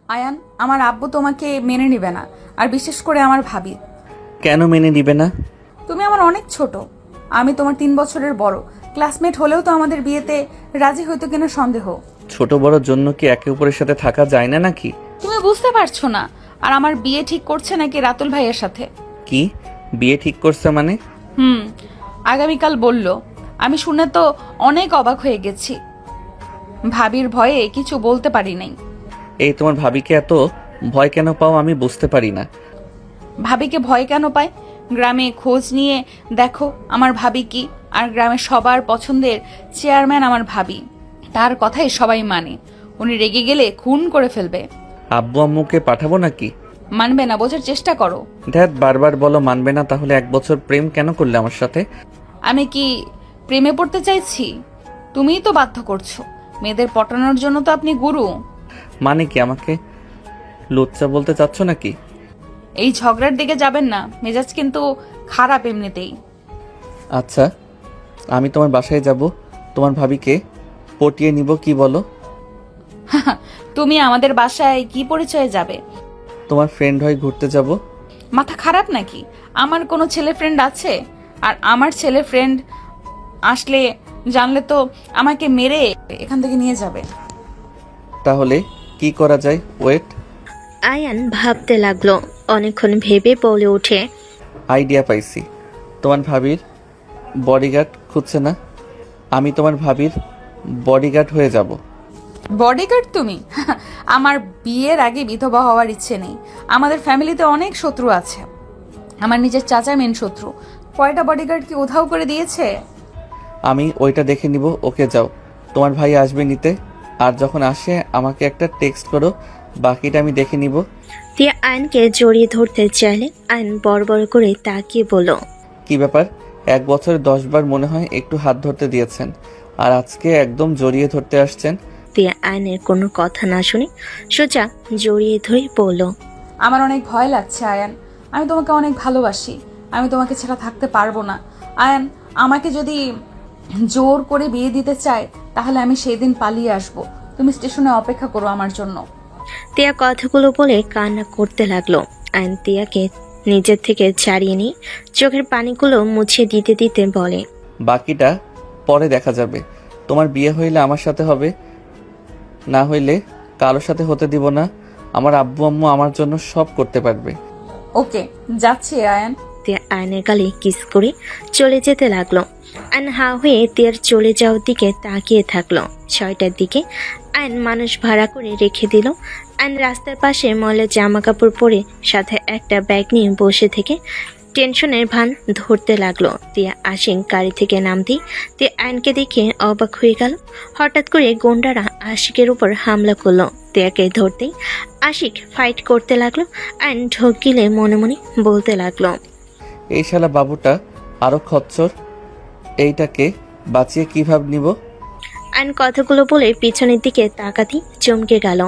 আয়ান, আমার আব্বু তোমাকে মেনে নিবে না, আর বিশেষ করে আমার ভাবি। কেন মেনে নিবে না? তুমি আমার অনেক ছোট, আমি তোমার 3 বছরের বড়। ক্লাসমেট হলেও তো আমাদের বিয়েতে রাজি হইতো কিনা সন্দেহ। ছোট বড়র জন্য কি একে অপরের সাথে থাকা যায় না নাকি? তুমি বুঝতে পারছো না? আর আমার বিয়ে ঠিক করছে নাকি রাতুল ভাইয়ের সাথে। কি বিয়ে ঠিক করছে মানে? আগামীকাল বলল। আমি শুনে তো অনেক অবাক হয়ে গেছি। ভাবির ভয়ে কিছু বলতে পারি নাই। এই তোমার ভাবিকে এত ভয় কেন পাও আমি বুঝতে পারি না। ভাবিকে ভয় কেন পায়? গ্রামে খোঁজ নিয়ে দেখো আমার ভাবি কি। আর গ্রামের সবার পছন্দের চেয়ারম্যান আমার ভাবি। তার কথাই সবাই মানে। উনি রেগে গেলে খুন করে ফেলবে। আব্বু আম্মুকে পাঠাবো নাকি? মানবে না, বোঝার চেষ্টা করো। ধ্যাত, বারবার বলো মানবে না, তাহলে 1 বছর প্রেম কেন করলে আমার সাথে? আমি কি প্রেমে পড়তে চাইছি? তুমিই তো বাধ্য করছো। মেয়েদের পটানোর জন্য তো আপনি গুরু। মানে কি আমাকে লুচ্চা বলতে চাচ্ছ নাকি? এই ঝগড়ার দিকে যাবেন না, মেজাজ কিন্তু খারাপ এমনিতেই। আচ্ছা, আমি তোমার বাসায় যাব, তোমার ভাবিকে পটিয়ে নিব, কি বলো? তুমি আমাদের বাসায় কি পরিচয়ে যাবে? তোমার ফ্রেন্ড হয়ে ঘুরতে যাব। মাথা খারাপ নাকি? আমার কোনো ছেলে ফ্রেন্ড আছে? আর আমার ছেলে ফ্রেন্ড আসলে জানলে তো আমাকে মেরে এখান থেকে নিয়ে যাবে। তাহলে কি করা যায়? ওয়েট। আয়ান ভাবতে লাগলো। অনেকক্ষণ ভেবে বলে ওঠে, আইডিয়া পাইছি। তোমার ভাবির বডিগার্ড খুঁজছে না? আমি তোমার ভাবির বডিগার্ড হয়ে যাব। বডিগার্ড তুমি? আমার বিয়ের আগে বিধবা হওয়ার ইচ্ছে নেই। আমাদের ফ্যামিলিতে অনেক শত্রু আছে। আমার নিজের চাচা মেন শত্রু। কয়টা বডিগার্ড কি উধাও করে দিয়েছে? আমি ওইটা দেখে নিব। ওকে যাও, তোমার ভাই আসবে নিতে। আর যখন আসে আমাকে একটা টেক্সট করো, বাকিটা আমি দেখে নিব। তিয়া আয়নকে জড়িয়ে ধরতে চাইলে আয়ন বড় বড় করে তাকিয়ে বলল, কি ব্যাপার? 1 বছরে 10 বার মনে হয় একটু হাত ধরতে দিয়েছেন, আর আজকে একদম জড়িয়ে ধরতে আসছেন। তিয়া আয়নের কোনো কথা না শুনে সোজা জড়িয়ে ধরে বলল, আমার অনেক ভয় লাগছে আয়ান। আমি তোমাকে অনেক ভালোবাসি। আমি তোমাকে ছাড়া থাকতে পারবো না। আয়ান, আমাকে যদি জোর করে বিয়ে দিতে চায় তাহলে আমি সেই দিন পালিয়ে আসবো। তুমি স্টেশনে অপেক্ষা করো আমার জন্য। তিয়া কথাগুলো বলে কান্না করতে লাগলো। আয়ন তিয়াকে নিজের থেকে ছাড়িয়ে নিয়ে চোখের পানিগুলো মুছে দিতে দিতে বলে, বাকিটা পরে দেখা যাবে। তোমার বিয়ে হইলে আমার সাথে হবে, না হইলে কারোর সাথে হতে দিব না। আমার আব্বু আম্মু আমার জন্য সব করতে পারবে। ওকে, যাচ্ছি আয়ান। তিয়া আয়নের গালে কিস করে চলে যেতে লাগলো। আয়ন হা হয়ে তিয়ার চলে যাওয়ার দিকে তাকিয়ে থাকলো। 6টার দিকে আয়ন মানুষ ভাড়া করে রেখে দিল। আয়ন রাস্তার পাশে ময়লা জামা কাপড় পরে সাথে একটা ব্যাগ নিয়ে বসে থেকে টেনশনের ভান ধরতে লাগলো। তিয়া আশিক গাড়ি থেকে নামতেই তিয়া আয়নকে দেখে অবাক হয়ে গেল। হঠাৎ করে গুন্ডারা আশিকের উপর হামলা করলো। তিয়াকে ধরতেই আশিক ফাইট করতে লাগলো। আয়ন ঢোক গিলে মনে মনে বলতে লাগলো, এই শালা বাবুটা আরো খচ্চর, এইটাকে বাঁচিয়ে কিভাবে নিব? আয়ন কথাগুলো বলে পিছনের দিকে তাকাতেই চমকে গেল।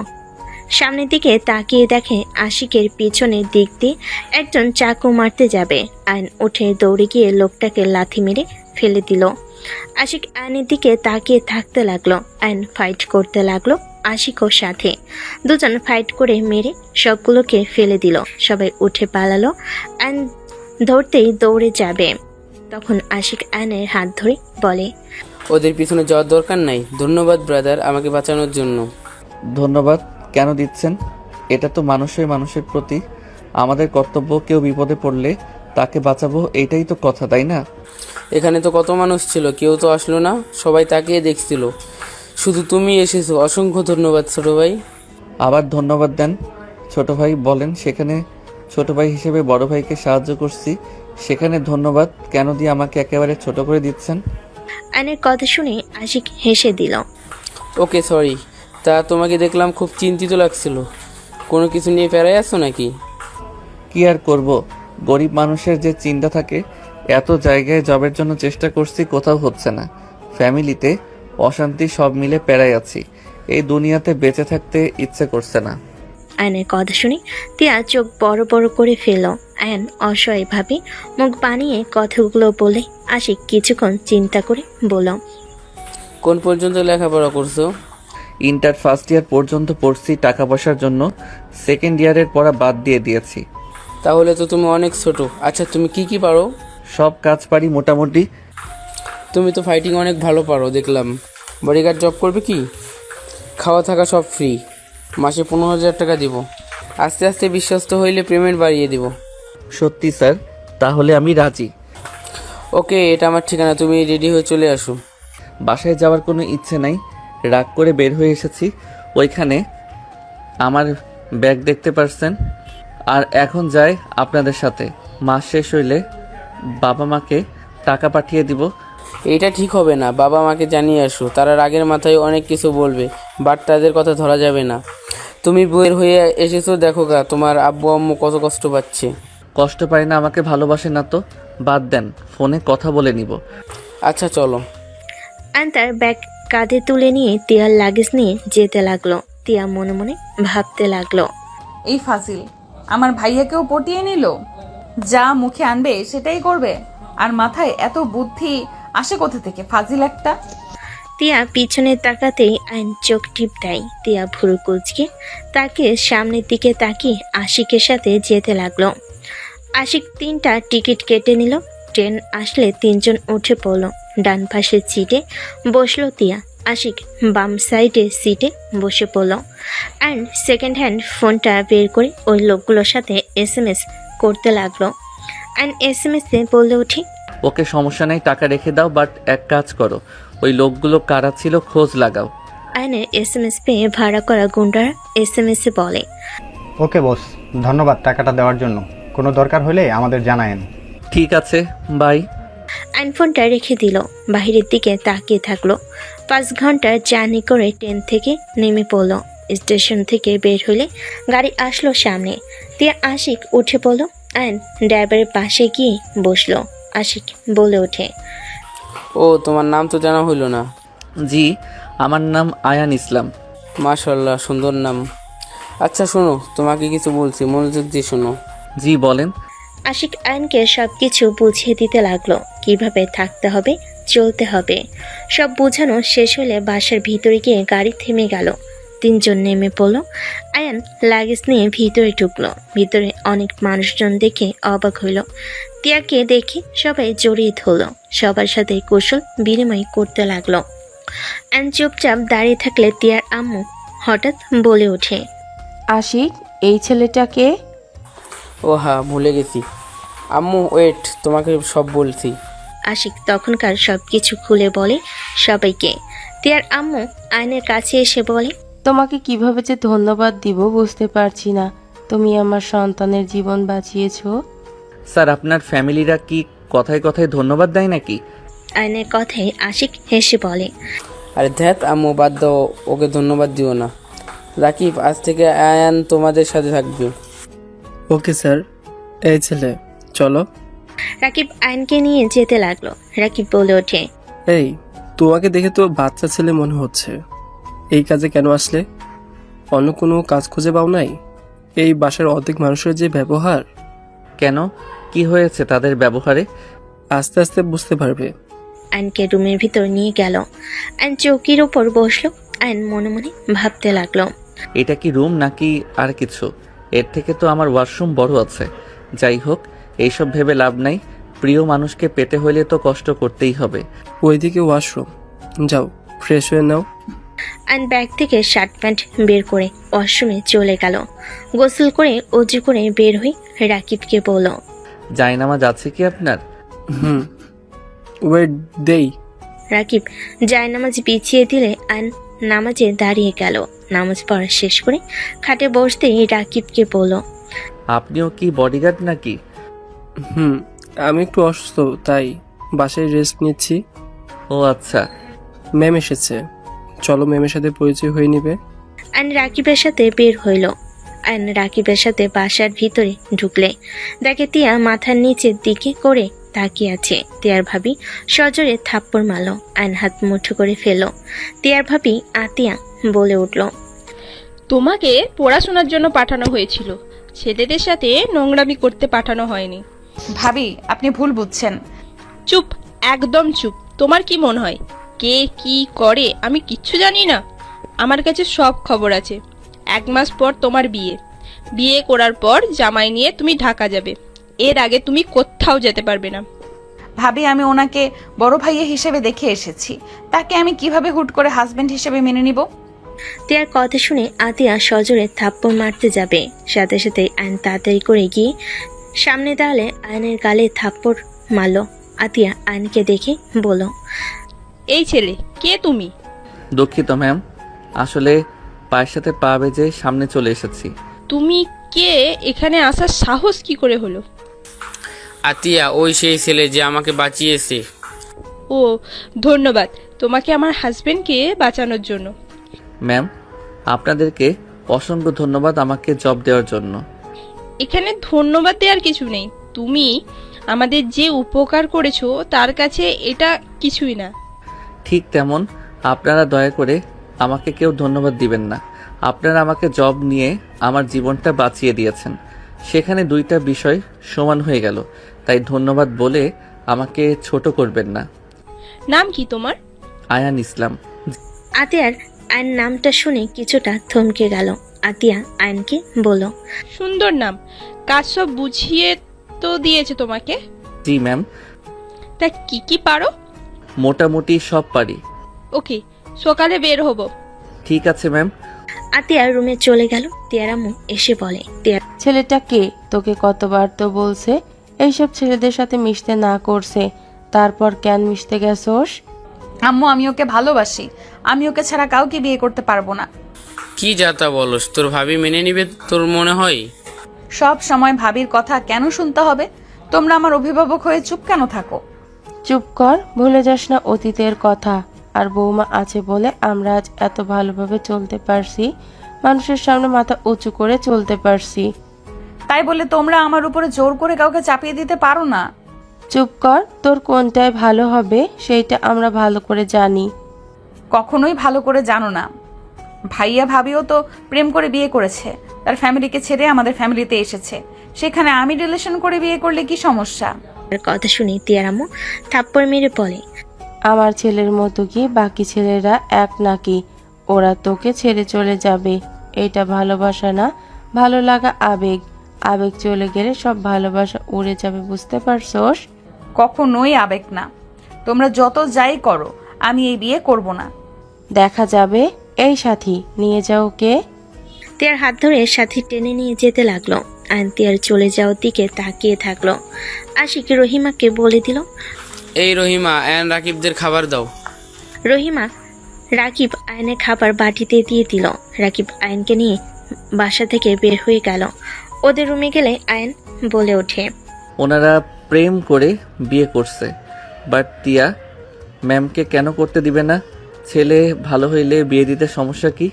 সামনের দিকে তাকিয়ে দেখে আশিকের পিছনের দিক দিয়ে একজন চাকু মারতে যাবে। আয়ন উঠে দৌড়ে গিয়ে লোকটাকে লাথি মেরে ফেলে দিল। আশিক আয়নের দিকে তাকিয়ে থাকতে লাগলো। আয়ন ফাইট করতে লাগলো আশিকও সাথে। দুজন ফাইট করে মেরে সবগুলোকে ফেলে দিল। সবাই উঠে পালালো। আয়ন ধরতেই দৌড়ে যাবে, তখন আশিক আয়নের হাত ধরে বলে, ওদের পিছনে যাওয়ার দরকার নাই। ধন্যবাদ ব্রাদার, আমাকে বাঁচানোর জন্য। ধন্যবাদ কেন দিচ্ছেন? এটা তো মানুষের মানুষের প্রতি আমাদের কর্তব্য। কেউ বিপদে পড়লে তাকে বাঁচাবো, এইটাই তো কথা, তাই না? এখানে তো কত মানুষ ছিল, কেউ তো আসলো না, সবাই তাকিয়ে দেখছিল। শুধু তুমি এসেছো, অসংখ্য ধন্যবাদ ছোট ভাই। আবার ধন্যবাদ দেন ছোট ভাই? বলেন, সেখানে ছোট ভাই হিসেবে বড় ভাইকে সাহায্য করছি, সেখানে ধন্যবাদ কেন দিয়ে আমাকে একেবারে ছোট করে দিচ্ছেন? আয়নের কথা শুনে আশিক হেসে দিল। ওকে সরি। তা তোমাকে দেখলাম খুব চিন্তিত লাগছিল, কোনো কিছু নিয়ে প্যারায় আছো নাকি? কি আর করব, গরিব মানুষের যে চিন্তা থাকে। এত জায়গায় জবের জন্য চেষ্টা করছি, কোথাও হচ্ছে না। ফ্যামিলিতে অশান্তি, সব মিলে প্যারায় আছি। এই দুনিয়াতে বেঁচে থাকতে ইচ্ছে করছে না। আয়নের কথা শুনে তিয়া চোখ বড় বড় করে ফেলল। আয়ন অসহায়ভাবে মুখ বানিয়ে কথাগুলো বলে আশিক কিছুক্ষণ চিন্তা করে বলল, কোন পর্যন্ত লেখাপড়া করছো? ইন্টার ফার্স্ট ইয়ার পর্যন্ত পড়ছি টাকা পয়সার জন্য, সেকেন্ড ইয়ারের পড়া বাদ দিয়ে দিয়েছি। তাহলে তো তুমি অনেক ছোট। আচ্ছা, তুমি কি পারো? সব কাজ পারি মোটামুটি। তুমি তো ফাইটিং অনেক ভালো পারো দেখলাম। বডিগার্ড জব করবে কি? খাওয়া থাকা সব ফ্রি, মাসে 15,000 টাকা দিব। আস্তে আস্তে বিশ্বস্ত হইলে পেমেন্ট বাড়িয়ে দিব। সত্যি স্যার? তাহলে আমি রাজি। ওকে, এটা আমার ঠিকানা, তুমি রেডি হয়ে চলে আসো। বাসায় যাওয়ার কোনো ইচ্ছে নাই, রাগ করে বের হয়ে এসেছি। ওইখানে আমার ব্যাগ দেখতে পারছেন। আর এখন যাই আপনাদের সাথে। মাস শেষ হইলে বাবা মাকে টাকা পাঠিয়ে দিব। এইটা ঠিক হবে না, বাবা মাকে জানিয়ে আসো। তারা রাগের মাথায় অনেক কিছু বলবে, বাট তাদের কথা ধরা যাবে না। তুমি বের হয়ে এসেছো, দেখো গা তোমার আব্বু আম্মু কত কষ্ট পাচ্ছে। কষ্ট পাই না, আমাকে ভালোবাসে না তো? বাদ দেন, ফোনে কথা বলে নিব। আচ্ছা চলো। আয়ন তার ব্যাগ কাঁধে তুলে নিয়ে তিয়ার লাগেজ নিয়ে যেতে লাগলো। তিয়া মনে মনে ভাবতে লাগলো, এই ফাজিল আমার ভাইয়াকেও পটিয়ে নিল। যা মুখে আনবে সেটাই করবে, আর মাথায় এত বুদ্ধি আসে কোথা থেকে? ফাজিল একটা। তিয়া পিছনে তাকাতেই আইন চোখ টিপ দেয়। তিয়া ভুরু কুচকে তাকে সামনের দিকে তাকিয়ে আশিকের সাথে যেতে লাগলো। আশিক 3টা টিকিট কেটে নিল। ট্রেন আসলে 3জন উঠে পড়লো। ডান পাশের সিটে বসলো তিয়া। আশিক বাম সাইডে সিটে বসে পড়লো। অ্যান্ড সেকেন্ড হ্যান্ড ফোনটা বের করে ওই লোকগুলোর সাথে SMS করতে লাগলো। অ্যান্ড SMS-এ বলে উঠি, ওকে সমস্যা নেই, টাকা রেখে দাও, বাট এক কাজ করো, ওই লোকগুলো কারা ছিল খোঁজ লাগাও। আয়নের SMS পেয়ে ভাড়া করা গুন্ডারা SMS-এ বলে, ওকে বস, ধন্যবাদ টাকাটা দেওয়ার জন্য। কোনো দরকার হলে আমাদের জানায়েন। ঠিক আছে, বাই। আইন ফোনটা রেখে দিল। বাহিরের দিকে তাকিয়ে থাকলো। 5 ঘন্টার জার্নি করে ট্রেন থেকে নেমে পড়লো। স্টেশন থেকে বের হলে গাড়ি আসলো সামনে। দিয়ে আশিক উঠে পড়লো। আইন ড্রাইভারের পাশে গিয়ে বসলো। আশিক বলে ওঠে, ও, তোমার নাম তো জানা হইল না। জি, আমার নাম আয়ান ইসলাম। মাশাল্লাহ, সুন্দর নাম। আচ্ছা শোনো, তোমাকে কিছু বলছি, মনোযোগ দিয়ে শোনো। জি বলেন। আশিক আইনকে সবকিছু বুঝিয়ে দিতে লাগলো, কিভাবে থাকতে হবে, চলতে হবে। সব বোঝানো শেষ হলে বাসার ভিতরে গিয়ে গাড়ি থেমে গেল। 3জন নেমে পড়লো। আয়ান লাগেজ নিয়ে ভিতরে ঢুকলো। ভিতরে অনেক মানুষজন দেখে অবাক হইল। তিয়াকে দেখে সবাই জড়িয়ে ধরলো। সবার সাথে কৌশল বিনিময় করতে লাগলো। আয়ান চুপচাপ দাঁড়িয়ে থাকলে তিয়ার আম্মু হঠাৎ বলে ওঠে, আশিক, এই ছেলেটাকে? ও হ্যাঁ, ভুলে গেছি। আম্মু ওয়েট, তোমাকে সব বলছি। আশিক তখনকার সব কিছু খুলে বলে সবাইকে। তিয়ার আম্মু আয়নের কাছে এসে বলে, তোমাকে কিভাবে যে ধন্যবাদ দিব বুঝতে পারছি না। তুমি আমার সন্তানের জীবন বাঁচিয়েছো। স্যার, আপনার ফ্যামিলিরা কি কথায় কথায় ধন্যবাদ দেয় নাকি? আয়নের কথায় আশিক হেসে বলে, আরে ধ্যাত আম্মু, বাদ দাও, ওকে ধন্যবাদ দিও না। রাকিব, আজ থেকে আয়ান তোমাদের সাথে থাকবে। Okay sir. এই ছেলে চলো। রাকিব আয়নকে নিয়ে যেতে লাগলো। রাকিব বলে ওঠে, এই, তোমাকে দেখে তো বাচ্চা ছেলে মনে হচ্ছে। এই কাজে কেন আসলে? অন্য কোনো কাজ খুঁজে পাও নাই? এই বাসার অর্ধেক মানুষের যে ব্যবহার। কেন, কি হয়েছে তাদের ব্যবহারে? আস্তে আস্তে বুঝতে পারবে। আয়নকে রুমের ভিতর নিয়ে গেল। আয়ন চৌকির উপর বসলো। আয়ন মনে মনে ভাবতে লাগলো, এটা কি রুম নাকি আর কিছু? এর থেকে তো আমার ওয়াশরুম বড় আছে। যাই হোক, এইসব ভেবে লাভ নাই। প্রিয় মানুষকে পেতে হইলে তো কষ্ট করতেই হবে। ওইদিকে ওয়াশরুম, যাও ফ্রেশ হয়ে নাও। আয়ন ব্যাগ থেকে শার্ট প্যান্ট বের করে ওয়াশরুমে চলে গেল। গোসল করে উজু করে বের হয়ে রাকিবকে বলল, জায়নামাজ আছে কি আপনার? ওয়েট দেই। রাকিব জায়নামাজ বিছিয়ে দিলে আয়ন নামাজে দাঁড়িয়ে গেল। নামাজ পড়া শেষ করে খাটে বসতেই রাকিবকে বলল, আপনিও কি বডিগার্ড নাকি? আমি একটু অসুস্থ, তাই বাসায় রেস্ট নিচ্ছি। ও আচ্ছা। ম্যাম এসেছে, চলো ম্যামের সাথে পরিচয় হয়ে নিবে। আয়ন রাকিবের সাথে বের হইল। আয়ন রাকিবের সাথে বাসার ভিতরে ঢুকলে দেখে তিয়া মাথার নিচের দিকে করে তাকিয়ে আছে। তিয়ার ভাবি সজোরে থাপ্পড় মারল। আয়ন হাত মুঠো করে ফেলল। তিয়ার ভাবি আতিয়া বলে উঠল, তোমাকে পড়াশোনার জন্য পাঠানো হয়েছিল, ছেলেদের সাথে নোংরামি করতে পাঠানো হয়নি। ভাবি, আপনি ভুল বুঝছেন। চুপ, একদম চুপ। তোমার কি মনে হয় কে কি করে আমি কিচ্ছু জানি না? আমার কাছে সব খবর আছে। 1 মাস পর তোমার বিয়ে। বিয়ে করার পর জামাই নিয়ে তুমি ঢাকা যাবে। এর আগে তুমি কোথাও যেতে পারবে না। ভাবি, আমি ওনাকে বড় ভাইয়া হিসেবে দেখে এসেছি, তাকে আমি কিভাবে হুট করে হাজবেন্ড হিসেবে মেনে নিব? তিয়ার কথা শুনে আতিয়া সজোরে থাপ্পড় মারতে যাবে, সাথে সাথে আয়ন তাড়াতাড়ি করে গিয়ে সামনে দাঁড়ালে আয়নের গালে থাপ্পড় মারল। আতিয়া আয়নকে দেখে বলল, এই ছেলে, কে তুমি? দুঃখিত ম্যাম, আসলে পায়ের সাথে পা বেজে সামনে চলে এসেছি। তুমি কে? এখানে আসার সাহস কি করে হলো? আতিয়া ওই সেই ছেলে যে আমাকে বাঁচিয়েছে। ও, ধন্যবাদ তোমাকে আমার হাজবেন্ডকে বাঁচানোর জন্য। ম্যাম, আপনাদেরকে অসংখ্য ধন্যবাদ আমাকে জব দেওয়ার জন্য। এখানে ধন্যবাদ দেওয়ার কিছু নেই। তুমি আমাদের যে উপকার করেছো তার কাছে এটা কিছুই না। ঠিক তেমন আপনারা দয়া করে আমাকে কেউ ধন্যবাদ দিবেন না। আপনারা আমাকে জব নিয়ে আমার জীবনটা বাঁচিয়ে দিয়েছেন। সেখানে দুইটা বিষয় সমান হয়ে গেল, তাই ধন্যবাদ বলে আমাকে ছোট করবেন না। নাম কি তোমার? আয়ান ইসলাম। আতিয়ার আয়ন নামটা শুনে কিছুটা থমকে গেল। আতিয়া আয়নকে বলল, সুন্দর নাম। কাজ সব বুঝিয়ে তো দিয়েছে তোমাকে। জি ম্যাম, তা কি কি পারো? মোটামুটি সব পারি। ওকে, সকালে বের হব। ঠিক আছে ম্যাম। আতিয়ার রুমে চলে গেল। তিয়ার আম্মু এসে বলে, তিয়ার ছেলেটা কে? তোকে কতবার তো বলছে এইসব ছেলেদের সাথে মিশতে না করছে, তারপর কেন মিশতে গেছোস? আম্মু, আমি ওকে ভালোবাসি। আমি ওকে ছাড়া কাউকে বিয়ে করতে পারবো না। কি যাতা বলস? তোর ভাবি মেনে নিবে তোর মনে হয়? সব সময় ভাবির কথা কেন শুনতে হবে? তোমরা আমার অভিভাবক হয়ে চুপ কেন থাকো? চুপ কর, ভুলে যাস না অতীতের কথা। আর বৌমা আছে বলে আমরা আজ এত ভালোভাবে চলতে পারছি, মানুষের সামনে মাথা উঁচু করে চলতে পারছি। তাই বলে তোমরা আমার উপরে জোর করে কাউকে চাপিয়ে দিতে পারো না। চুপ কর, তোর কোনটায় ভালো হবে সেইটা আমরা ভালো করে জানি। কখনোই ভালো করে জানো না। ভাইয়া ভাবিও তো প্রেম করে বিয়ে করেছে, তার ফ্যামিলিকে ছেড়ে আমাদের ফ্যামিলিতে এসেছে। সেখানে আমি রিলেশন করে বিয়ে করলে কি সমস্যা? কথা শুনে তিয়ার আম্মু থাপ্পড় মেরে বলে, আমার ছেলের মতো কি বাকি ছেলেরা এক নাকি? ওরা তোকে ছেড়ে চলে যাবে, এটা ভালোবাসা না, ভালো লাগা আবেগ। আবেগ চলে গেলে সব ভালোবাসা উড়ে যাবে, বুঝতে পারছোস? কখনোই আবেগ না। তোমরা যত যাই করো, আমি এই বিয়ে করব না। দেখা যাবে। এই সাথী, নিয়ে যাও কে? তিয়ার হাত ধরে সাথী টেনে নিয়ে যেতে লাগলো। আয়ন তিয়ার চলে যাওয়ার দিকে তাকিয়ে থাকলো। আশিক রহিমাকে বলে দিল, এই রহিমা, অ্যান রাকিবদের খাবার দাও। রহিমা রাকিব আয়নের খাবার বাটিতে দিয়ে দিল। রাকিব আয়নকে নিয়ে বাসা থেকে বের হয়ে গেল। ওদের রুমে গেলে আয়ন বলে ওঠে, ওনারা প্রেম করে বিয়ে করছে, বাট টিয়া ম্যামকে কেন করতে দিবে না? ছেলে ভালো হইলে বিয়ে দিতে সমস্যা কি?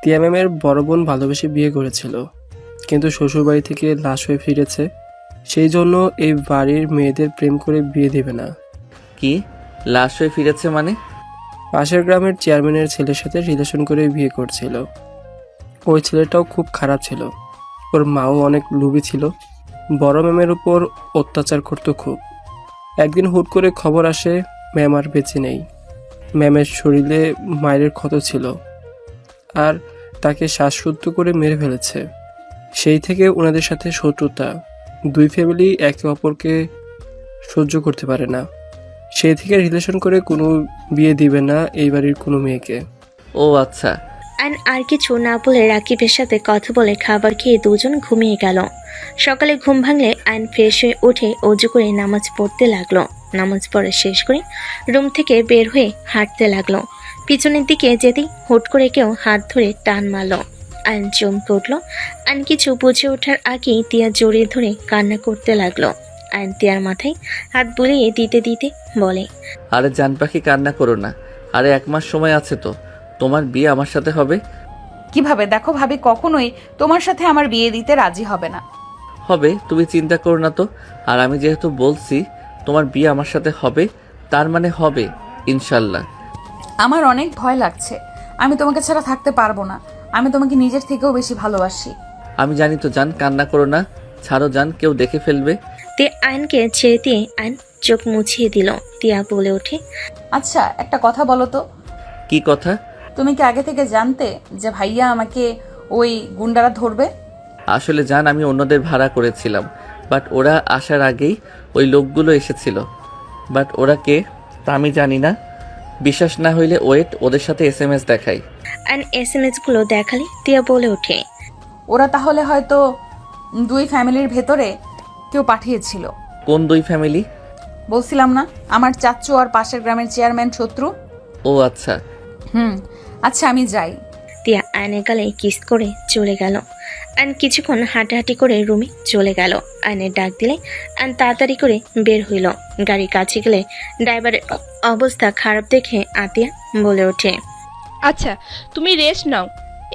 তিয়া ম্যামের বড় বোন ভালোবেসে বিয়ে করেছিল, কিন্তু শ্বশুরবাড়ি থেকে লাশ হয়ে ফিরেছে। সেই জন্য এই বাড়ির মেয়েদের প্রেম করে বিয়ে দেবে না। কি লাশ হয়ে ফিরেছে মানে? পাশের গ্রামের চেয়ারম্যানের ছেলের সাথে রিলেশন করে বিয়ে করছিল। ওই ছেলেটাও খুব খারাপ ছিল, ওর মাও অনেক লোভী ছিল, বড় ম্যামের উপর অত্যাচার করতো খুব। একদিন হুট করে খবর আসে ম্যাম আর বেঁচে নেই। ম্যামের শরীরে মায়ের ক্ষত ছিল, আর তাকে শ্বাসরুদ্ধ করে মেরে ফেলেছে। সেই থেকে ওনাদের সাথে শত্রুতা, দুই ফ্যামিলি একে অপরকে সহ্য করতে পারে না। সেই থেকে রিলেশন করে কোনো বিয়ে দিবে না এই বাড়ির কোনো মেয়েকে। ও আচ্ছা। আয়ন আর কিছু না বলে রাকিবের সাথে কথা বলে খাবার খেয়ে দুজন ঘুমিয়ে গেল। সকালে ঘুম ভাঙলে আয়ন ফ্রেশ হয়ে উঠে অজু করে নামাজ পড়তে লাগলো। নামাজ পড়া শেষ করে রুম থেকে বের হয়ে হাঁটতে লাগলো। পিছনের দিকে যেতেই হুট করে কেউ হাত ধরে টান মারল। আয়ন চমকে উঠল। আয়ন কিছু বুঝে ওঠার আগেই তিয়া জড়িয়ে ধরে কান্না করতে লাগলো। আয়ন তিয়ার মাথায় হাত বুলিয়ে দিতে দিতে বলে, আরে জান পাখি, কান্না করো না। আরে 1 মাস সময় আছে তো, তোমার বিয়ে আমার সাথে হবে। কিভাবে? দেখো ভাবি কখনোই তোমার সাথে আমার বিয়ে দিতে রাজি হবে না। হবে, তুমি চিন্তা করো না তো। আর আমি যেহেতু বলছি তোমার বিয়ে আমার সাথে হবে, তার মানে হবে ইনশাল্লাহ। আমার অনেক ভয় লাগছে। আমি তোমাকে ছাড়া থাকতে পারবো না। আমি তোমাকে নিজের থেকেও বেশি ভালোবাসি। আমি জানি তো জান, কান্না করো না। ছাড়ো জান, কেউ দেখে ফেলবে। তে আয়নকে ছেড়ে দিয়ে আয়ন চোখ মুছিয়ে দিল। তিয়া বলে ওঠে, আচ্ছা, একটা কথা বলো তো। কি কথা? তুমি কি আগে থেকে জানতে যে ভাইয়া আমাকে ওই গুন্ডারা ধরবে? আসলে জান, আমি অন্যদের ভাড়া করেছিলাম, বাট ওরা আসার আগেই ওই লোকগুলো এসেছিল। বাট ওরা কে তা আমি জানি না। বিশ্বাস না হইলে ওয়েট, ওদের সাথে SMS দেখাই। আয়ন SMS-গুলো দেখালে তিয়া বলে ওঠে। ওরা তাহলে হয়তো দুই ফ্যামিলির ভেতরে কেউ পাঠিয়েছিল। কোন দুই ফ্যামিলি? বলছিলাম না, আমার চাচ্চু আর পাশের গ্রামের চেয়ারম্যান শত্রু। ও আচ্ছা। আচ্ছা আমি যাই। তিয়া আয়নের গালে কিস করে চলে গেল। আয়ন কিছুক্ষণ হাঁটাহাঁটি করে রুমে চলে গেল। আয়নের ডাক দিলে আয়ন তাড়াতাড়ি করে বের হইল। গাড়ির কাছে গেলে ড্রাইভারের অবস্থা খারাপ দেখে আতিয়া বলে ওঠে। আচ্ছা তুমি রেস্ট নাও।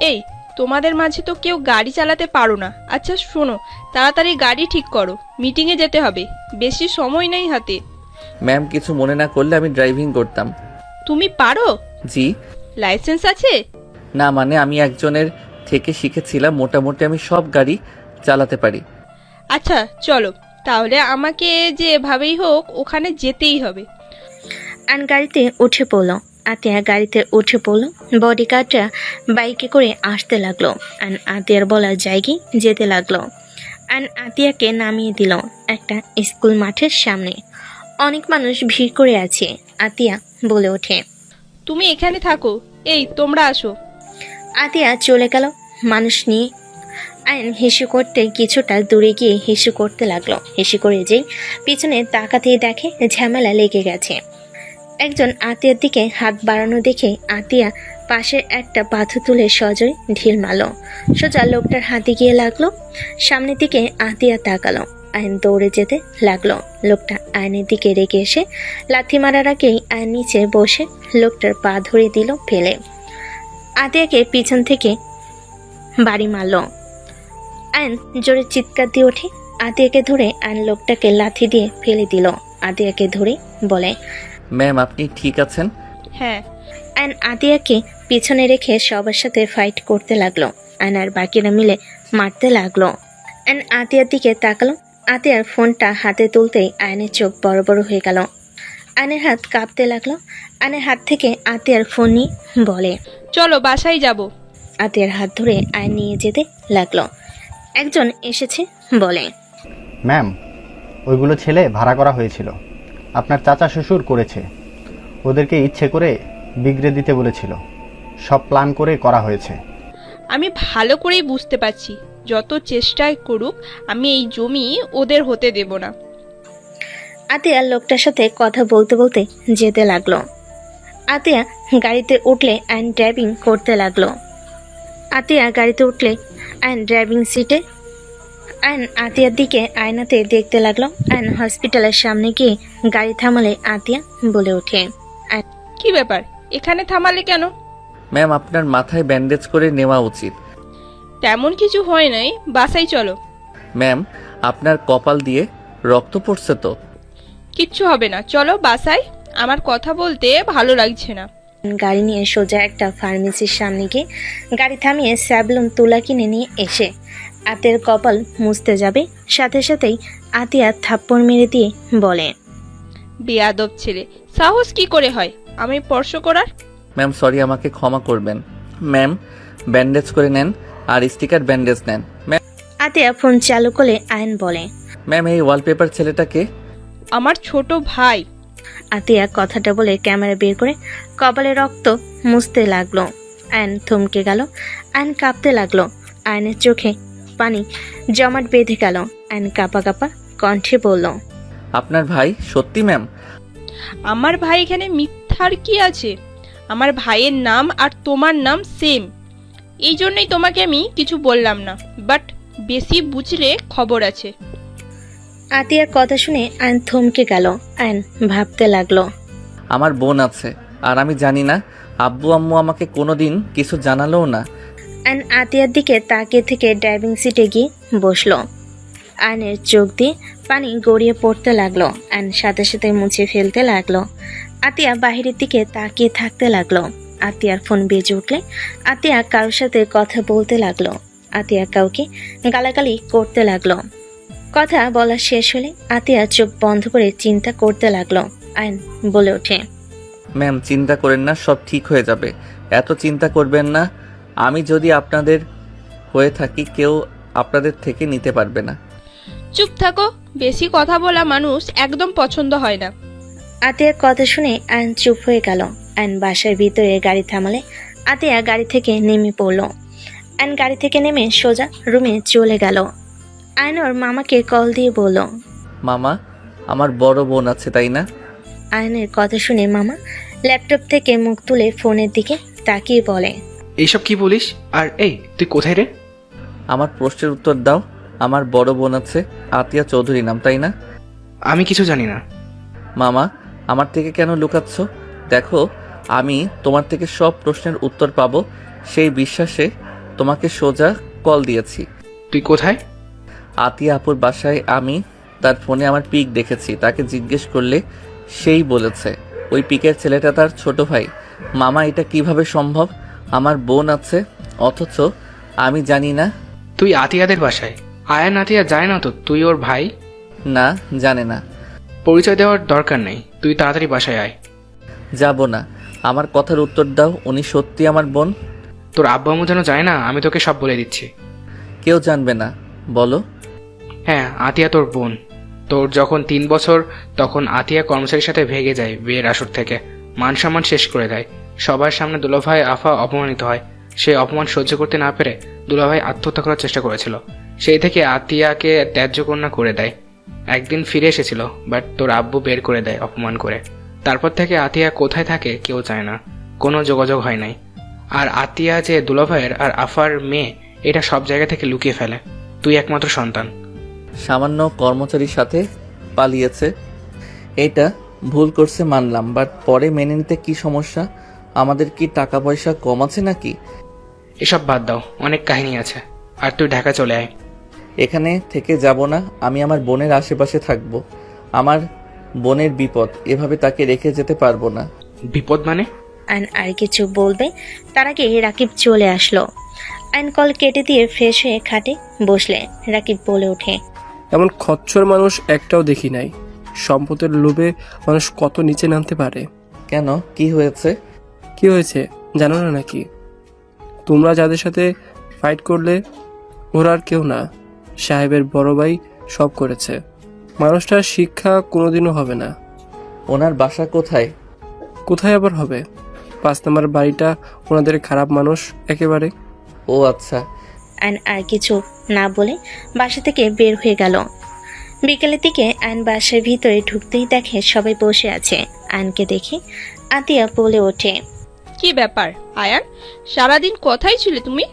এই তোমাদের মাঝে তো কেউ গাড়ি চালাতে পারো না। আচ্ছা শোনো, তাড়াতাড়ি গাড়ি ঠিক করো, মিটিংয়ে যেতে হবে, বেশি সময় নেই হাতে। ম্যাম, কিছু মনে না করলে আমি ড্রাইভিং করতাম। তুমি পারো? জি। লাইসেন্স আছে? না, মানে আমি একজনের থেকে শিখেছিলাম, মোটামুটি আমি সব গাড়ি চালাতে পারি। আচ্ছা চলো তাহলে, আমাকে যে এভাবেই হোক ওখানে যেতেই হবে। আয়ন গাড়িতে উঠে পড়ল। আতিয়া গাড়িতে উঠে পড়ল। বডিগার্ডরা বাইকে করে আসতে লাগলো। আয়ন আতিয়ার বলার জায়গায় যেতে লাগলো। আয়ন আতিয়াকে নামিয়ে দিল একটা স্কুল মাঠের সামনে। অনেক মানুষ ভিড় করে আছে। আতিয়া বলে ওঠে। তুমি এখানে থাকো, এই তোমরা আসো। আতিয়া চলে গেল মানুষ নিয়ে। আয়ন হিসু করতে কিছুটা দূরে গিয়ে হিসু করতে লাগলো। হিসু করে যেই পিছনে তাকাতেই দেখে ঝামেলা লেগে গেছে। একজন আতিয়ার দিকে হাত বাড়ানো দেখে আতিয়া পাশের একটা পাথর তুলে সজোরে ঢিল মারল। সোজা লোকটার হাতে গিয়ে লাগলো। সামনের দিকে আতিয়া তাকালো। আয়ন দৌড়ে যেতে লাগলো। লোকটা আয়নের দিকে রেগে এসে লাথি মারার আগেই আয়ন নিচে বসে লোকটার পা ধরে দিল ফেলে। আতিয়াকে পিছন থেকে বাড়ি মারল। আয়ন জোরে চিৎকার দিয়ে ওঠে। আতিয়াকে ধরে আয়ন লোকটাকে লাথি দিয়ে ফেলে দিল। আতিয়াকে ধরে বলে, ম্যাম, আপনি ঠিক আছেন? হ্যাঁ। আয়ন আতিয়াকে পিছনে রেখে সবার সাথে ফাইট করতে লাগলো। আয়ন আর বাকিরা মিলে মারতে লাগলো। আয়ন আতিয়ার দিকে তাকালো। আতিয়ার ফোনটা হাতে তুলতেই আয়নের চোখ বড় বড় হয়ে গেল। আয়নের হাত কাঁপতে লাগলো। আয়নের হাত থেকে আতিয়ার ফোন নিয়ে বলে, চলো বাসায় যাব। আতিয়ার হাত ধরে আয়ন নিয়ে যেতে লাগলো। একজন এসেছে বলে, ম্যাম, ওইগুলো ছেলে ভাড়া করা হয়েছিল, আপনার চাচা শ্বশুর করেছে। ওদেরকে ইচ্ছে করে বিগড়ে দিতে বলেছিল, সব প্ল্যান করে করা হয়েছে। আমি ভালো করেই বুঝতে পারছি, যত চেষ্টাই করুক আমি এই জমি ওদের হতে দেব না। আতিয়া লোকটার সাথে কথা বলতে বলতে যেতে লাগলো। আতিয়া গাড়িতে উঠলে আয়ন ড্রাইভিং করতে লাগলো। আতিয়া গাড়িতে উঠলে আয়ন ড্রাইভিং সিটে। আয়ন আতিয়ার দিকে আয়নাতে দেখতে লাগলো। আয়ন হসপিটালের সামনে গিয়ে গাড়ি থামালে আতিয়া বলে ওঠে, কি ব্যাপার, এখানে থামালে কেন? ম্যাম, আপনার মাথায় ব্যান্ডেজ করে নেওয়া উচিত। তেমন কিছু হয় নাই, বাসায় চলো। ম্যাম, আপনার কপাল দিয়ে রক্ত পড়ছে তো? কিচ্ছু হবে না, চলো বাসায়, আমার কথা বলতে ভালো লাগছে না। গাড়ি নিয়ে সোজা একটা ফার্মেসির সামনে গিয়ে গাড়ি থামিয়ে স্যাবলুন তুলা কিনে নিয়ে এসে আতের কপাল মুছতে যাবে, সাথে সাথেই আতিয়া থাপ্পড় মেরে দিয়ে বলে, বেয়াদব ছেলে, সাহস কি করে হয় আমি স্পর্শ করার? ম্যাম সরি, আমাকে ক্ষমা করবেন। ম্যাম, ব্যান্ডেজ করে নেন আর স্টিকার ব্যান্ডেজ নেন। ম্যাম, আতিয়া ফোন চালু করলে আয়ন বলে, ম্যাম এই ওয়ালপেপার ছেলেটাকে? আমার ছোট ভাই। আতিয়া কথাটা বলে ক্যামেরা বের করে কপালে রক্ত মুছতে লাগলো। আয়ন থমকে গেল। আয়ন কাঁপতে লাগলো। আয়নের চোখে পানি জমাট বেঁধে গেল। আয়ন কাঁপা কাঁপা কণ্ঠে বলল, আপনার ভাই? সত্যি ম্যাম? আমার ভাই এখানে মিথ্যার কি আছে? আমার ভাইয়ের নাম আর তোমার নাম সেম, এই জন্যই তোমাকে আমি কিছু বললাম না, বাট বেশি বুঝলে খবর আছে। আতিয়ার কথা শুনে আয়ন থমকে গেল। আয়ন ভাবতে লাগলো, আমার বোন আছে আর আমি জানি না। আব্বু আম্মু আমাকে কোনোদিন কিছু জানালেও না। আয়ন আতিয়ার দিকে তাকিয়ে থেকে ড্রাইভিং সিটে গিয়ে বসলো। আয়নের চোখ দিয়ে পানি গড়িয়ে পড়তে লাগলো। আয়ন সাথে সাথে মুছে ফেলতে লাগলো। আতিয়া বাহিরের দিকে তাকিয়ে থাকতে লাগলো। আতিয়ার ফোন বেজে উঠলে আতিয়া কারোর সাথে কথা বলতে লাগলো। আতিয়া কাউকে গালাগালি করতে লাগলো। কথা বলা শেষ হলে আতিয়া চোখ বন্ধ করে চিন্তা করতে লাগলো। আয়ন বলে ওঠে, ম্যাম চিন্তা করেন না, সব ঠিক হয়ে যাবে। এত চিন্তা করবেন না, আমি যদি আপনাদের হয়ে থাকি কেউ আপনাদের থেকে নিতে পারবে না। চুপ থাকো, বেশি কথা বলা মানুষ একদম পছন্দ হয় না। আতিয়ার কথা শুনে আয়ন চুপ হয়ে গেল। আয়ন বাসার ভিতরে গাড়ি থামালে আতিয়া গাড়ি থেকে নেমে পড়ল। আয়ন গাড়ি থেকে নেমে সোজা রুমে চলে গেল। আয়ন ওর মামাকে কল দিয়ে বলল, মামা, আমার বড় বোন আছে তাই না? আয়নের কথা শুনে মামা ল্যাপটপ থেকে মুখ তুলে ফোনের দিকে তাকিয়ে বলে, এইসব কি বলিস? আর এই, তুই কোথায় রে? আমার প্রশ্নের উত্তর দাও। আমার বড় বোন আছে, আতিয়া চৌধুরী নাম তাই না? আমি কিছু জানি না। মামা, আমার থেকে কেন লুকাচ্ছ? দেখো, আমি তোমার থেকে সব প্রশ্নের উত্তর পাবো সেই বিশ্বাসে তোমাকে সোজা কল দিয়েছি। তুই কোথায়? আতিয়া আপুর বাসায়। আমি তার ফোনে আমার পিক দেখেছি, তাকে জিজ্ঞেস করলে সেই বলেছে ওই পিকের ছেলেটা তার ছোট ভাই। মামা, এটা কিভাবে সম্ভব? আমার বোন আছে অথচ আমি জানি না। তুই আতিয়াদের বাসায়? আয়ান আতিয়া যায় না তো তুই ওর ভাই? না, জানে না। পরিচয় দেওয়ার দরকার নেই, তুই তাড়াতাড়ি বাসায় আয়। যাব না। আমার কথার উত্তর দাও, উনি সত্যি আমার বোন? তোর আব্বু আম্মু যেন যায় না, আমি তোকে সব বলে দিচ্ছি। কেউ জানবে না, বলো। হ্যাঁ, আতিয়া তোর বোন। তোর যখন 3 বছর তখন আতিয়া কর্মচারীর সাথে ভেগে যায় বিয়ের আসর থেকে, মান সম্মান শেষ করে দেয়। সবার সামনে দুলাভাই আফা অপমানিত হয়। সেই অপমান সহ্য করতে না পেরে দুলাভাই আত্মহত্যা করার চেষ্টা করেছিল। সেই থেকে আতিয়াকে ত্যায্য কন্যা করে দেয়। একদিন ফিরে এসেছিল, বাট তোর আব্বু বের করে দেয় অপমান করে। তারপর থেকে আতিয়া কোথায় থাকে কেউ চায় না, কোনো যোগাযোগ হয় নাই। আর আতিয়া যে দুলাভাইয়ের আর আফার মেয়ে, এটা সব জায়গা থেকে লুকিয়ে ফেলে। তুই একমাত্র সন্তান। সামান্য কর্মচারীর সাথে পালিয়েছে, এটা ভুল করছে মানলাম, বাট পরে মেনে নিতে কি সমস্যা? আমাদের কি টাকা পয়সা কম আছে নাকি? এসব বাদ দাও, অনেক কাহিনী আছে। আর তুই ঢাকা চলে আয়। এখানে থেকে যাব না, আমি আমার বোনের আশেপাশে থাকব। আমার বোনের বিপদ, এভাবে তাকে রেখে যেতে পারবো না। বিপদ মানে? আয়ন আর কিছু বলবে তার আগে রাকিব চলে আসলো। আয়ন কল কেটে দিয়ে ফ্রেশ হয়ে খাটে বসলে রাকিব বলে ওঠে, এমন খচ্চর মানুষ একটাও দেখি নাই। সম্পদের লোভে মানুষ কত নিচে নামতে পারে। কেন, কি হয়েছে? কি হয়েছে জানো না নাকি? তোমরা যাদের সাথে ফাইট করলে ওরা আর কেউ না, সাহেবের বড় ভাই সব করেছে। মানুষটার শিক্ষা কোনোদিনও হবে না। ওনার বাসা কোথায়? কোথায় আবার হবে? 5 নম্বর বাড়িটা ওনাদের খারাপ মানুষ একেবারে। ও আচ্ছা। আয়ন আর কিছু না বলে বাসা থেকে বের হয়ে গেল। বিকেলের দিকে আয়ন বাসার ভিতরে ঢুকতেই দেখে সবাই বসে আছে। আয়নকে দেখে আতিয়া বলে ওঠে, কি ব্যাপার আয়ান, সারাদিন কোথায় ছিলে তুমি?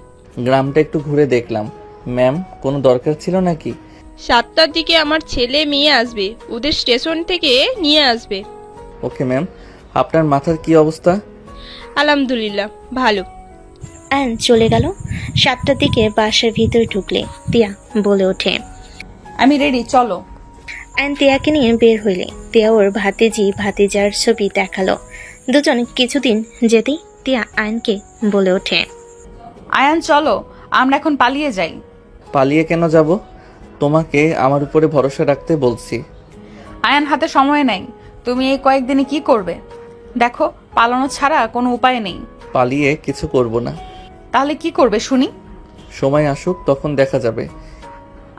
গ্রামটা একটু ঘুরে দেখলাম। ম্যাম, কোনো দরকার ছিল নাকি? 7টার দিকে আমার ছেলে মেয়ে আসবে, ওদের স্টেশন থেকে নিয়ে আসবে। Okay ma'am. আপনার মাথার কি অবস্থা? আলহামদুলিল্লাহ, ভালো। আয়ন চলে গেল। 7টার দিকে বাসার ভিতরে ঢুকলে তিয়া বলে ওঠে, আমি রেডি, চলো। আয়ন তিয়াকে নিয়ে বের হইলে তিয়া ওর ভাতিজার ছবি দেখালো। দুজন কিছুদিন যেতেই তিয়া আয়নকে বলে ওঠে, আয়ান চলো, আমরা এখন পালিয়ে যাই। পালিয়ে কেন যাব? তোমাকে আমার উপরে ভরসা রাখতে বলছি। আয়ান, হাতে সময় নেই। তুমি এই কয়েকদিনে কি করবে? দেখো, পালানো ছাড়া কোনো উপায় নেই। পালিয়ে কিছু করব না। তাহলে কি করবে শুনি? সময় আসুক, তখন দেখা যাবে।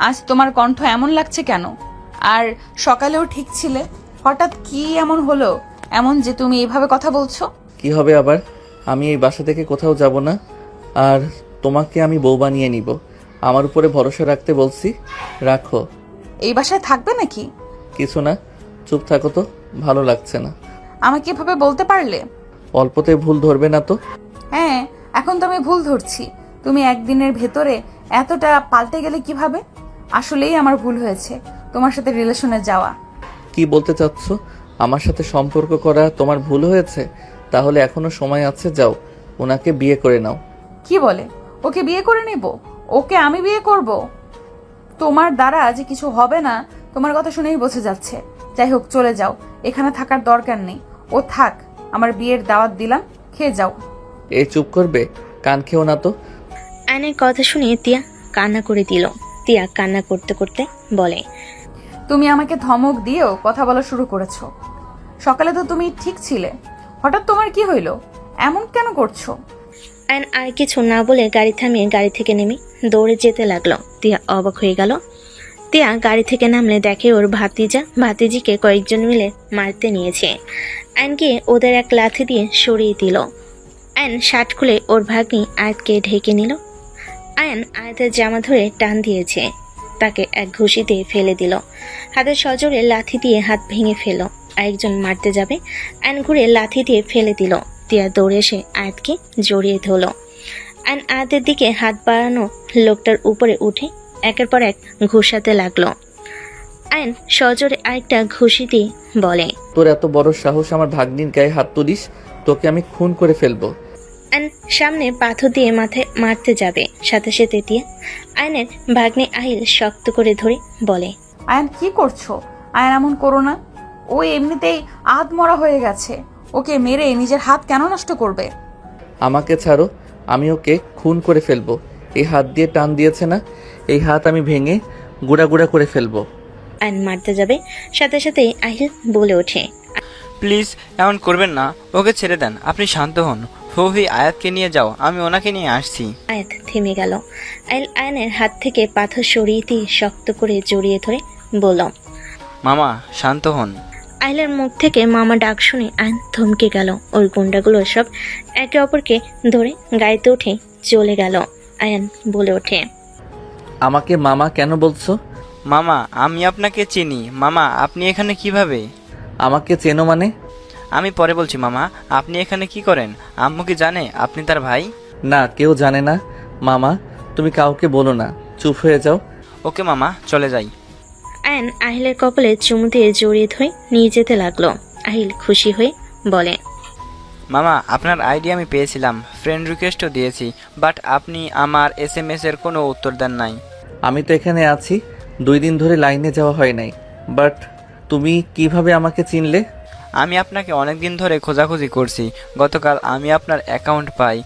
আজ তোমার কণ্ঠ এমন লাগছে কেন? আর সকালেও ঠিক ছিলে, হঠাৎ কি এমন হলো এমন যে তুমি এইভাবে কথা বলছো? কি হবে আবার? আমি এই বাসা থেকে কোথাও যাব না, আর তোমাকে আমি বউ বানিয়ে নিব। আমার উপরে ভরসা রাখতে বলছি, রাখো। এই বাসায় থাকবে নাকি? কিছু না, চুপ থাকো তো, ভালো লাগছে না। আমাকে এভাবে বলতে পারলে? অল্পতে ভুল ধরবে না তো? হ্যাঁ, এখন তো আমি ভুল ধরছি। তুমি একদিনের ভেতরে এতটা পাল্টে গেলে কিভাবে? আসলেই আমার ভুল হয়েছে তোমার সাথে রিলেশনে যাওয়া। কি বলতে চাচ্ছ? আমার সাথে সম্পর্ক করা তোমার ভুল হয়েছে? তাহলে এখনো সময় আছে, যাও ওনাকে বিয়ে করে নাও। কি বলে? ওকে বিয়ে করে নেব? ওকে আমি বিয়ে করব? তোমার দ্বারা যে কিছু হবে না তোমার কথা শুনেই বোঝা যাচ্ছে। যাই হোক, চলে যাও, এখানে থাকার দরকার নেই। ও থাক, আমার বিয়ের দাওয়াত দিলাম, খেয়ে যাও। এই চুপ করবে? কান খেও না তো। আয়নের কথা শুনে তিয়া কান্না করে দিল। তিয়া কান্না করতে করতে বলে, তুমি আমাকে ধমক দিয়েও কথা বলা শুরু করেছো। সকালে তো তুমি ঠিক ছিলে, হঠাৎ তোমার কি হইল? এমন কেন করছো? আয়ন আর কিছু না বলে গাড়ি থামিয়ে গাড়ি থেকে নেমে দৌড়ে যেতে লাগলো। তিয়া অবাক হয়ে গেল। তিয়া গাড়ি থেকে নামলে দেখে ওর ভাতিজিকে কয়েকজন মিলে মারতে নিয়েছে। আয়নকে ওদের এক লাথি দিয়ে সরিয়ে দিল। আয়ন শার্ট খুলে ওর ভাগ্নি আয়াতকে ঢেকে নিল। আয়ন আয়াতের জামা ধরে টান দিয়েছে, তাকে এক ঘুষি দিয়ে ফেলে দিল। হাতের সজোরে লাথি দিয়ে হাত ভেঙে ফেল। আরেকজন মারতে যাবে, আয়ন ঘুরে লাথি দিয়ে ফেলে দিল। তিয়া দৌড়ে এসে আয়াতকে জড়িয়ে ধরল। আয়ন আয়াতের দিকে হাত বাড়ানো লোকটার উপরে উঠে একের পর এক ঘুষাতে লাগলো। আয়ন সজোরে আরেকটা ঘুষি দিয়ে বলে, তোর এত বড় সাহস আমার ভাগ্নির গায়ে হাত তুলিস, তোকে আমি খুন করে ফেলবো। আয়ন সামনে পাথর দিয়ে মাথায় মারতে যাবে, সাথে সাথে তিয়া আয়নের ভাগ্নে আহিল শক্ত করে ধরে বলে, আয়ান কি করছো? আয়ান এমন করো না, ও এমনিতেই আধমরা হয়ে গেছে, ওকে মেরে নিজের হাত কেন নষ্ট করবে? আমাকে ছাড়ো, আমি ওকে খুন করে ফেলবো। এই হাত দিয়ে টান দিয়েছে না, এই হাত আমি ভেঙে গুঁড়া গুঁড়া করে ফেলবো। আয়ন মারতে যাবে, সাথে সাথে আহিল বলে ওঠে, প্লিজ এমন করবেন না, ওকে ছেড়ে দেন, আপনি শান্ত হন। ফুফি আয়াতকে নিয়ে যাও, আমি ওনাকে নিয়ে আসছি। আয়াত থেমে গেল। আহিল আয়নের হাত থেকে পাথর সরিয়ে দিয়ে শক্ত করে জড়িয়ে ধরে বলল, মামা শান্ত হন। আহিলের মুখ থেকে মামা ডাক শুনে আয়ন থমকে গেল। ওর গুন্ডাগুলো সব একে অপরকে ধরে গাড়িতে উঠে চলে গেল। আয়ন বলে ওঠে, আমাকে মামা কেন বলছো? মামা আমি আপনাকে চিনি। মামা আপনি এখানে কিভাবে? আমাকে চেনো মানে? আমি পরে বলছি মামা, আপনি এখানে কি করেন? আম্মু কি জানে আপনি তার ভাই? না, কেউ জানে না মামা, তুমি কাউকে বলো না, চুপ হয়ে যাও। ওকে মামা, চলে যাই। আয়ন আহিলের কপালে চুমু দিয়ে জড়িয়ে ধরে নিয়ে যেতে লাগলো। আহিল খুশি হয়ে বলে, মামা আপনার আইডি আমি পেয়েছিলাম, ফ্রেন্ড রিকোয়েস্টও দিয়েছি, বাট আপনি আমার SMS এর কোনো উত্তর দেন নাই। আমি তো এখানে আছি, 2 দিন ধরে লাইনে যাওয়া হয় নাই, বাট তুমি কিভাবে আমাকে চিনলে? আমি আপনাকে অনেক দিন ধরে খোঁজাখুঁজি করছি। গতকাল আমি আপনার অ্যাকাউন্ট পাই,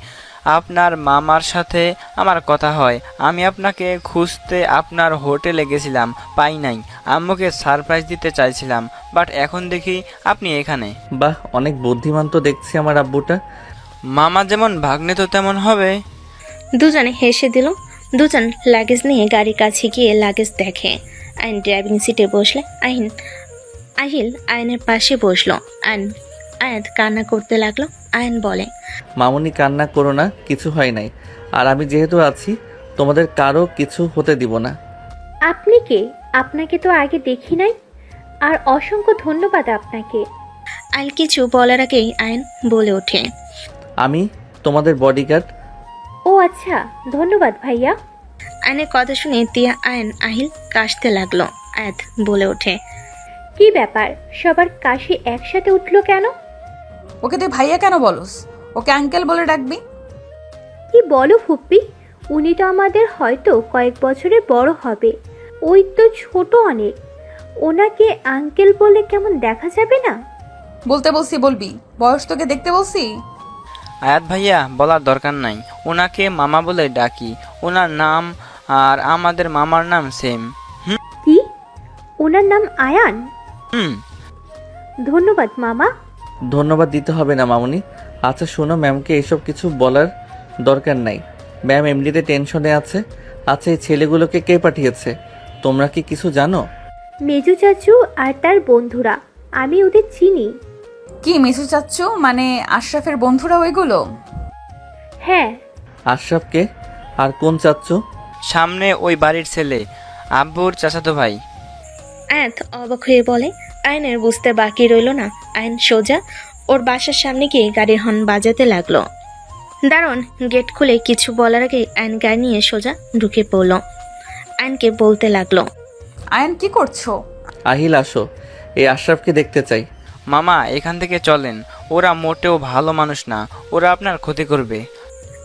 আপনার মামার সাথে আমার কথা হয়। আমি আপনাকে খুঁজতে আপনার হোটেলে গেছিলাম, পাই নাই। আম্মুকে সারপ্রাইজ দিতে চাইছিলাম, বাট এখন দেখি আপনি এখানে। বাহ, অনেক বুদ্ধিমান তো দেখছি আমার আব্বুটা। মামা যেমন ভাগ্নে তো তেমন হবে। দুজনে হেসে দিল। দুজন লাগেজ নিয়ে গাড়ির কাছে গিয়ে লাগেজ দেখে। আইন ড্রাইভিং সিটে বসলে আহিল আয়নের পাশে বসলো। আয়াত কান্না করতে লাগলো। আয়ন বলে, মামুনি কান্না করো না, কিছু হয় নাই। আর আমি যেহেতু আছি, তোমাদের কারো কিছু হতে দিব না। আপনি কে? আপনাকে তো আগে দেখি নাই। আর অসংখ্য ধন্যবাদ আপনাকে। আইল কিছু বলার আগেই আয়ন বলে ওঠে, আমি তোমাদের বডিগার্ড। ও আচ্ছা, ধন্যবাদ ভাইয়া। আয়নের কথা শুনে তিয়া আয়ন আহিল কাশতে লাগলো। আয়াত বলে ওঠে, কি ব্যাপার, সবার কাশি একসাথে উঠলো কেন? ওকে তুই ভাইয়া কেন বলস? ওকে আঙ্কেল বলে ডাকবি। কি বলো ফুপ্পি, উনি তো আমাদের হয়তো কয়েক বছরের বড় হবে। ওই তো ছোট অনেক, ওনাকে আঙ্কেল বলে কেমন দেখা যাবে না? বলতে বলছি বলবি, বয়স তোকে দেখতে বলছি। আয়াত ভাইয়া বলার দরকার নাই, ওনাকে মামা বলে ডাকি। ওনার নাম আর আমাদের মামার নাম সেম। কি, ওনার নাম আয়ান? হুম। ধন্যবাদ মামা। ধন্যবাদ দিতে হবে না মামুনি। আচ্ছা শোনো, ম্যামকে এসব কিছু বলার দরকার নাই, ম্যাম এমনিতে টেনশনে আছে। আচ্ছা, এই ছেলেগুলোকে কে পাঠিয়েছে, তোমরা কি কিছু জানো? মেজু চাচু আর তার বন্ধুরা, আমি ওদের চিনি। কি মিসু চাচ্ছু, মানে আশরাফের বন্ধুরা ওইগুলো? হ্যাঁ। আশরাফকে? আর কোন চাচ্চু? সামনে ওই বাড়ির ছেলে, আব্বুর চাচাতো ভাই। আয়াত অবাক হয়ে বলে। আয়নের বুঝতে বাকি রইল না। আয়ন সোজা ওর বাসার সামনে গিয়ে গাড়ির হর্ন বাজাতে লাগলো। দারুণ গেট খুলে কিছু বলার আগে আয়ন গাড়ি নিয়ে সোজা ঢুকে পড়ল। আয়নকে বলতে লাগলো, আয়ান কি করছো? আহিল আসো, এই আশরাফকে দেখতে চাই। মামা এখান থেকে চলেন, ওরা মোটেও ভালো মানুষ না, ওরা আপনার ক্ষতি করবে।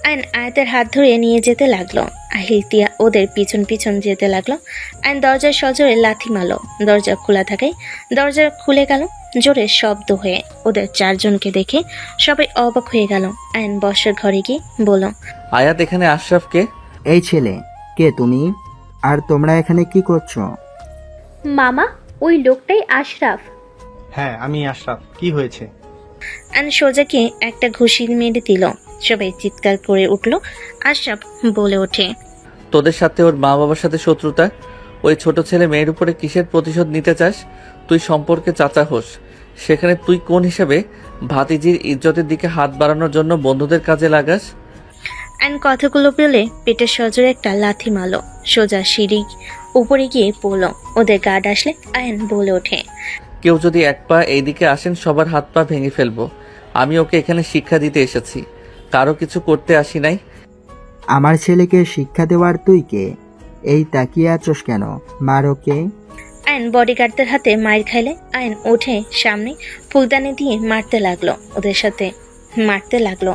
আয়ন আয়াতের হাত ধরে নিয়ে যেতে লাগলো। আহিল তিয়া ওদের পিছন পিছন যেতে লাগলো। আয়ন দরজার সজোরে লাথি মারলো। দরজা খোলা থাকায় দরজা খুলে গেল জোরে শব্দ হয়ে। ওদের 4 জনকে দেখে সবাই অবাক হয়ে গেল। আয়ন বসার ঘরে গিয়ে বলল, আয়াত, এখানে আশরাফকে? এই ছেলে, কে তুমি? আর তোমরা এখানে কি করছো? মামা, ওই লোকটাই আশরাফ। হ্যাঁ, আমি আশরাফ। কি হয়েছে? আয়ন সোজাকে একটা ঘুষি মেরে দিল। সবাই চিৎকার করে উঠল। আশরাফ বলে ওঠে, তোদের সাথে ওর মা বাবার সাথে শত্রুতা, ওই ছোট ছেলে মেয়ের উপরে কিসের প্রতিশোধ নিতে চাস? তুই সম্পর্কে চাচা হোস, সেখানে তুই কোন হিসেবে ভাতিজির ইজ্জতের দিকে হাত বাড়ানোর জন্য বন্ধুদের কাজে লাগাস? আয়ন কথাগুলো বলে পেটের সজোরে একটা লাথি মারল। সোজা সিঁড়ি উপরে গিয়ে পড়ল। ওদের গার্ড আসলে আয়ন বলে ওঠে, কেউ যদি এক পা এইদিকে আসেন সবার হাত পা ভেঙে ফেলবো। আমি ওকে এখানে শিক্ষা দিতে এসেছি, কারো কিছু করতে আসি নাই। আমার ছেলেকে শিক্ষা দেওয়ার তুই কে? এই তাকিয়ে আছোস কেন? মার ওকে। আয়ন বডিগার্ডদের হাতে মাইর খাইলে আয়ন উঠে সামনে ফুলদানি দিয়ে মারতে লাগলো। ওদের সাথে মারতে লাগলো,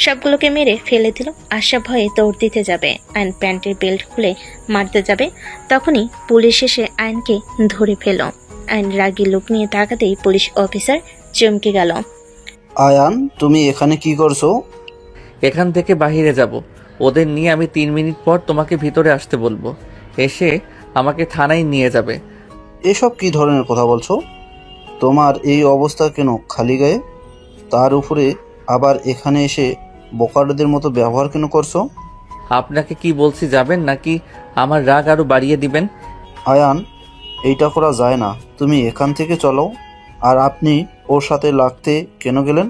সবগুলোকে মেরে ফেলে দিল। আশা ভয়ে দৌড় দিতে যাবে, আয়ন প্যান্টের বেল্ট খুলে মারতে যাবে, তখনই পুলিশ এসে আয়নকে ধরে ফেল। আয়ন রাগী লোক নিয়ে তাকাতেই পুলিশ অফিসার চমকে গেল। আয়ান, তুমি এখানে কি করছো? এখান থেকে বাহিরে যাব, ওদের নিয়ে আমি 3 মিনিট পর তোমাকে ভিতরে আসতে বলবো, এসে আমাকে থানায় নিয়ে যাবে। এসব কি ধরনের কথা বলছো? তোমার এই অবস্থা কেন খালি গায়ে? তার উপরে আবার এখানে এসে বোকারদের মতো ব্যবহার কেন করছো? আপনাকে কি বলছি যাবেন, নাকি আমার রাগ আরো বাড়িয়ে দিবেন? আয়ান, এইটা করা যায় না, তুমি এখান থেকে চলো। আর আপনি ওর সাথে লাগতে কেন গেলেন?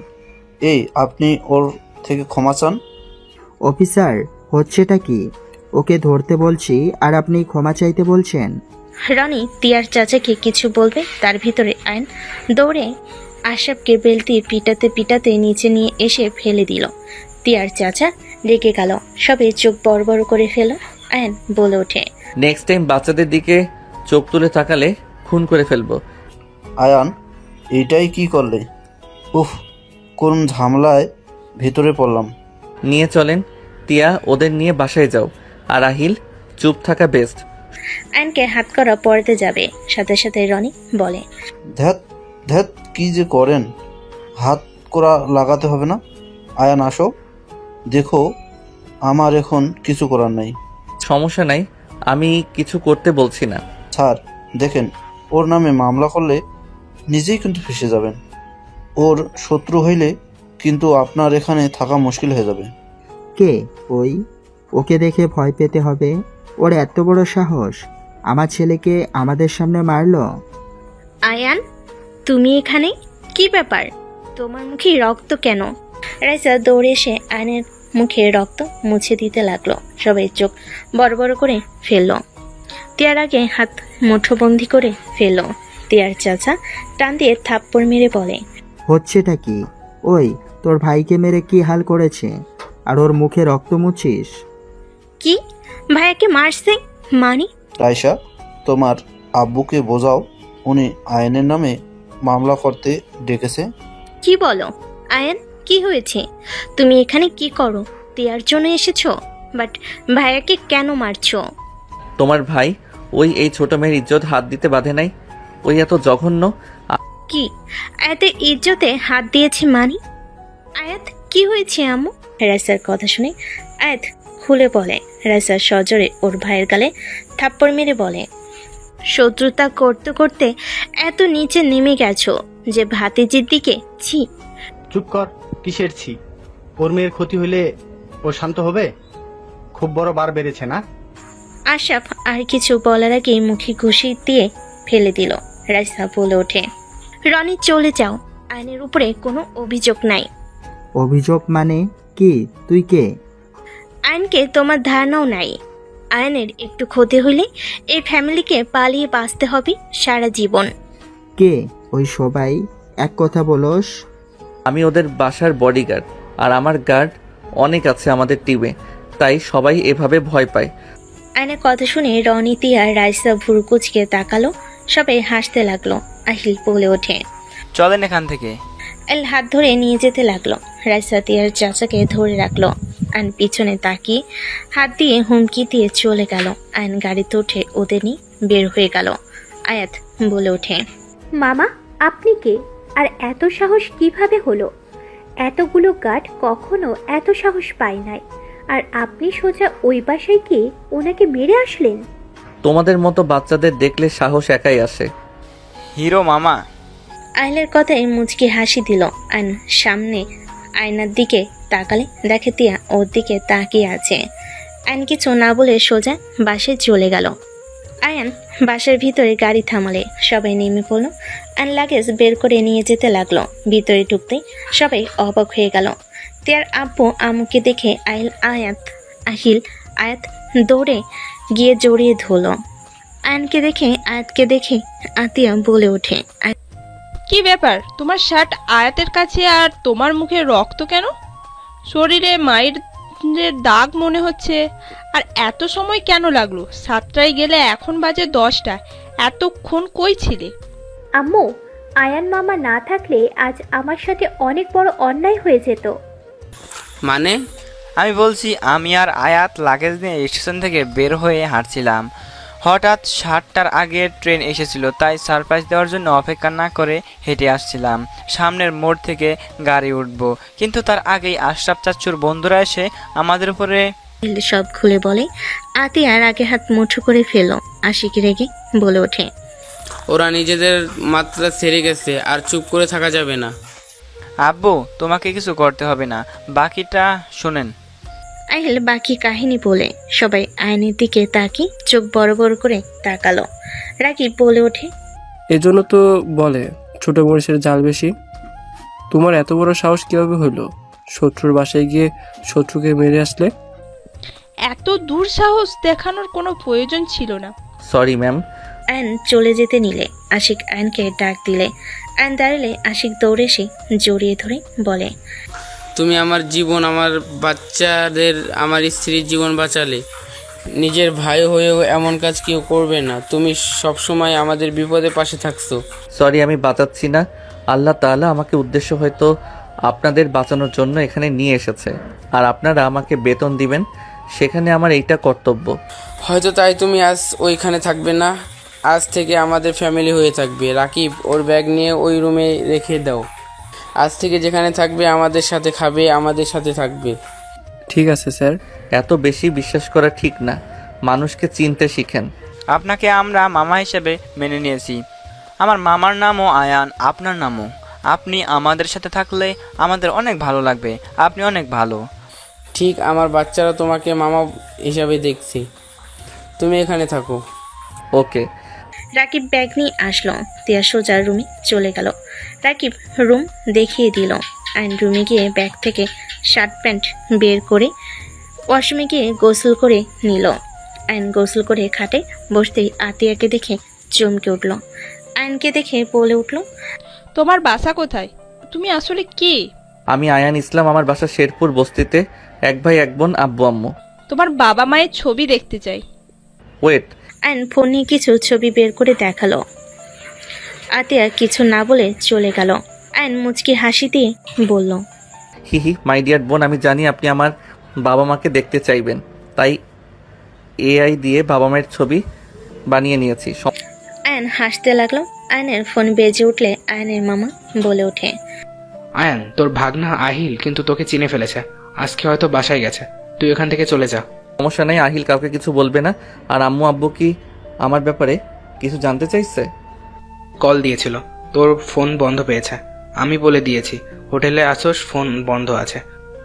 এই, আপনি ওর থেকে ক্ষমা চান। অফিসার, হচ্ছেটা কি? ওকে ধরতে বলছি আর আপনি ক্ষমা চাইতে বলছেন? রনি তিয়ার চাচাকে কিছু বলবে, তার ভিতরে আয়ন দৌড়ে আশরাফকে বেল্ট পিটাতে পিটাতে নিচে নিয়ে এসে ফেলে দিল। তিয়ার চাচা রেগে গেল, সবে চোখ বড় বড় করে ফেল। আয়ন বলে ওঠে, নেক্সট টাইম বাচ্চাদের দিকে চোখ তুলে তাকালে খুন করে ফেলবো। আয়ান, এইটাই কি করলে? উফ, কোন ঝামেলায় ভেতরে পড়লাম। নিয়ে চলেন টিয়া, ওদের নিয়ে বাসায় যাও। আর আহিল, চুপ থাকা বেস্ট। আয়নকে হাত করা পড়তে যাবে, সাথে সাথে রনি বলে, ধ্যাত ধ্যাত, কি যে করেন? হাত করা লাগাতে হবে না। আয়ান, আসো, দেখো আমার এখন কিছু করার নাই। সমস্যা নাই, আমি কিছু করতে বলছি না। স্যার দেখেন, ওর নামে মামলা করলে নিজেই কিন্তু ফেঁসে যাবেন। ওর শত্রু হইলে কিন্তু আপনার এখানে থাকা মুশকিল হয়ে যাবে। কে ওই? ওকে দেখে ভয় পেতে হবে? ওর এত বড় সাহস আমার ছেলেকে আমাদের সামনে মারলো? আয়ান, তুমি এখানে? কি ব্যাপার? তোমার মুখে রক্ত কেন? রাইসা দৌড়ে এসে আয়নের মুখে রক্ত মুছে দিতে লাগলো। সবাই চোখ বড় বড় করে ফেললো। তিয়ার আগে হাত মুঠোবন্দি করে ফেললো। তিয়ার চাচা টান দিয়ে থাপ্পড় মেরে বলে, হচ্ছেটা কি? ওই, তোর ভাইকে মেরে কি হাল করেছে আর ওর মুখে রক্ত মুছিস? কি? ভাইয়াকে মারছে? মানি? রাইসা, তোমার আব্বুকে বোঝাও, উনি আয়নের নামে মামলা করতে ডেকেছে। কি বলো? আয়ান, কি হয়েছে? তুমি এখানে কি করো? তিয়ার জন্য এসেছো? বাট ভাইয়াকে কেন মারছো? তোমার ভাই ওই এই ছোট মেয়ের ইজ্জত হাত দিতে বাধে নাই, ওই এত জঘন্য। কি আয়াতের ইজ্জতে হাত দিয়েছে মানি? আয়াত, কি হয়েছে আম্মু? রাইসার কথা শুনে আয়াত খুলে বলে। রাইসা সজোরে ওর ভাইয়ের গালে থাপ্পড় মেরে বলে, শত্রুতা করতে করতে এত নিচে নেমে গেছো যে ভাতিজির দিকে ছি। চুপ কর, কিসের ছি? ওর মেয়ের ক্ষতি হইলে ও শান্ত হবে? খুব বড় বার বেড়েছে না? আশরাফ আর কিছু বলার আগে মুখে ঘুষি দিয়ে ফেলে দিল। রাইসা বলে ওঠে, রনি চলে যাও, আইনের উপরে কোনো অভিযোগ নাই। অভিযোগ মানে কি? তুই কে? আইনকে তোমার ধারণাও নাই। আইনের একটু ক্ষতি হইলে এই ফ্যামিলিকে পালিয়ে বাঁচতে হবে সারা জীবন। কে ওই সবাই? এক কথা বলোস। আমি ওদের বাসার বডিগার্ড, আর আমার গার্ড অনেক আছে আমাদের টিমে, তাই সবাই এভাবে ভয় পায়। আয়নের কথা শুনে রনি তিয়া রাইসা ভুরু কুচকে তাকালো। সবাই হাসতে লাগলো। আহিল বলে ওঠে, চলেন এখান থেকে। আইল হাত ধরে নিয়ে যেতে লাগলো। রাইসা তিয়ার চাচাকে ধরে রাখলো। আইন পিছনে তাকিয়ে হাত দিয়ে হুমকি দিয়ে চলে গেল। আইন গাড়িতে উঠে ওদের নিয়ে বের হয়ে গেল। আয়াত বলে ওঠে, মামা, আপনি কে? আর এত সাহস কিভাবে হলো? এতগুলো গার্ড কখনো এত সাহস পায় নাই। আর আপনি সোজা ওই বাসায় গিয়ে ওনাকে মেরে আসলেন? তোমাদের মতো বাচ্চাদের দেখলে সাহস একাই আসে। হিরো মামা। আহিলের কথায় মুচকি হাসি দিল। আয়ন সামনে আয়নার দিকে তাকালে দেখে তিয়া ওর দিকে তাকিয়ে আছে। আয়ন কিছু না বলে সোজা বাসে চলে গেল। আয়ান বাসার ভিতরে গাড়ি থামালে সবাই নেমে পড়ল। আয়ন লাগেজ বের করে নিয়ে যেতে লাগলো। ভিতরে ঢুকতেই সবাই অবাক হয়ে গেল। তিয়ার আব্বু আম্মুকে দেখে আয়াত দৌড়ে গিয়ে জড়িয়ে ধরল। আয়াতকে দেখে আতিয়া বলে ওঠে, কি ব্যাপার, তোমার শার্ট আয়াতের কাছে আর তোমার মুখে রক্ত কেন? শরীরে মায়ের দাগ মনে হচ্ছে। আর এত সময় কেন লাগলো? 7টায় গেলে এখন বাজে 10টা। এতক্ষণ কই ছিলে? আম্মু, আয়ান মামা না থাকলে আজ আমার সাথে অনেক বড় অন্যায় হয়ে যেত। মানে? আমি বলছি, আমি আর আয়াত লাগেজ নিয়ে স্টেশন থেকে বের হয়ে হাঁটছিলাম। হঠাৎ 7টার আগে ট্রেন এসেছিল, তাই সারপ্রাইজ দেওয়ার জন্য অপেক্ষা না করে হেঁটে আসছিলাম। সামনের মোড় থেকে গাড়ি উঠবো, কিন্তু তার আগেই আশরাফ চাচ্চুর বন্ধুরা এসে আমাদের উপরে সব খুলে বলে। আতিয়ার আগে হাত মুঠো করে ফেল। আশিক রেগে বলে ওঠে, ওরা নিজেদের মাত্রা ছেড়ে গেছে, আর চুপ করে থাকা যাবে না। আব্বু, তোমাকে কিছু করতে হবে না, বাকিটা শোনেন। আহিল বাকি কাহিনী বলে সবাই আয়নের দিকে তাকিয়ে চোখ বড় বড় করে তাকালো। রাকিব বলে ওঠে, এজন্য তো বলে ছোট মরিচের জাল বেশি। তোমার এত বড় সাহস কিভাবে হলো? শত্রুর বাসায় গিয়ে শত্রুকে মেরে আসলে? এত দুঃসাহস দেখানোর কোনো প্রয়োজন ছিল না। Sorry ma'am. আয়ন চলে যেতে নিলে আশিক আয়নকে ডাক দিলে। আয়ন দাঁড়ালে আশিক দৌড়ে এসে জড়িয়ে ধরে বলে, তুমি আমার জীবন, আমার বাচ্চাদের, আমার স্ত্রীর জীবন বাঁচালে। নিজের ভাই হয়েও এমন কাজ কেউ করবে না। তুমি সবসময় আমাদের বিপদে পাশে থাকছো। সরি, আমি বাঁচাচ্ছি না। আল্লাহ তাআলা আমাকে উদ্দেশ্য হয়তো আপনাদের বাঁচানোর জন্য এখানে নিয়ে এসেছে, আর আপনারা আমাকে বেতন দিবেন, সেখানে আমার এইটা কর্তব্য। হয়তো তাই তুমি আজ ওইখানে থাকবে না, আজ থেকে আমাদের ফ্যামিলি হয়ে থাকবে। রাকিব, ওর ব্যাগ নিয়ে ওই রুমে রেখে দাও। আজ থেকে যেখানে থাকবে আমাদের সাথে খাবে, আমাদের সাথে থাকবে। ঠিক আছে স্যার। এত বেশি বিশ্বাস করা ঠিক না, মানুষকে চিনতে শিখেন। আপনাকে আমরা মামা হিসেবে মেনে নিয়েছি। আমার মামার নামও আয়ান, আপনার নামও। আপনি আমাদের সাথে থাকলে আমাদের অনেক ভালো লাগবে। আপনি অনেক ভালো। ঠিক, আমার বাচ্চারা তোমাকে মামা হিসাবে দেখছি। তুমি এখানে থাকো। ওকে। রাকিব ব্যাগ নিয়ে আসলো। তিয়া সোজা রুমে চলে গেল। রাকিব রুম দেখিয়ে দিল। আয়ন রুমে গিয়ে ব্যাগ থেকে শার্ট প্যান্ট বের করে ওয়াশরুমে গিয়ে গোসল করে নিল। আয়ন গোসল করে খাটে বসতেই আতিয়াকে দেখে চমকে উঠল। আয়নকে দেখে বলে উঠল, তোমার বাসা কোথায়? তুমি আসলে কে? আমি আয়ান ইসলাম, আমার বাসা শেরপুর বস্তিতে। 1 ভাই 1 বোন, আব্বু আম্মু। তোমার বাবা মায়ের ছবি দেখতে চাই। ওয়েট। আয়ন ফোন নিয়ে কিছু ছবি বের করে দেখালো। আতিয়া কিছু না বলে চলে গেল। আয়ন মুচকি হাসি দিয়ে বলল, হি হি, মাই ডিয়ার বোন, আমি জানি আপনি আমার বাবা মাকে দেখতে চাইবেন, তাই এআই দিয়ে বাবা মায়ের ছবি বানিয়ে নিয়েছি। আয়ন হাসতে লাগলো। আয়নের ফোন বেজে উঠলে আয়নের মামা বলে ওঠে, আয়ান, তোর ভাগনা আহিল কিন্তু তোকে চিনে ফেলেছে। আজকে হয়তো বাসায় গেছে, তুই এখান থেকে চলে যা। সমস্যা নেই, আহিল কাউকে কিছু বলবে না। আর আম্মু আব্বু কি আমার ব্যাপারে কিছু জানতে চাইছে? কল দিয়েছিল, তোর ফোন বন্ধ পেয়েছে। আমি বলে দিয়েছি হোটেলে আসোস, ফোন বন্ধ আছে,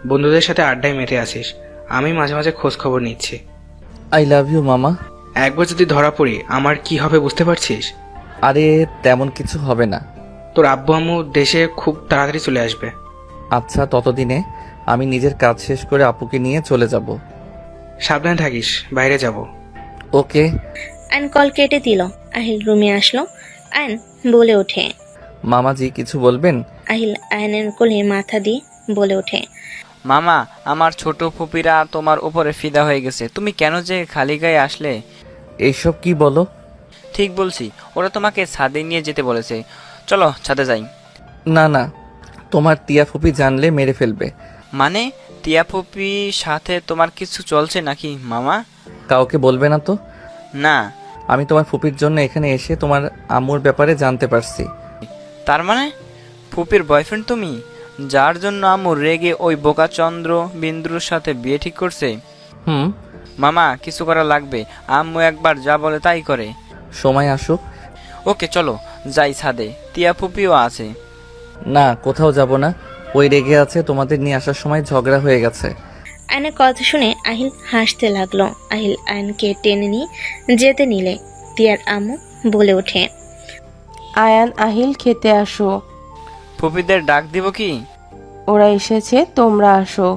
বন্ধুদের সাথে আড্ডায় মেতে আসিস। আমি মাঝে মাঝে খোঁজ খবর নিচ্ছি। আই লাভ ইউ মামা। একবার যদি ধরা পড়ি আমার কি হবে বুঝতে পারছিস? আরে তেমন কিছু হবে না। তোর আব্বু আম্মু দেশে খুব তাড়াতাড়ি চলে আসবে। আচ্ছা, ততদিনে আমি নিজের কাজ শেষ করে আপুকে নিয়ে চলে যাব। সাবধানে থাকিস, বাইরে যাব। ওকে। আয়ন কল কেটে দিল। আহিল রুমে আসলো। আয়ন বলে ওঠে, মামাজি কিছু বলবেন? আহিল আয়নের কোলে মাথা দিয়ে বলে ওঠে, মামা, আমার ছোট ফুপিরা তোমার উপরে ফিদা হয়ে গেছে। তুমি কেন যে খালি গায়ে আসলে? এইসব কি বলো? ঠিক বলছি, ওরা তোমাকে ছাদে নিয়ে যেতে বলেছে। চলো ছাদে যাই। না না, তোমার টিয়া ফুপি জানলে মেরে ফেলবে। মানে টিয়া ফুপির সাথে তোমার কিছু চলছে নাকি মামা? কাউকে বলবে না তো? না। আমি তোমার ফুপির জন্য এখানে এসে তোমার আম্মুর ব্যাপারে জানতে পারছি। তার মানে ফুপির বয়ফ্রেন্ড তুমি, যার জন্য আম্মু রেগে ওই বোকা চন্দ্র বিন্দুর সাথে বিয়ে ঠিক করছে? মামা, কিছু করা লাগবে। আম্মু একবার যা বলে তাই করে। সময় আসুক। ওকে চলো যাই ছাদে, তিয়া ফুপিও আছে। না, কোথাও যাব না। ওই রেগে আছে, তোমাদের নিয়ে আসার সময় ঝগড়া হয়ে গেছে। আয়নের কথা শুনে আহিল হাসতে লাগলো। আহিল আয়নকে টেনে নিয়ে যেতে নিলে তিয়ার আম্মু বলে ওঠে, আয়ান আহিল খেতে আসো, ফুপিদের ডাক দিব কি? ওরা এসেছে, তোমরা আসো।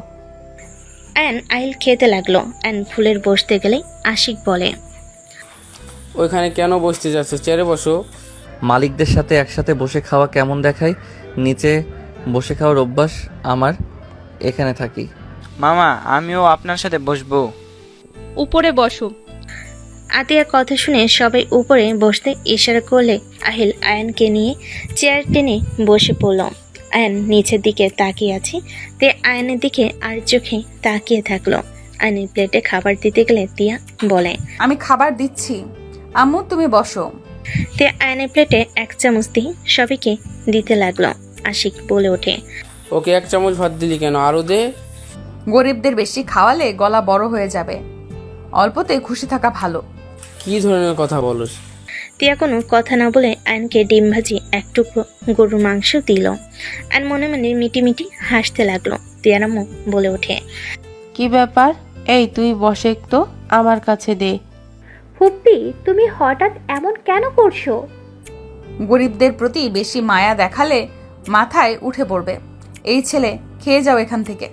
আয়ন আহিল খেতে লাগলো। আয়ন ফুলের বসতে গেলে আশিক বলে, ওইখানে কেন বসতে যাচ্ছ? চেয়ারে বসো। মালিকদের সাথে একসাথে বসে খাওয়া কেমন দেখায়? নিচে বসে খাওয়ার অভ্যাস আমার, এখানে থাকি। মামা, আমিও আপনার সাথে বসবো। উপরে বসো। আতিয়ার কথা শুনে সবাই উপরে বসতে ইশারা করলে আহিল আয়নকে নিয়ে চেয়ার টেনে বসে পড়ল। আয়ন নিচের দিকে তাকিয়ে আছে, তে আয়নের দিকে আর চোখে তাকিয়ে থাকলো। আয়নের প্লেটে খাবার দিতে গেলে তিয়া বলে, আমি খাবার দিচ্ছি, আম্মু তুমি বসো। তে আয়নের প্লেটে 1 চামচ দিয়ে সবাইকে দিতে লাগলো। আশিক বলে ওঠে, ওকে 1 চামচ ভাত দিলি কেন? আরও দে। গরিবদের বেশি খাওয়ালে গলা বড় হয়ে যাবে, অল্পতে খুশি থাকা ভালো। কি ধরনের কথা বলস? তিয়া কোনো কথা না বলে আয়নকে ডিম ভাজি 1 টুকরো গরুর মাংস দিল। আয়ন মনে মনে মিটি মিটি হাসতে লাগলো। তিয়ার আম্মু বলে ওঠে, কি ব্যাপার? এই তুই বসে তো, আমার কাছে দে। ফুপ্পি, তুমি হঠাৎ এমন কেন করছো? গরিবদের প্রতি বেশি মায়া দেখালে মাথায় উঠে পড়বে। এই ছেলে, খেয়ে যাও এখান থেকে।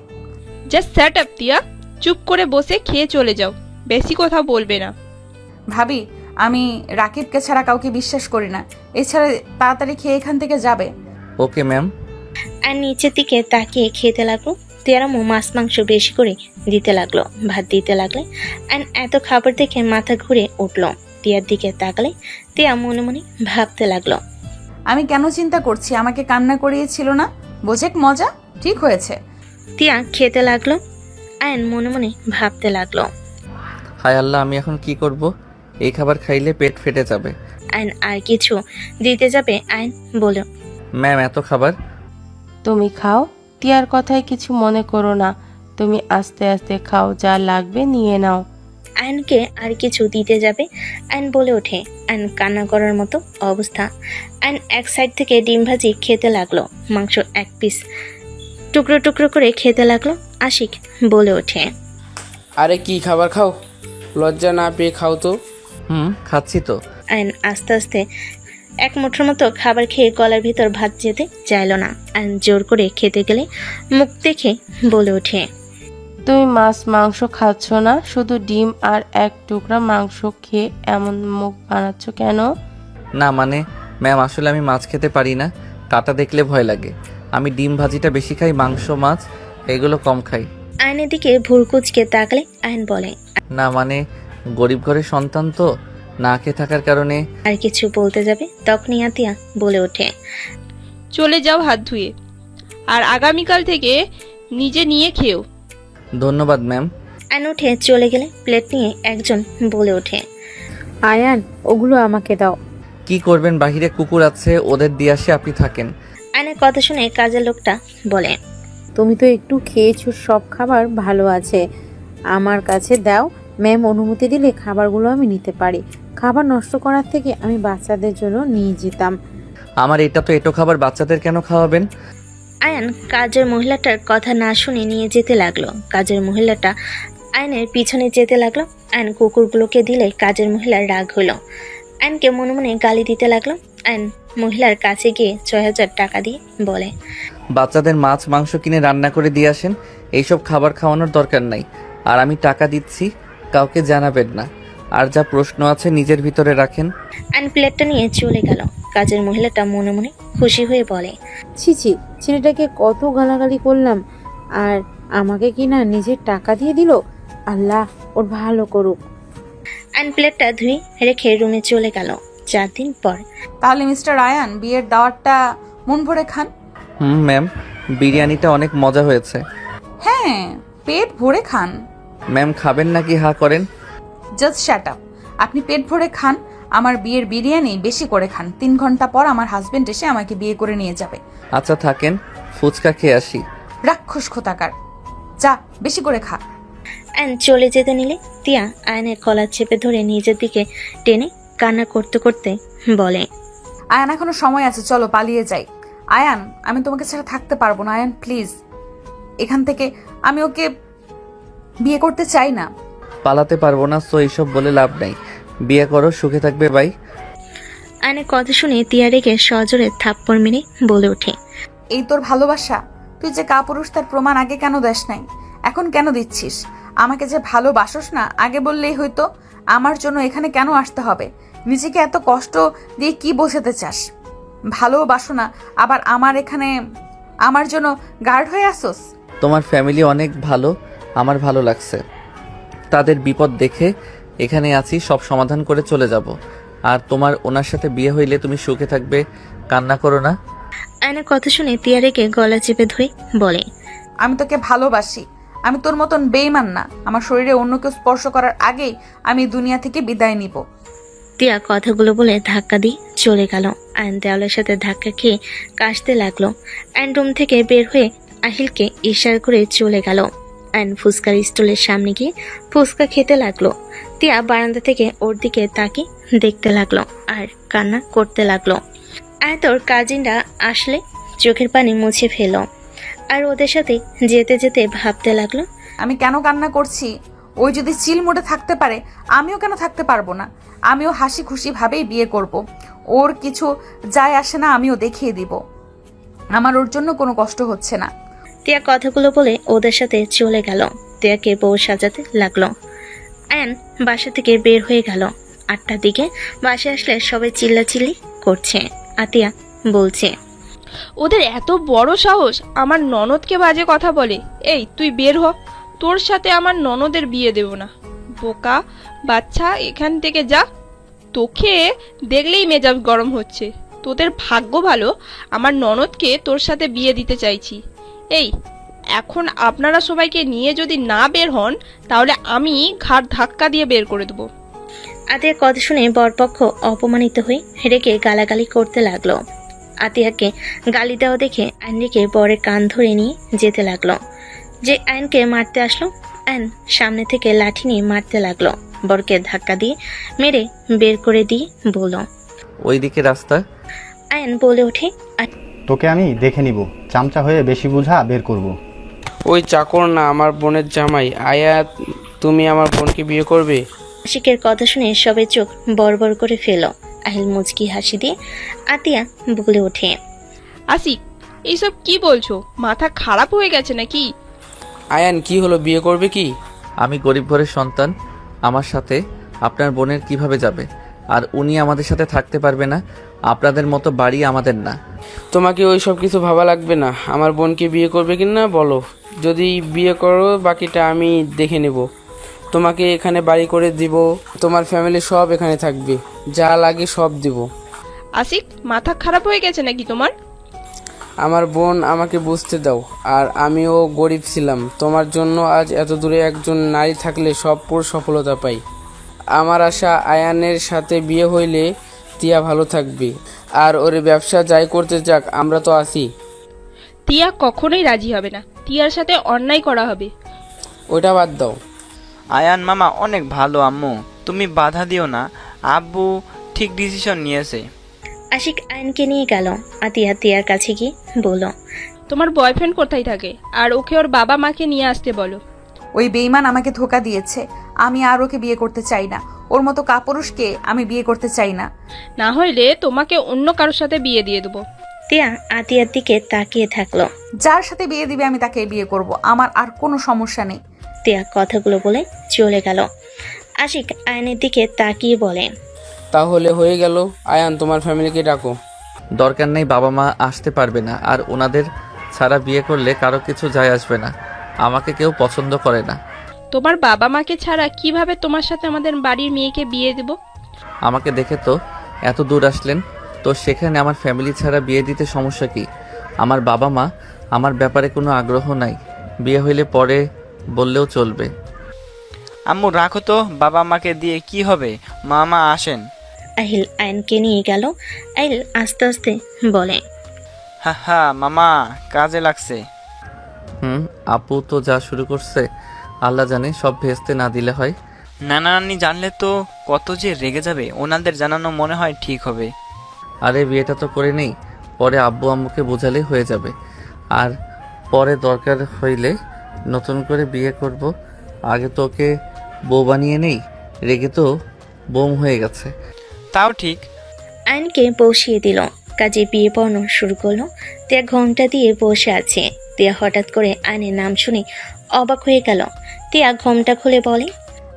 জাস্ট সেট আপ তিয়া, চুপ করে বসে খেয়ে চলে যাও, বেশি কথা বলবে না। ভাবি, আমি রাকিবকে ছাড়া কাউকে বিশ্বাস করি না। এছাড়া তাড়াতাড়ি খেয়ে এখান থেকে যাবে। Okay ma'am. আর নিচের দিকে তাকিয়ে খেতে লাগলো। তিয়ার আম্মু মাছ মাংস বেশি করে দিতে লাগলো, ভাত দিতে লাগলে। আর এত খাবার দেখে মাথা ঘুরে উঠলো। তিয়ার দিকে তাকালে তিয়া মনে মনে ভাবতে লাগলো, আমি কেন চিন্তা করছি? আমাকে কান্না করিয়েছিল না? বোঝেক মজা, ঠিক হয়েছে। তিয়া খেতে লাগলো। আয়ন মনে মনে ভাবতে লাগলো, হায় আল্লাহ, আমি এখন কি করব? এই খাবার খাইলে পেট ফেটে যাবে। আয়ন আর কিছু দিতে যাবে, আয়ন বলল, ম্যাম, এত খাবার? তুমি খাও, তিয়ার কথায় কিছু মনে করো না। তুমি আস্তে আস্তে খাও, যা লাগবে নিয়ে নাও। আয়নকে আর কিছু দিতে যাবে, আয়ন বলে ওঠে। আয়ন কান্না করার মতো অবস্থা। আয়ন এক সাইড থেকে ডিম ভাজি খেতে লাগলো, মাংস 1 পিস টুকরো টুকরো করে খেতে লাগলো। আশিক বলে ওঠে, আরে কি খাবার খাও? লজ্জা না পেয়ে খাও তো। খাচ্ছি তো। আয়ন আস্তে আস্তে 1 মুঠোর মতো খাবার খেয়ে গলার ভিতর ভাত যেতে চাইল না। আয়ন জোর করে খেতে গেলে মুখ দেখে বলে ওঠে, তুমি মাছ মাংস খাচ্ছ না, শুধু ডিম আর 1 টুকরা মাংস খেয়ে এমন মুখ বানাচ্ছ কেন? না মানে ম্যাম, আসলে আমি মাছ খেতে পারি না, কাটা দেখলে ভয় লাগে। আমি ডিম ভাজিটা বেশি খাই, মাংস মাছ এগুলো কম খাই। আয়নের দিকে ভুরকুচকে তাকলে আয়ন বলে, না মানে গরিব ঘরের সন্তান তো, না খেয়ে থাকার কারণে। আর কিছু বলতে যাবে তখনই আতিয়া বলে ওঠে, চলে যাও হাত ধুয়ে, আর আগামীকাল থেকে নিজে নিয়ে খেও। ধন্যবাদ ম্যাম। আয়ন উঠে চলে গেলে প্লেট নিয়ে একজন বলে ওঠে, আয়ান, ওগুলো আমাকে দাও। কি করবেন? বাহিরে কুকুর আছে, ওদের দিয়ে আসে, আপনি থাকেন। আয়নের কথা শুনে কাজের লোকটা বলে, তুমি তো একটু খেয়েছো, সব খাবার ভালো আছে, আমার কাছে দাও। ম্যাম অনুমতি দিলে খাবারগুলো আমি নিতে পারি। খাবার নষ্ট করার থেকে আমি বাচ্চাদের জন্য নিয়ে যেতাম। আমার এটা তো এটো খাবার, বাচ্চাদের কেন খাওয়াবেন? আয়ান কাজের মহিলাটার কথা না শুনে নিয়ে যেতে লাগলো। কাজের মহিলাটা আয়নের পিছনে যেতে লাগলো। আয়ন কুকুরগুলোকে দিলে কাজের মহিলার রাগ হলো। আয়নকে মনে মনে গালি দিতে লাগলো। আয়ন মহিলার কাছে গিয়ে 6000 টাকা দিয়ে বলে, বাচ্চাদের মাছ মাংস কিনে রান্না করে দিয়ে আসেন, এইসব খাবার খাওয়ানোর দরকার নাই। আর আমি টাকা দিচ্ছি, কাউকে জানাবেন না। আর যা প্রশ্ন আছে নিজের ভিতরে রাখেন। আয়ন প্লেটটা নিয়ে চলে গেল। কাজের মহিলাটা মনে মনে খুশি হয়ে বলে, ছি ছি, ছেলেটাকে কত গালাগালি করলাম, আর আমাকে কি না নিজের টাকা দিয়ে দিল। আল্লাহ ওর ভালো করুক। আয়ন প্লেটটা ধুয়ে রেখে রুমে চলে গেল। 4 দিন পর। তাহলে মিস্টার আয়ান, বিয়ের দাওয়াতটা মন ভরে খান। ম্যাম, বিরিয়ানিটা অনেক মজা হয়েছে। হ্যাঁ, পেট ভরে খান। ম্যাম, খাবেন নাকি হা করেন? Just shut up. আপনি পেট ভরে খান, আমার বিয়ের বিরিয়ানি বেশি করে খান। 3 ঘন্টা পর আমার হাজবেন্ড এসে আমাকে বিয়ে করে নিয়ে যাবে। আচ্ছা থাকেন, ফুচকা খেয়ে আসি। রাক্ষস কোথাকার, যা বেশি করে খা। আয়ন চলে যেতে নিলে তিয়া আয়নের কলার চেপে ধরে নিজের দিকে টেনে কান্না করতে করতে বলে, আয়ান এখনো সময় আছে, চলো পালিয়ে যাই। আয়ান, আমি তোমাকে ছাড়া থাকতে পারবো না। আয়ান প্লিজ, এখান থেকে আমি ওকে বিয়ে করতে চাই না। পালাতে পারবো না, সো এইসব বলে লাভ নাই। বিয়ে করো, সুখে থাকবে। বাই। আয়নের কথা শুনে তিয়া রেগে সজোরে থাপ্পড় মেরে বলে ওঠে, এই তোর ভালোবাসা? তুই যে কাপুরুষ তার প্রমাণ আগে কেন দেস নাই? এখন কেন দিচ্ছিস? আমাকে যে ভালোবাসোস না আগে বললেই হয়তো। আমার জন্য এখানে কেন আসতে হবে? নিজেকে এত কষ্ট দিয়ে কি বোঝাতে চাস? ভালোবাসো না আবার আমার এখানে আমার জন্য গার্ড হয়ে আসোস? তোমার ফ্যামিলি অনেক ভালো, আমার ভালো লাগছে। তাদের বিপদ দেখে এখানে আছি, সব সমাধান করে চলে যাব। আর তোমার ওনার সাথে বিয়ে হইলে তুমি সুখে থাকবে, কান্না করো না। আয়নের কথা শুনে তিয়া রেগে গলা চেপে ধরে বলে, আমি তোকে ভালোবাসি। আমি তোর মতন বেইমান না। আমার শরীরে অন্য কেউ স্পর্শ করার আগেই আমি দুনিয়া থেকে বিদায় নিব। তিয়া কথাগুলো বলে ধাক্কা দিয়ে চলে গেল। আয়ন দেওয়ালের সাথে ধাক্কা খেয়ে কাশতে লাগলো। আয়ন রুম থেকে বের হয়ে আহিলকে ইশারা করে চলে গেল। আয়ন ফুচকার স্টলের সামনে গিয়ে ফুচকা খেতে লাগলো। তিয়া বারান্দা থেকে ওর দিকে তাকিয়ে দেখতে লাগলো আর কান্না করতে লাগলো। আয়তর কাজিনরা আসলে চোখের পানি মুছে ফেল আর ওদের সাথে যেতে যেতে ভাবতে লাগলো, আমি কেন কান্না করছি? ওই যদি চিল মোডে থাকতে পারে, আমিও কেন থাকতে পারবো না? আমিও হাসি খুশি ভাবেই বিয়ে করব। ওর কিছু যায় আসে না, আমিও দেখিয়ে দিব আমার ওর জন্য কোনো কষ্ট হচ্ছে না। তিয়া কথাগুলো বলে ওদের সাথে চলে গেল। তিয়াকে বউ সাজাতে লাগলো। আয়ন বাসা থেকে বের হয়ে গেল। 8টার দিকে বাসায় আসলে সবাই চিল্লাচিল্লি করছে। আতিয়া বলছে, ওদের এত বড় সাহস আমার ননদকে বাজে কথা বলে। এই তুই বের হ, তোর সাথে আমার ননদের বিয়ে দেব না। বোকা বাচ্চা, এখান থেকে যা। তোকে দেখলেই মেজাজ গরম হচ্ছে। তোদের ভাগ্য ভালো, আমার ননদকে তোর সাথে বিয়ে দিতে চাইছি। এই এখন আপনারা সবাইকে নিয়ে যদি না বের হন তাহলে আমি ঘাড় ধাক্কা দিয়ে বের করে দেবো। আতিয়ার কথা শুনে বরপক্ষ অপমানিত হয়ে রেগে গালাগালি করতে লাগলো। আতিয়াকে গালি দেওয়া দেখে আইনকে বরের কান ধরে নিয়ে যেতে লাগলো। যে আইনকে মারতে আসলো, আইন সামনে থেকে লাঠি নিয়ে মারতে লাগলো। বরকে ধাক্কা দিয়ে মেরে বের করে দিয়ে বলল, ওইদিকে রাস্তা। আইন বলে ওঠে, তোকে আমি দেখে নিব, চামচা হয়ে বেশি বুঝা বের করব। ওই চাকর না আমার বোনের জামাই। আয়া, তুমি আমার বোনকে বিয়ে করবে? আশিকের কথা শুনে সবাই চোখ বড় করে ফেল। আহিল মুচকি হাসি দিয়ে আতিয়া বলে ওঠে, আশিক, এইসব কি বলছো? মাথা খারাপ হয়ে গেছে নাকি? আয়ান, কি হলো, বিয়ে করবে কি? আমি গরিব ঘরের সন্তান, আমার সাথে আপনার বোনের কিভাবে যাবে? আর উনি আমাদের সাথে থাকতে পারবে না। আপনাদের মতো বাড়ি আমাদের না। তোমাকে ওই সব কিছু ভাবা লাগবে না। আমার বোনকে বিয়ে করবে কি না বলো। যদি বিয়ে করো বাকিটা আমি দেখে নেব। তোমাকে এখানে বাড়ি করে দিব, তোমার ফ্যামিলি সব এখানে থাকবে, যা লাগে সব দিব। আশিক, মাথা খারাপ হয়ে গেছে নাকি তোমার? আমার বোন আমাকে বুঝতে দাও। আর আমিও গরিব ছিলাম। তোমার জন্য আজ এত দূরে একজন নারী থাকলে সব পুরো সফলতা পাই। আমার আশা আয়ানের সাথে বিয়ে হইলে তিয়া ভালো থাকবে, আর ওর ব্যবসা যাই করতে যাক, আমরা তো আছি। তিয়া কখনোই রাজি হবে না। তিয়ার সাথে অন্যায় করা হবে। ওইটা বাদ দাও। আয়ান মামা অনেক ভালো আম্মু, তুমি বাধা দিও না। আব্বু ঠিক ডিসিশন নিয়েছে। আশিক আইনকে নিয়ে গেল। আতিয়া তিয়ার কাছে গিয়ে বলল, তোমার বয়ফ্রেন্ড কোথায় থাকে? আর ওকে ওর বাবা মাকে নিয়ে আসতে বলো। ওই বেইমান আমাকে ধোকা দিয়েছে। আমি আর ওকে বিয়ে করতে চাই না। ওর মতো কাপুরুষকে আমি বিয়ে করতে চাই না। না হইলে তোমাকে অন্য কারোর সাথে বিয়ে দিয়ে দেবো। তিয়া আতিয়ার দিকে তাকিয়ে থাকলো। যার সাথে বিয়ে দিবে আমি তাকে বিয়ে করব, আমার আর কোনো সমস্যা নেই। তিয়া কথাগুলো বলে চলে গেল। আশিক আয়নের দিকে তাকিয়ে বলে, তাহলে হয়ে গেল। আয়ান, তোমার ফ্যামিলিকে ডাকো। দরকার নেই, বাবা মা আসতে পারবে না। আর ওনাদের ছাড়া বিয়ে করলে কারো কিছু যায় আসবে না। আমাকে কেউ পছন্দ করে না। তোমার বাবা মাকে ছাড়া কিভাবে তোমার সাথে আমাদের বাড়ির মেয়েকে বিয়ে দেব? আমাকে দেখে তো এত দূর আসলেন, তো সেখানে আমার ফ্যামিলি ছাড়া বিয়ে দিতে সমস্যা কি? আমার বাবা মা আমার ব্যাপারে কোনো আগ্রহ নাই। বিয়ে হইলে পরে বললেও চলবে। আম্মু রাখো তো, বাবা মাকে দিয়ে কি হবে? মামা আসেন। আহিল আয়নকে নিয়ে গেল। আহিল আস্তে আস্তে বলে, হা হা মামা কাজে লাগছে। আপু তো যা শুরু করছে, আল্লাহ জানে, সব ভেস্তে না দিলে হয়। নানা নানি জানলে তো কত যে রেগে যাবে। ওনাদের জানানো মনে হয় ঠিক হবে। আরে বিয়েটা তো করে নেই, পরে আব্বু আম্মুকে বোঝালেই হয়ে যাবে। আর পরে দরকার হইলে নতুন করে বিয়ে করব। আগে তোকে বউ বানিয়ে নেই, রেগে তো বোম হয়ে গেছে। তাও ঠিক। আয়নকে বসিয়ে দিল, কাজে বিয়ে পড়ানো শুরু করলো। তিয়া ঘোমটা দিয়ে বসে আছে। তিয়া হঠাৎ করে আয়নের নাম শুনে অবাক হয়ে গেল। তিয়া ঘোমটা খুলে বলে,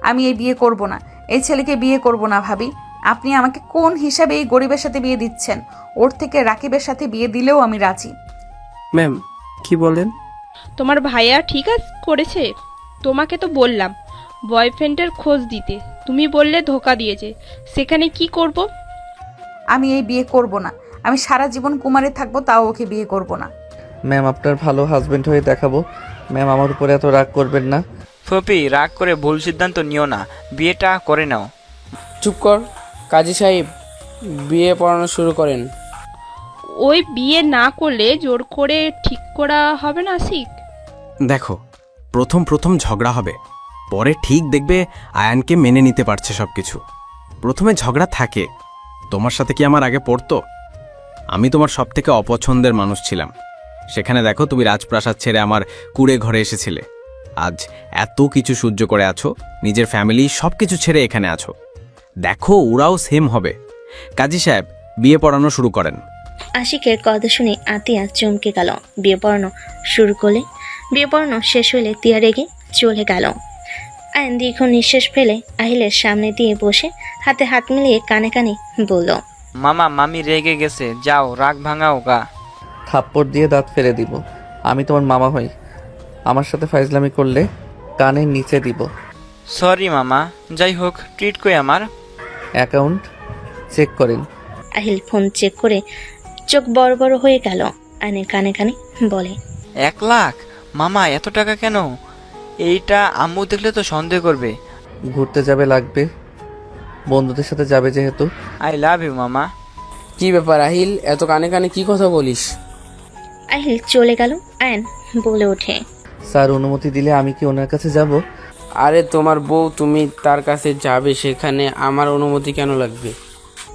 আমি এই বিয়ে করব না, এই ছেলেকে বিয়ে করব না ভাবি। আপনি আমাকে কোন হিসাবে এই গরিবের সাথে বিয়ে দিচ্ছেন? ওর থেকে রাকিবের সাথে বিয়ে দিলেও আমি রাজি। ম্যাম কি বলেন? তোমার ভাইয়া ঠিক করেছে। তোমাকে তো বললাম বয়ফ্রেন্ডের খোঁজ দিতে, তুমি বললে ধোকা দিয়েছে। সেখানে কি করব? আমি এই বিয়ে করব না। আমি সারা জীবন কুমারে থাকবো, তাও ওকে বিয়ে করব না। ম্যাম আপনার ভালো হাজবেন্ড হয়ে দেখাবো। ম্যাম আমার উপরে এত রাগ করবেন না। ফুপি, রাগ করে ভুল সিদ্ধান্ত নিও না, বিয়েটা করে নাও। চুপ কর। কাজী সাহেব, বিয়ে পড়ানো শুরু করেন। ওই বিয়ে না করলে জোর করে ঠিক করা হবে না আশিক। দেখো, প্রথম ঝগড়া হবে, পরে ঠিক দেখবে আয়ানকে মেনে নিতে পারছে সব কিছু। প্রথমে ঝগড়া থাকে। তোমার সাথে কি আমার আগে পড়তো? আমি তোমার সব থেকে অপছন্দের মানুষ ছিলাম। সেখানে দেখো তুমি রাজপ্রাসাদ ছেড়ে আমার কুড়ে ঘরে এসেছিলে। আজ এত কিছু সহ্য করে আছো, নিজের ফ্যামিলি সব কিছু ছেড়ে এখানে আছো। দেখো ওরাও সেম হবে। কাজী সাহেব, বিয়ে পড়ানো শুরু করেন। আশিকের কথা শুনে আতিয়া চমকে গেল। বিয়ে পড়ানো শুরু করলে, বিয়ে পড়ানো শেষ হলে তিয়া রেগে চলে গেল। আয়ন দীর্ঘ নিঃশ্বাস ফেলে আহিলের সামনে দিয়ে বসে হাতে হাত মিলিয়ে কানে কানে বলল, মামা মামি রেগে গেছে, যাও রাগ ভাঙাও গা। থাপ্পড় দিয়ে দাঁত ফেলে দিব। আমি তোমার মামা হই, আমার সাথে ফাইজলামি করলে কানের নিচে দিব। সরি মামা, যাই হোক ট্রিট কই আমার। অ্যাকাউন্ট চেক করেন। আহিল ফোন চেক করে চোখ বড় বড় হয়ে গেল। আয়নের কানে কানে বলে, 1 লাখ? মামা এত টাকা কেন? এইটা আম্মু দেখলে তো সন্দেহ করবে। ঘুরতে যাবে লাগবে, বন্ধুদের সাথে যাবে যেহেতু। আই লাভ ইউ মামা। কি ব্যাপার আহিল, এত কানে কানে কি কথা বলিস? আহিল চলে গেল। আয়ন বলে ওঠে, স্যার অনুমতি দিলে আমি কি ওনার কাছে যাব? আরে তোমার বউ, তুমি তার কাছে যাবে, সেখানে আমার অনুমতি কেন লাগবে?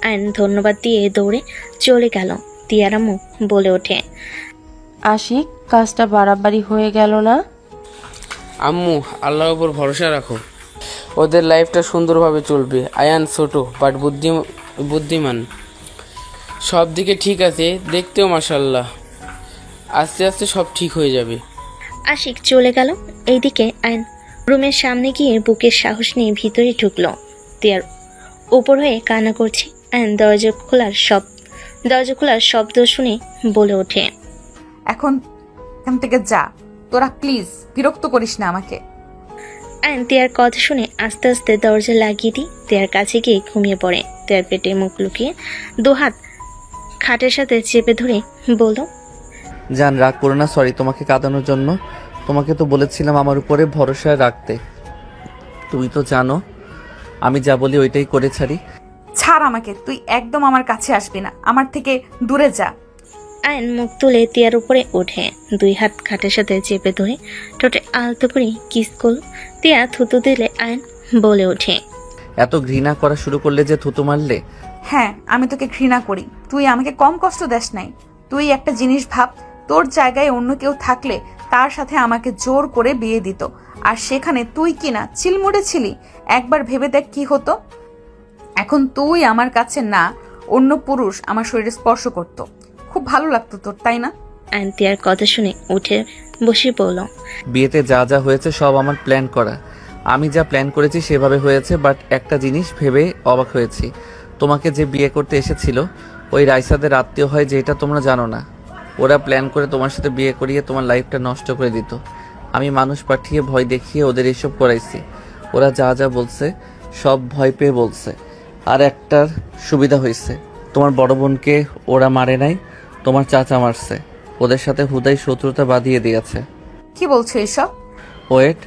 আয়ন ধন্যবাদ দিয়ে দৌড়ে চলে গেল। তিয়ার আম্মু বলে ওঠে, আশিক, কাজটা বাড়াবাড়ি হয়ে গেল না? আম্মু, আল্লাহর উপর ভরসা রাখো, ওদের লাইফটা সুন্দরভাবে চলবে। আয়ান ছোট বাট বুদ্ধিমান, সব দিকে ঠিক আছে, দেখতেও মাশাল্লাহ। আস্তে আস্তে সব ঠিক হয়ে যাবে। আশিক চলে গেল। এইদিকে আয়ন রুমের সামনে গিয়ে বুকের সাহস নিয়ে ভিতরে ঢুকলো। তিয়ার উপর হয়ে কান্না করছে। আয়ন দরজা খোলার শব্দ শুনে বলে ওঠে, এখন এখান থেকে যা, তোরা প্লিজ বিরক্ত করিস না আমাকে। আয়ন তিয়ার কথা শুনে আস্তে আস্তে দরজা লাগিয়ে দিই তিয়ার কাছে গিয়ে ঘুমিয়ে পড়ে। তিয়ার পেটে মুখ লুকিয়ে 2 হাত খাটের সাথে চেপে ধরে বলল, জান রাগ করো না, সরি তোমাকে কাঁদানোর জন্য। তোমাকে তো বলেছিলাম আমার উপরে ভরসা রাখতে। তুমি তো জানো আমি যা বলি ওইটাই করে ছাড়ি। ছাড় আমাকে, তুই একদম আমার কাছে আসবি না, আমার থেকে দূরে যা। আয়ন মুখ তুলে তিয়ার উপরে ওঠে, 2 হাত খাটের সাথে চেপে ধরে ঠোঁটে আলতো করে কিস করল। তিয়া থুতু দিলে আয়ন বলে ওঠে, এত ঘৃণা করা শুরু করলে যে থুতু মারলে? হ্যাঁ, আমি তোকে ঘৃণা করি। তুই আমাকে কম কষ্ট দেস নাই। তুই একটা জিনিস ভাব, তোর জায়গায় অন্য কেউ থাকলে তার সাথে আমাকে জোর করে বিয়ে দিত, আর সেখানে তুই কিনা চিলমুড়ে ছিলি। একবার ভেবে দেখ কি হতো। এখন তুই আমার কাছে না, অন্য পুরুষ আমার শরীরে স্পর্শ করত, খুব ভালো লাগতো তোর, তাই না? আয়ন তিয়ার কথা শুনে উঠে বসে পড়ল। বিয়েতে যা যা হয়েছে সব আমার প্ল্যান করা। আমি যা প্ল্যান করেছি সেভাবে হয়েছে, বাট একটা জিনিস ভেবে অবাক হয়েছি। তোমাকে যে বিয়ে করতে এসেছিল ওই রাইসাদের আত্মীয় হয়, যেটা তোমরা জানো না। ওরা প্ল্যান করে তোমার সাথে বিয়ে করিয়ে তোমার লাইফটা নষ্ট করে দিত। আমি মানুষ পাঠিয়ে ভয় দেখিয়ে ওদের এসব করাইছি। ওরা যা যা বলছে সব ভয় পেয়ে বলছে। আর একটার সুবিধা হয়েছে, তোমার বড় বোনকে ওরা মারে নাই, তোমার চাচা মারছে। ওদের সাথে হুদাই শত্রুতা বাঁধিয়ে দিয়েছে। কি বলছো এসব? ওয়েট,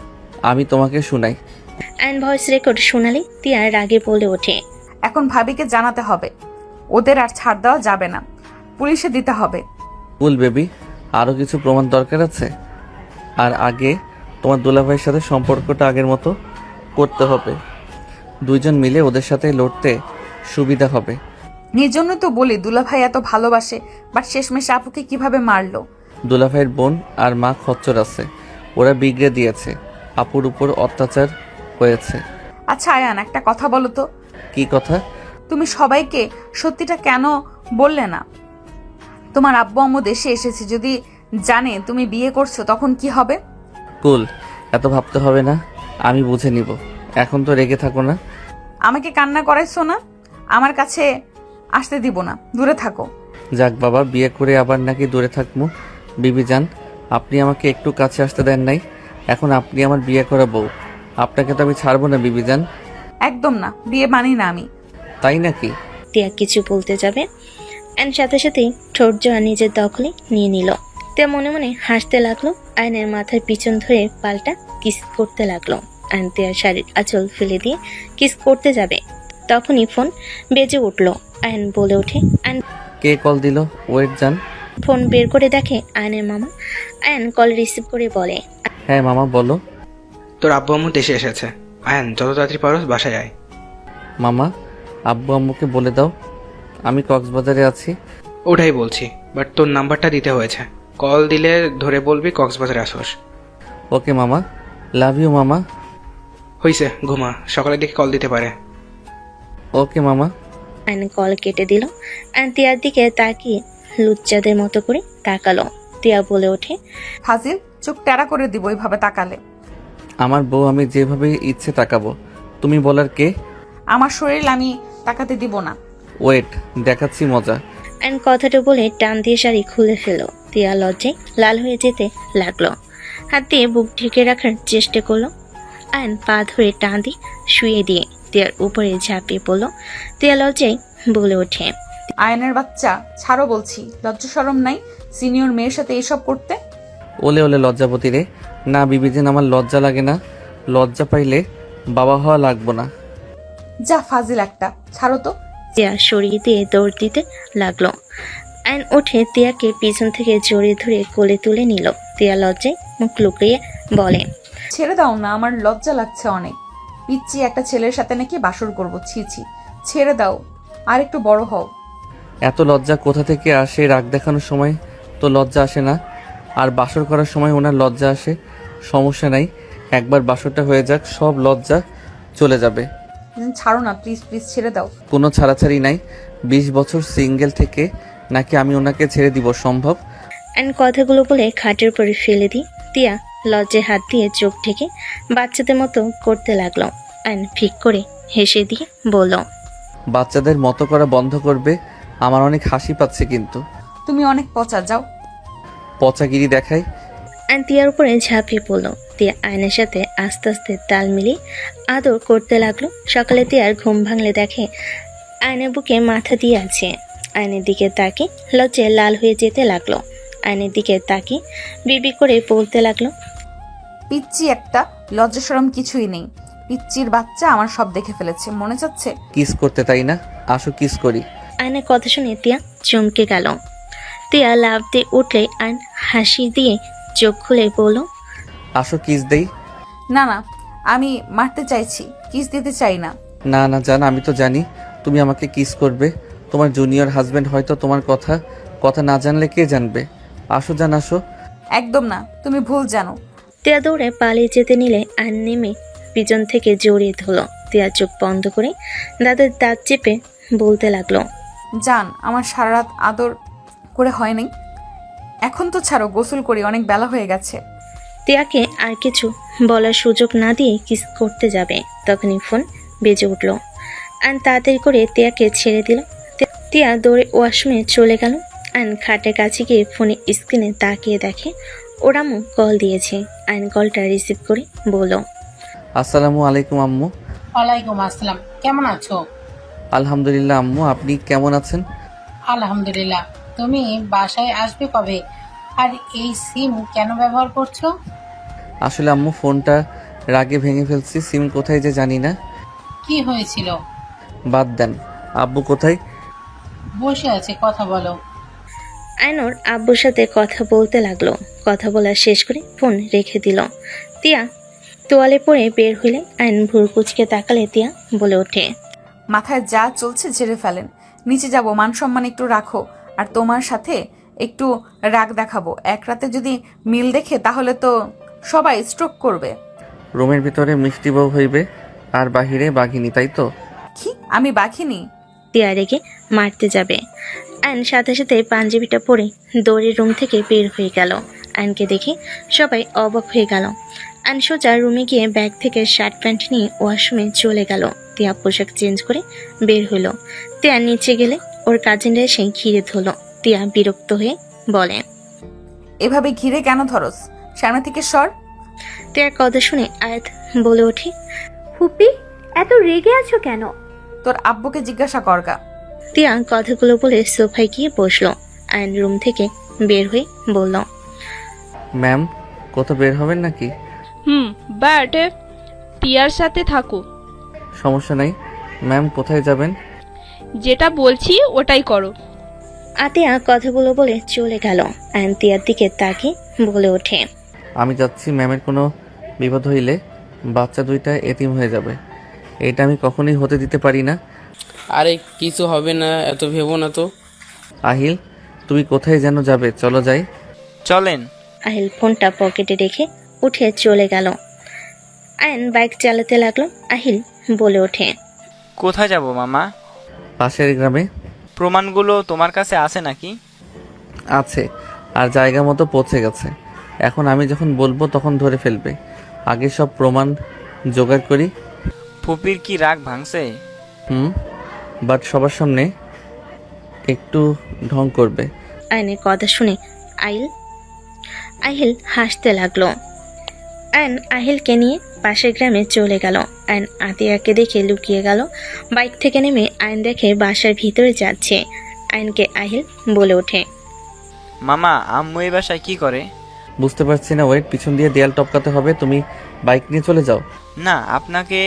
আমি তোমাকে শুনাই। আয়ন ভয়েস রেকর্ড শোনালে তিয়া রাগে বলে ওঠে, এখন ভাবিকে জানাতে হবে, ওদের আর ছাড় দেওয়া যাবে না, পুলিশে দিতে হবে। কুল বেবি, আরও কিছু প্রমাণ দরকার আছে। আর আগে তোমার দুলাভাইয়ের সাথে সম্পর্কটা আগের মতো করতে হবে। 2জন মিলে ওদের সাথে লড়তে সুবিধা হবে। এই জন্য তো বলি দুলাভাই এত ভালোবাসে, বাট শেষমেশ আপুকে কিভাবে মারলো। দুলাভাইয়ের বোন আর মা খচ্চর আছে, ওরা বিগড়ে দিয়েছে, আপুর উপর অত্যাচার হয়েছে। আচ্ছা আয়ান, একটা কথা বলো তো, কি কথা? তুমি সবাইকে সত্যিটা কেন বললে না? তোমার আব্বু আম্মু দেশে এসেছে, যদি জানে তুমি বিয়ে করছো তখন কি হবে? কুল, এত ভাবতে হবে না, আমি বুঝে নিব। এখন তো রেগে থাকো না। আমাকে কান্না করাইছো না, আমার কাছে আসতে দিব না, দূরে থাকো। যাক বাবা, বিয়ে করে আবার নাকি দূরে থাকবো। বিবি যান, আপনি আমাকে একটু কাছে আসতে দেন নাই, এখন আপনি আমার বিয়ে করা বউ, আপনাকে তো আমি ছাড়বো না বিবি যান। একদম না, বিয়ে মানি না আমি। তাই নাকি? তিয়া কিছু বলতে যাবে অ্যান্ড সাথে সাথেই ঠোঁট জোড়া নিজের দখলে নিয়ে নিল। তিয়া মনে মনে হাসতে লাগলো, আয়নের মাথার পিছন ধরে পাল্টা কিস করতে লাগলো। অ্যান্ড তিয়ার শাড়ির আঁচল ফেলে দিয়ে কিস করতে যাবে, তখনই ফোন বেজে উঠলো। আয়ন বলে ওঠে, অ্যান্ড কে কল দিল? ওয়েট যান। ফোন বের করে দেখে আয়নের মামা। আয়ন কল রিসিভ করে বলে, হ্যাঁ মামা বলো। তোর আব্বু আম্মু দেশে এসেছে, আয়ান যত তাড়াতাড়ি পারো বাসায় আয়। মামা, আব্বু আম্মুকে বলে দাও আমি কক্সবাজারে আছি। ওটাই বলছি, বাট তোর নাম্বারটা দিতে হয়েছে, কল দিলে ধরে বলবি কক্সবাজারে আসোস। ওকে মামা, লাভ ইউ মামা। হইছে, ঘুমা, সকালের দিকে কল দিতে পারে। ওকে মামা। আয়ন কল কেটে দিল। অ্যান্ড তিয়ার দিকে তাকিয়ে লুচ্চাদের মতো করে তাকালো। তিয়া বলে ওঠে, ফাজিল, চোখ টেরা করে দিব এইভাবে তাকালে। আমার বউ, আমি যেভাবে ইচ্ছে তাকাবো। তুমি বলার কে? আমার শরীর আমি তাকাতে দিব না। ওয়েট, দেখাচ্ছি মজা। অ্যান্ড কথাটা বলে টান দিয়ে শাড়ি খুলে ফেলো। তিয়া লজ্জায় লাল হয়ে যেতে লাগলো, হাত দিয়ে বুক ঢেকে রাখার চেষ্টা করলো। অ্যান্ড পা ধরে টান দিয়ে শুয়ে দিয়ে তিয়ার উপরে ঝাঁপিয়ে পড়লো। তিয়া লজ্জায় বলে ওঠে, আয়নের বাচ্চা, ছাড়ো বলছি, লজ্জা শরম নাই সিনিয়র মেয়ের সাথে এসব করতে? ওলে ওলে লজ্জাপতি রে। না বিবিজিন, আমার লজ্জা লাগে না, লজ্জা পাইলে বাবা হওয়া লাগবো না। যা ফাজিল একটা, ছাড়ো তো। তিয়া সরিয়ে দিয়ে দৌড় দিতে লাগলো। অ্যান উঠে তিয়াকে পিছন থেকে জড়িয়ে ধরে কোলে তুলে নিল। তিয়া লজ্জায় মুখ লুকিয়ে বলে, ছেড়ে দাও না, আমার লজ্জা লাগছে অনেক। পিচ্ছি একটা ছেলের সাথে নাকি বাসর করবো, ছি ছি, ছেড়ে দাও, আর একটু বড় হও। এত লজ্জা কোথা থেকে আসে? রাগ দেখানোর সময় তো লজ্জা আসে না, আর বাসর করার সময় ওনার লজ্জা আসে। সমস্যা নাই, একবার বাসরটা হয়ে যাক, সব লজ্জা চলে যাবে। ছাড়ো না প্লিজ, প্লিজ ছেড়ে দাও। কোনো ছাড়াছাড়ি নাই। 20 বছর সিঙ্গেল থেকে নাকি আমি ওনাকে ছেড়ে দিব সম্ভব? অ্যান্ড কথাগুলো বলে খাটের উপরে ফেলে দিই। তিয়া লজ্জায় হাত দিয়ে চোখ ঢেকে বাচ্চাদের মতো করতে লাগলো। অ্যান্ড ফিক করে হেসে দিয়ে বলল, বাচ্চাদের মতো করা বন্ধ করবে, আমার অনেক হাসি পাচ্ছে কিন্তু। তুমি অনেক পচা, যাও। পচাগিরি দেখাই। অ্যান্ড তিয়ার উপরে ঝাঁপিয়ে পড়লো। তিয়া আয়নের সাথে আস্তে আস্তে তাল মিলিয়ে আদর করতে লাগলো। সকালে তিয়ার ঘুম ভাঙলে দেখে আয়নের বুকে মাথা দিয়ে আছে। আয়নের দিকে তাকিয়ে লজ্জায় লাল হয়ে যেতে লাগলো। আয়নের দিকে তাকিয়ে বিবি করে বলতে লাগলো, পিচ্ছি একটা, লজ্জা শরম কিছুই নেই। পিচ্চির বাচ্চা আমার সব দেখে ফেলেছে, মনে চাচ্ছে কিস করতে, তাই না? আসো কিস করি। আয়নের কথা শুনে তিয়া চমকে গেল। তিয়া লাফ দিয়ে উঠলে আয়ন হাসি দিয়ে চোখ খুলে বলল, আসো কিস দেই। না না, আমি মারতে চাইছি, কিস দিতে চাই না। না না জান, আমি তো জানি তুমি আমাকে কিস করবে। তোমার জুনিয়র হাজবেন্ড হয়তো তোমার কথা না জানলে কে জানবে? আসো জান, আসো। একদম না, তুমি ভুল জানো। তিয়া দৌড়ে পালিয়ে যেতে নিলে আয়ন নেমে পিছন থেকে জড়িয়ে ধরলো। তিয়া চোখ বন্ধ করে দাঁতের দাঁত চেপে বলতে লাগলো, জান, আমার সারা রাত আদর করে হয় নাই, এখন তো ছাড়ো, গোসল করি, অনেক বেলা হয়ে গেছে। তিয়াকে আর কিছু বলার সুযোগ না দিয়ে কিস করতে যাবে, তখনই ফোন বেজে উঠলো। আয়ন তাড়াতাড়ি করে তিয়াকে ছেড়ে দিল। তিয়া দৌড়ে ওয়াশরুমে চলে গেল। আয়ন খাটের কাছে গিয়ে ফোনে স্ক্রিনে তাকিয়ে দেখে ওর আম্মু কল দিয়েছে। আয়ন কলটা রিসিভ করে বলল, আসসালামু আলাইকুম আম্মু। ওয়ালাইকুম আসসালাম, কেমন আছো? আলহামদুলিল্লাহ আম্মু, আপনি কেমন আছেন? আলহামদুলিল্লাহ। তুমি বাসায় আসবে কবে, আর এই সিম কেন ব্যবহার করছো? আসলে আম্মু, ফোনটা রাগে ভেঙে ফেলছি, সিম কোথায় যে জানি না। কি হয়েছিল? বাদ দেন, আব্বু কোথায়? বসে আছে, কথা বলো। আয়নোর আব্বুর সাথে কথা বলতে লাগলো। কথা বলা শেষ করে ফোন রেখে দিল। তিয়া তোয়ালে পরে বের হইলে আয়ন ভুরু কুচকে তাকালে তিয়া বলে ওঠে, মাথায় যা চলছে ঝেড়ে ফেলেন, নিচে যাব, মান সম্মান একটু রাখো। আর তোমার সাথে একটু রাগ দেখাবো। এক রাতে যদি মিল দেখে তাহলে তো সবাই স্ট্রোক করবে। রুমের ভিতরে মিষ্টি বউ হইবে আর বাহিরে বাঘিনী, তাই তো? কি আমি বাখিনি? তিয়া রেগে মারতে যাবে। আয়ন সাথে সাথে পাঞ্জাবিটা পরে দৌড়ে রুম থেকে বের হয়ে গেল। আয়নকে দেখে সবাই অবাক হয়ে গেল। আয়ন সোজা রুমে গিয়ে ব্যাগ থেকে শার্ট প্যান্ট নিয়ে ওয়াশরুমে চলে গেল। তিয়া পোশাক চেঞ্জ করে বের হলো। তিয়া নিচে গেলে ওর কাজিনরা এসে ঘিরে ধরলো। তিয়া বিরক্ত হয়ে বলে, এভাবে ঘিরে কেন ধরস? সামনে থেকে সর। তিয়ার কথা শুনে আয়াত বলে ওঠে, ফুপি এত রেগে আছো কেন? তোর আব্বুকে জিজ্ঞাসা করগা। তিয়া কথাগুলো বলে সোফায় গিয়ে বসলো। আয়ন রুম থেকে বের হয়ে বলল, ম্যাম কোথাও বের হবেন নাকি? বাট টিয়ার সাথে থাকো। সমস্যা নাই ম্যাম, কোথায় যাবেন? যেটা বলছি ওটাই করো। আতিয়া কথাগুলো বলে চলে গেল। আয়ন তিয়ার দিকে তাকিয়ে বলে ওঠে, আমি যাচ্ছি, ম্যামের কোনো বিপদ হইলে বাচ্চা দুইটা এতিম হয়ে যাবে, এটা আমি কখনোই হতে দিতে পারি না। আরে কিছু হবে না, এত ভেবো না তো। আহিল তুমি কোথায় যেন যাবে, চলো যাই। চলেন। আহিল ফোনটা পকেটে রেখে উঠে চলে গেল। আয়ন বাইক চালাতে লাগলো। আহিল বলে ওঠে, কোথায় যাব মামা? পাশের গ্রামে। প্রমাণগুলো তোমার কাছে আছে নাকি? আছে, আর জায়গা মতো পৌঁছে গেছে। এখন আমি যখন বলবো তখন ধরে ফেলবে। আগে সব প্রমাণ জোগাড় করি। ফুপির কি রাগ ভাঙছে? বাট সবার সামনে একটু ঢং করবে। আয়নের কথা শুনে আহিল হাসতে লাগলো। আয়ন আহিলকে নিয়ে পাশের গ্রামে চলে গেল। আয়ন আতিয়াকে দেখে লুকিয়ে গেল। বাইক থেকে নেমে আয়ন দেখে বাসার ভিতরে যাচ্ছে। আয়নকে আহিল বলে ওঠে, মামা আম্মু এই বাসায় কি করে? বুঝতে পারছি না, ওয়েট, পিছন দিয়ে দেয়াল টপকাতে হবে। তুমি বাইক নিয়ে চলে যাও। না, আপনাকে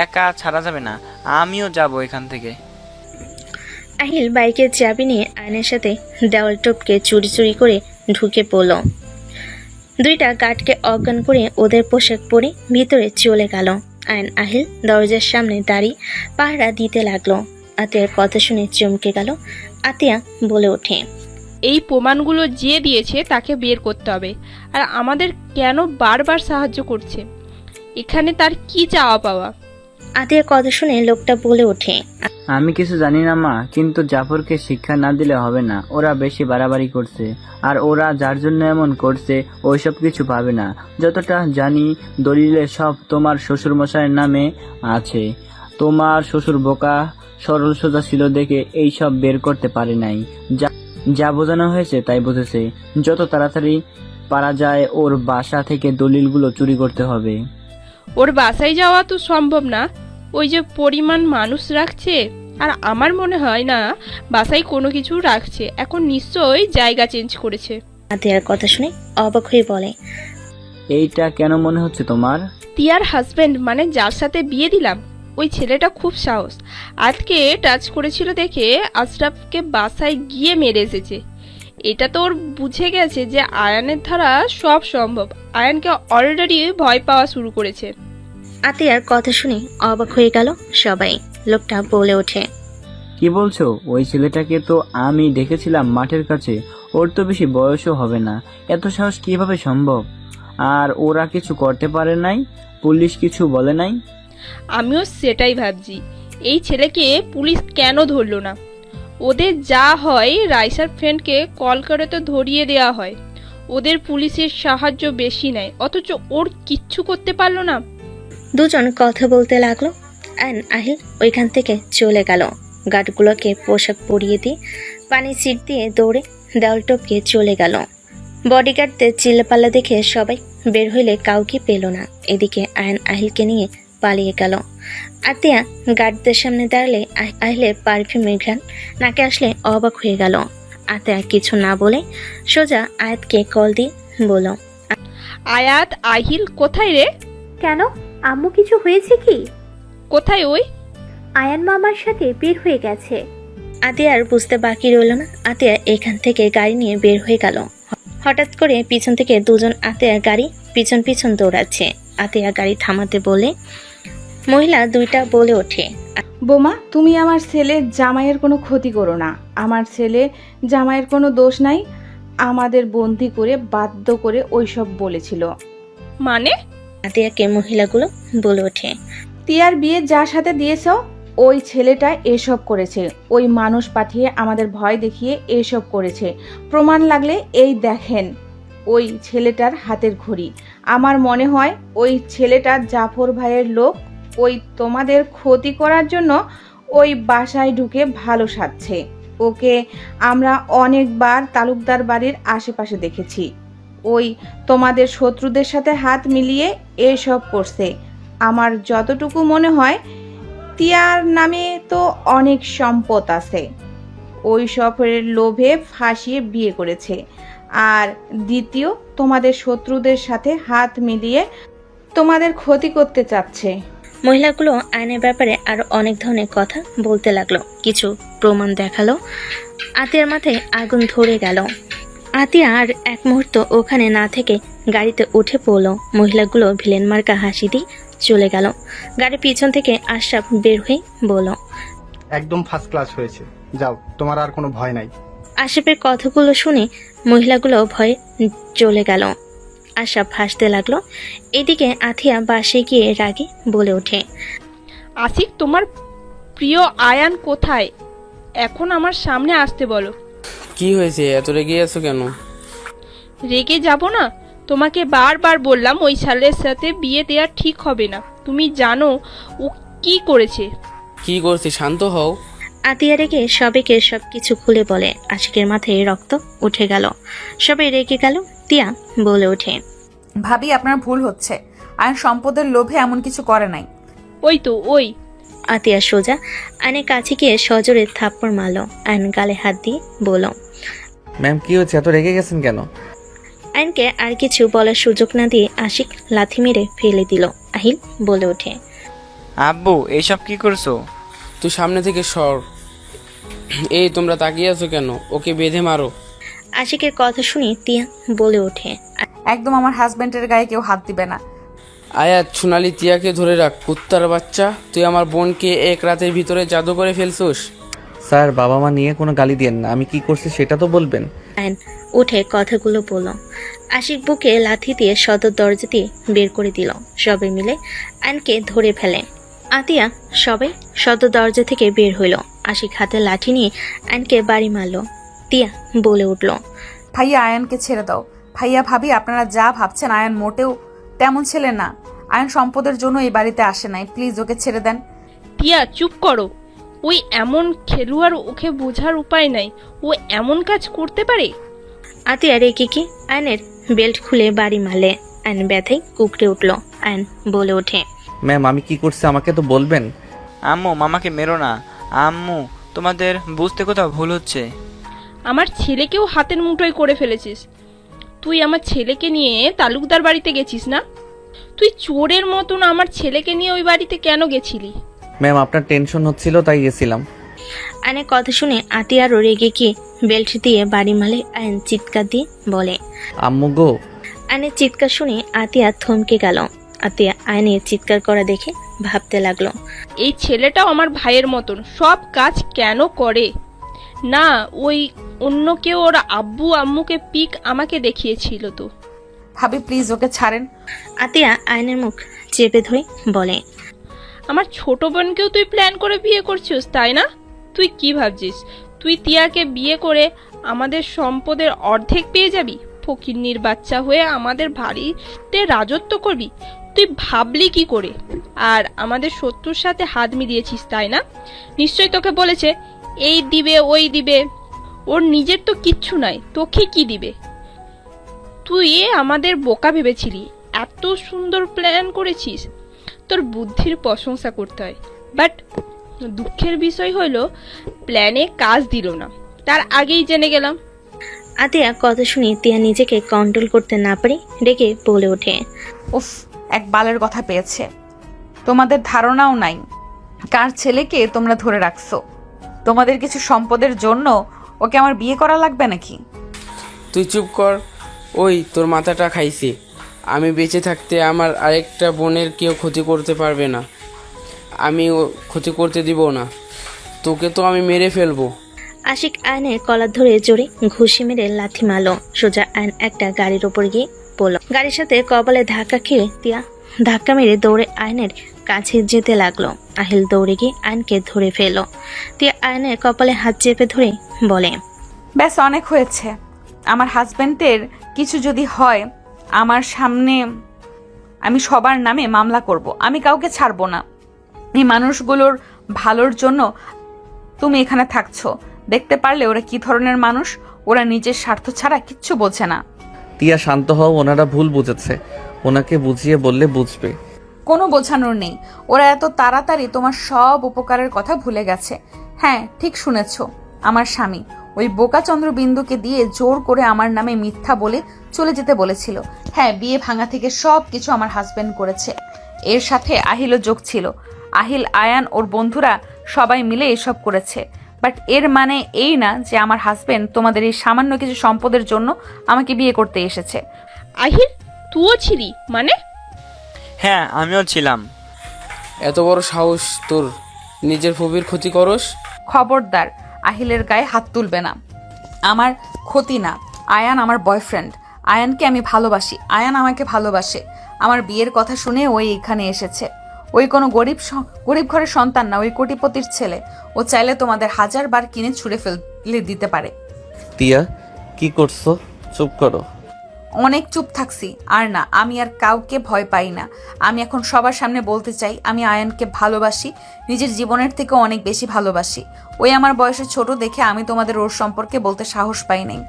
একা ছাড়া যাবে না, আমিও যাব এখান থেকে। আহিল বাইকের চাবি নিয়ে আয়নের সাথে দেওয়াল টপকে চুরি চুরি করে ঢুকে পড়ল। দুইটা গার্ডকে অজ্ঞান করে ওদের পোশাক পরে ভিতরে চলে গেল। আয়ন আহিল দরজার সামনে দাঁড়িয়ে পাহারা দিতে লাগলো। আতিয়ার কথা শুনে চমকে গেল। আতিয়া বলে ওঠে, এই প্রমাণগুলো যে দিয়েছে তাকে বের করতে হবে। আর আমাদের কেন বারবার সাহায্য করছে? এখানে তার কি চাওয়া পাওয়া? আতিয়ার কথা শুনে লোকটা বলে ওঠে, আমি কিছু জানি না মা, কিন্তু জাফরকে শিক্ষা না দিলে হবে না। ওরা বেশি বাড়াবাড়ি করছে, আর ওরা যার জন্য এমন করছে ওইসব কিছু পাবে না। যতটা জানি দলিলে সব তোমার শ্বশুর মশাইয়ের নামে আছে। তোমার শ্বশুর বোকা সরল সোজা ছিল দেখে এই সব বের করতে পারে নাই। যা বোঝানো হয়েছে তাই বুঝেছে। যত তাড়াতাড়ি পারা যায় ওর বাসা থেকে দলিলগুলো চুরি করতে হবে। ওর বাসায় যাওয়া তো সম্ভব না, ওই যে পরিমাণ মানুষ রাখছে। আর আমার মনে হয় না বাসায় কোনো কিছু রাখছে, এখন নিশ্চয়ই জায়গা চেঞ্জ করেছে। আতিয়ার কথা শুনে অবাক হয়ে বলে, এইটা কেন মনে হচ্ছে তোমার? টিয়ার হাজবেন্ড, মানে যার সাথে বিয়ে দিলাম, ওই ছেলেটা খুব সাহস। আজকে টাচ করেছিল দেখে আশরাফকে বাসায় গিয়ে মেরে এসেছে। এটা তো ওর বুঝে গেছে যে আয়ানের দ্বারা সব সম্ভব। আয়ানকে অলরেডি ভয় পাওয়া শুরু করেছে। আতিয়ার কথা শুনে অবাক হয়ে গেল সবাই। লোকটা বলে ওঠে, কি বলছো? ওই ছেলেটাকে তো আমি দেখেছিলাম মাঠের কাছে। ওর তো বেশি বয়সও হবে না, এত সাহস কিভাবে সম্ভব? আর ওরা কিছু করতে পারে নাই? পুলিশ কিছু বলে নাই? আমিও সেটাই ভাবছি, এই ছেলেকে পুলিশ কেন ধরলো না? ওদের যা হয় রাইসার ফ্রেন্ডকে কল করে তো ধরিয়ে দেওয়া হয়। ওদের পুলিশের সাহায্য বেশি নেয়, অথচ ওর কিচ্ছু করতে পারলো না। দুজন কথা বলতে লাগলো। আহিল ওইখান থেকে চলে গেল। গার্ডগুলোকে পোশাক পরিয়ে দিয়ে পানি সিট দিয়ে দৌড়ে দেওয়াল টপকে চলে গেল। বডিগার্ডদের চিল্লাপাল্লা দেখে সবাই বের হইলে কাউকে পেল না। এদিকে আয়ন আহিলকে নিয়ে পালিয়ে গেল। আতিয়া গার্ডদের সামনে দাঁড়ালে আহিলের পারফিউমের ঘ্রাণ নাকে আসলে অবাক হয়ে গেল। আতিয়া কিছু না বলে সোজা আয়াতকে কল দিয়ে বলল, আয়াত, আহিল কোথায় রে? কেন, আম্মু কিছু হয়েছে কি? কোথায় ওই? আয়ান মামার সাথে বের হয়ে গেছে। আতিয়া আর বুঝতে বাকি রইল না। আতিয়া এখান থেকে গাড়ি নিয়ে বের হয়ে গেল। হঠাৎ করে পিছন থেকে দুজন আতিয়া গাড়ি পিছন পিছন দৌড়াচ্ছে। আতিয়া গাড়ি থামাতে বলে মহিলা দুইটা বলে ওঠে, বোমা, তুমি আমার ছেলে জামাইয়ের কোনো ক্ষতি করো না। আমার ছেলে জামাইয়ের কোনো দোষ নাই। আমাদের বন্দি করে বাধ্য করে ওইসব বলেছিল। মানে? আতিয়াকে মহিলাগুলো বলে ওঠে। তিয়ার বিয়ে যার সাথে দিয়েছ ওই ছেলেটা এসব করেছে। ওই মানুষ পাঠিয়ে আমাদের ভয় দেখিয়ে এসব করেছে। প্রমাণ লাগলে এই দেখেন ওই ছেলেটার হাতের ঘড়ি। আমার মনে হয় ওই ছেলেটা জাফর ভাইয়ের লোক। ওই তোমাদের ক্ষতি করার জন্য ওই বাসায় ঢুকে ভালো সাজছে। ওকে আমরা অনেকবার তালুকদার বাড়ির আশেপাশে দেখেছি। ওই তোমাদের শত্রুদের সাথে হাত মিলিয়ে এসব করছে। আমার যতটুকু মনে হয় তিয়ার নামে তো অনেক সম্পদ আছে। ওই সফরের লোভে ফাঁসিয়ে বিয়ে করেছে। আর দ্বিতীয়, তোমাদের শত্রুদের সাথে হাত মিলিয়ে তোমাদের ক্ষতি করতে চাচ্ছে। মহিলাগুলো আইনের ব্যাপারে আরো অনেক ধরনের কথা বলতে লাগলো। কিছু প্রমাণ দেখালো। আতিয়ার মাথায় আগুন ধরে গেল। আতিয়া আর এক মুহূর্ত ওখানে না থেকে গাড়িতে উঠে পড়লো। মহিলাগুলো ভিলেন মার্কা হাসি দিয়ে চলে গেল। গাড়ির পিছন থেকে আশরাফ বের হয়ে বলল, একদম ফার্স্ট ক্লাস হয়েছে, যাও, তোমার আর কোনো ভয় নাই। আশরাফের কথাগুলো শুনে মহিলাগুলো ভয়ে চলে গেল। আশরাফ হাসতে লাগলো। এদিকে আথিয়া বাসে গিয়ে রাগে বলে ওঠে, আশিক, তোমার প্রিয় আয়ান কোথায়? এখন আমার সামনে আসতে বলো। কি হয়েছে, এত রেগে আছো কেন? রেগে যাব না? তোমাকে বারবার বললাম ওই ছেলের সাথে বিয়ে দেওয়া ঠিক হবে না। তুমি জানো ও কি করেছে। কি করছে? শান্ত হও। আতিয়া রেগে সবাইকে সবকিছু খুলে বলে। আশিকের মাথায় রক্ত উঠে গেল। সবাই রেগে গেল। তিয়া বলে ওঠে, ভাবি, আপনার ভুল হচ্ছে। আয়ন সম্পদের লোভে এমন কিছু করে নাই। ওই তো ওই। আতিয়া সোজা আয়নের কাছে গিয়ে সজোরে থাপ্পড় মারলো। আয়ন গালে হাত দিয়ে বলল, ম্যাম কি হচ্ছে, এত রেগে গেছেন কেন? আয়নকে আর কিছু বলার সুযোগ না দিয়ে আশিক লাথি মেরে ফেলে দিল। আহিল বলে ওঠে, আব্বু এইসব কি করছো? তুই সামনে থেকে সর। এই তোমরা তাকিয়ে আছো কেন? ওকে বেঁধে মারো। আশিকের কথা শুনে তিয়া বলে ওঠে, একদম আমার হাজবেন্ডের গায়ে কেউ হাত দিবে না। আয়াত, সোনালি, তিয়াকে ধরে রাখ। কুত্তার বাচ্চা, তুই আমার বোনকে এক রাতের ভিতরে জাদু করে ফেলছোস। স্যার, বাবা মা নিয়ে কোনো গালি দিয়েন না। আমি কি করছি সেটা তো বলবেন। আয়ন উঠে কথাগুলো বলল। আশিক বুকে লাথি দিয়ে সদর দরজা দিয়ে বের করে দিল। সবাই মিলে আয়নকে ধরে ফেলে। আতিয়া সবাই সদর দরজা থেকে বের হইল। আশিক হাতে লাঠি নিয়ে আয়নকে বাড়ি মারল। তিয়া বলে উঠল, ভাইয়া, আয়নকে ছেড়ে দাও। ভাইয়া, ভাবি, আপনারা যা ভাবছেন আয়ন মোটেও তেমন ছেলে না। আয়ন সম্পদের জন্য এই বাড়িতে আসে নাই। প্লিজ ওকে ছেড়ে দেন। টিয়া, চুপ করো। ওই এমন খেলোয়াড়, ওকে বোঝার উপায় নাই। ও এমন কাজ করতে পারে। আতিয়া রেগে কি আয়নের বেল্ট খুলে বাড়ি মারলে। আয়ন ব্যথায় কুকড়ে উঠল। আয়ন বলে ওঠে, ম্যাম আমি কি করছি আমাকে তো বলবেন। আম্মু, মামাকে মেরো না। আম্মু, তোমাদের বুঝতে কোথাও ভুল হচ্ছে। আমার ছেলেকেও হাতের মুঠোয় করে ফেলেছিস। তুই আমার ছেলেকে নিয়ে তালুকদার বাড়িতে গেছিস না? তুই চোরের মতন আমার ছেলেকে নিয়ে ওই বাড়িতে কেন গেছিলি? ম্যাম আপনার টেনশন হচ্ছিল তাই গেছিলাম। আয়নের কথা শুনে আতিয়ারও রেগে কি বেল্ট দিয়ে বাড়ি মারলে। আয়ন চিৎকার দিয়ে বলে, আম্মু গো। আয়নের চিৎকার শুনে আতিয়া থমকে গেল। আতিয়া আয়নের চিৎকার করা দেখে ভাবতে লাগলো, এই ছেলেটাও আমার ভাইয়ের মতন সব কাজ কেন করে না? ওই অন্য কেউ ওর আব্বু আম্মুকে পিক আমাকে দেখিয়েছিল তো। ভাবি, প্লিজ ওকে ছাড়েন। আতিয়া আয়নের মুখ চেপে ধরে বলে, আমার ছোট বোনকেও তুই প্ল্যান করে বিয়ে করছিস, তাই না? তুই কি ভাবছিস তুই তিয়াকে বিয়ে করে আমাদের সম্পদের অর্ধেক পেয়ে যাবি? ফকিন্নির বাচ্চা হয়ে আমাদের বাড়িতে রাজত্ব করবি? তুই ভাবলি কি করে? আর আমাদের শত্রুর সাথে হাত মিলিয়েছিস, তাই না? নিশ্চয়ই তোকে বলেছে এই দিবে ওই দিবে। ওর নিজের তো কিচ্ছু নাই, তোকে কি দিবে? তুই আমাদের বোকা ভেবেছিলি, এত সুন্দর প্ল্যান করেছিস। তোর বুদ্ধির প্রশংসা করতে হয়। বাট দুঃখের বিষয় হলো প্ল্যানে কাজ দিল না, তার আগেই জেনে গেলাম। আতিয়া কথা শুনে তিয়া নিজেকে কন্ট্রোল করতে না পারে রেগে বলে ওঠে, উফ, এক বালের কথা পেয়েছে। তোমাদের ধারণাও নাই কার ছেলেকে তোমরা ধরে রাখছো। তোমাদের কিছু সম্পদের জন্য ওকে আমার বিয়ে করা লাগবে নাকি? তুই চুপ কর। ওই তোর মাথাটা খাইছে। আমি বেঁচে থাকতে আমার আরেকটা বোনের কেউ ক্ষতি করতে পারবে না। আমি ক্ষতি করতে দিব না, তোকে তো আমি মেরে ফেলবো। আশিক আয়নের কলার ধরে জোরে ঘুষি মেরে লাথি মারলো। সোজা আয়ন একটা গাড়ির ওপর গিয়ে পড়ল। গাড়ির সাথে কপালে ধাক্কা খেয়ে তিয়া ধাক্কা মেরে দৌড়ে আয়নের কাছে যেতে লাগলো। আহিল দৌড়ে গিয়ে আয়নকে ধরে ফেললো। তিয়া আয়নের কপালে হাত চেপে ধরে বলে, ব্যাস অনেক হয়েছে। আমার হাজবেন্ডের কিছু যদি হয় আমার সামনে, আমি সবার নামে মামলা করব। আমি কাউকে ছাড়বো না। এই মানুষগুলোর ভালোর জন্য তুমি এখানে থাকছো। দেখতে পারলে ওরা কি ধরনের মানুষ। ওরা নিজের স্বার্থ ছাড়া কিচ্ছু বোঝে না। তিয়া শান্ত হও, ওনারা ভুল বুঝেছে, ওনাকে বুঝিয়ে বললে বুঝবে। কোনো বোঝানোর নেই। ওরা এত তাড়াতাড়ি তোমার সব উপকারের কথা ভুলে গেছে। হ্যাঁ, ঠিক শুনেছ। আমার স্বামী ওই বোকাচন্দ্র বিন্দুকে দিয়ে জোর করে আমার নামে মিথ্যা বলে চলে যেতে বলেছিল। হ্যাঁ, বিয়ে ভাঙা থেকে সব কিছু আমার হাজবেন্ড করেছে। এর সাথে আহিলও যোগ ছিল। আহিল, আয়ান, ওর বন্ধুরা সবাই মিলে এসব করেছে। বাট এর মানে এই না যে আমার হাজবেন্ড তোমাদের এই সামান্য কিছু সম্পদের জন্য আমাকে বিয়ে করতে এসেছে। আহিল, তুইও ছিলি মানে? হ্যাঁ, আমিও ছিলাম। এত বড় সাহস তোর, নিজের ফুপির ক্ষতি করস? খবরদার, আহিলের গায়ে হাত তুলবে না। আমার ক্ষতি না। আয়ান আমার বয়ফ্রেন্ড। আয়ানকে আমি ভালোবাসি। আয়ান আমাকে ভালোবাসে। আমার বিয়ের কথা শুনে ওই এখানে এসেছে। ওই কোনো গরিব ঘরের সন্তান না, ওই কোটিপতির ছেলে। ও চাইলে তোমাদের 1000 বার কিনে ছুঁড়ে ফেলে দিতে পারে। তিয়া, কি করছো? চুপ করো। অনেক চুপ থাকছি। আর না, আমি আর কাউকে ভয় পাই না। আমি এখন সবার সামনে বলতে চাই, আমি আয়ানকে ভালোবাসি, নিজের জীবনের থেকে অনেক বেশি ভালোবাসি। ওই আমার বয়সে ছোট দেখে আমি তোমাদের ওর সম্পর্কে বলতে সাহস পাই নাই।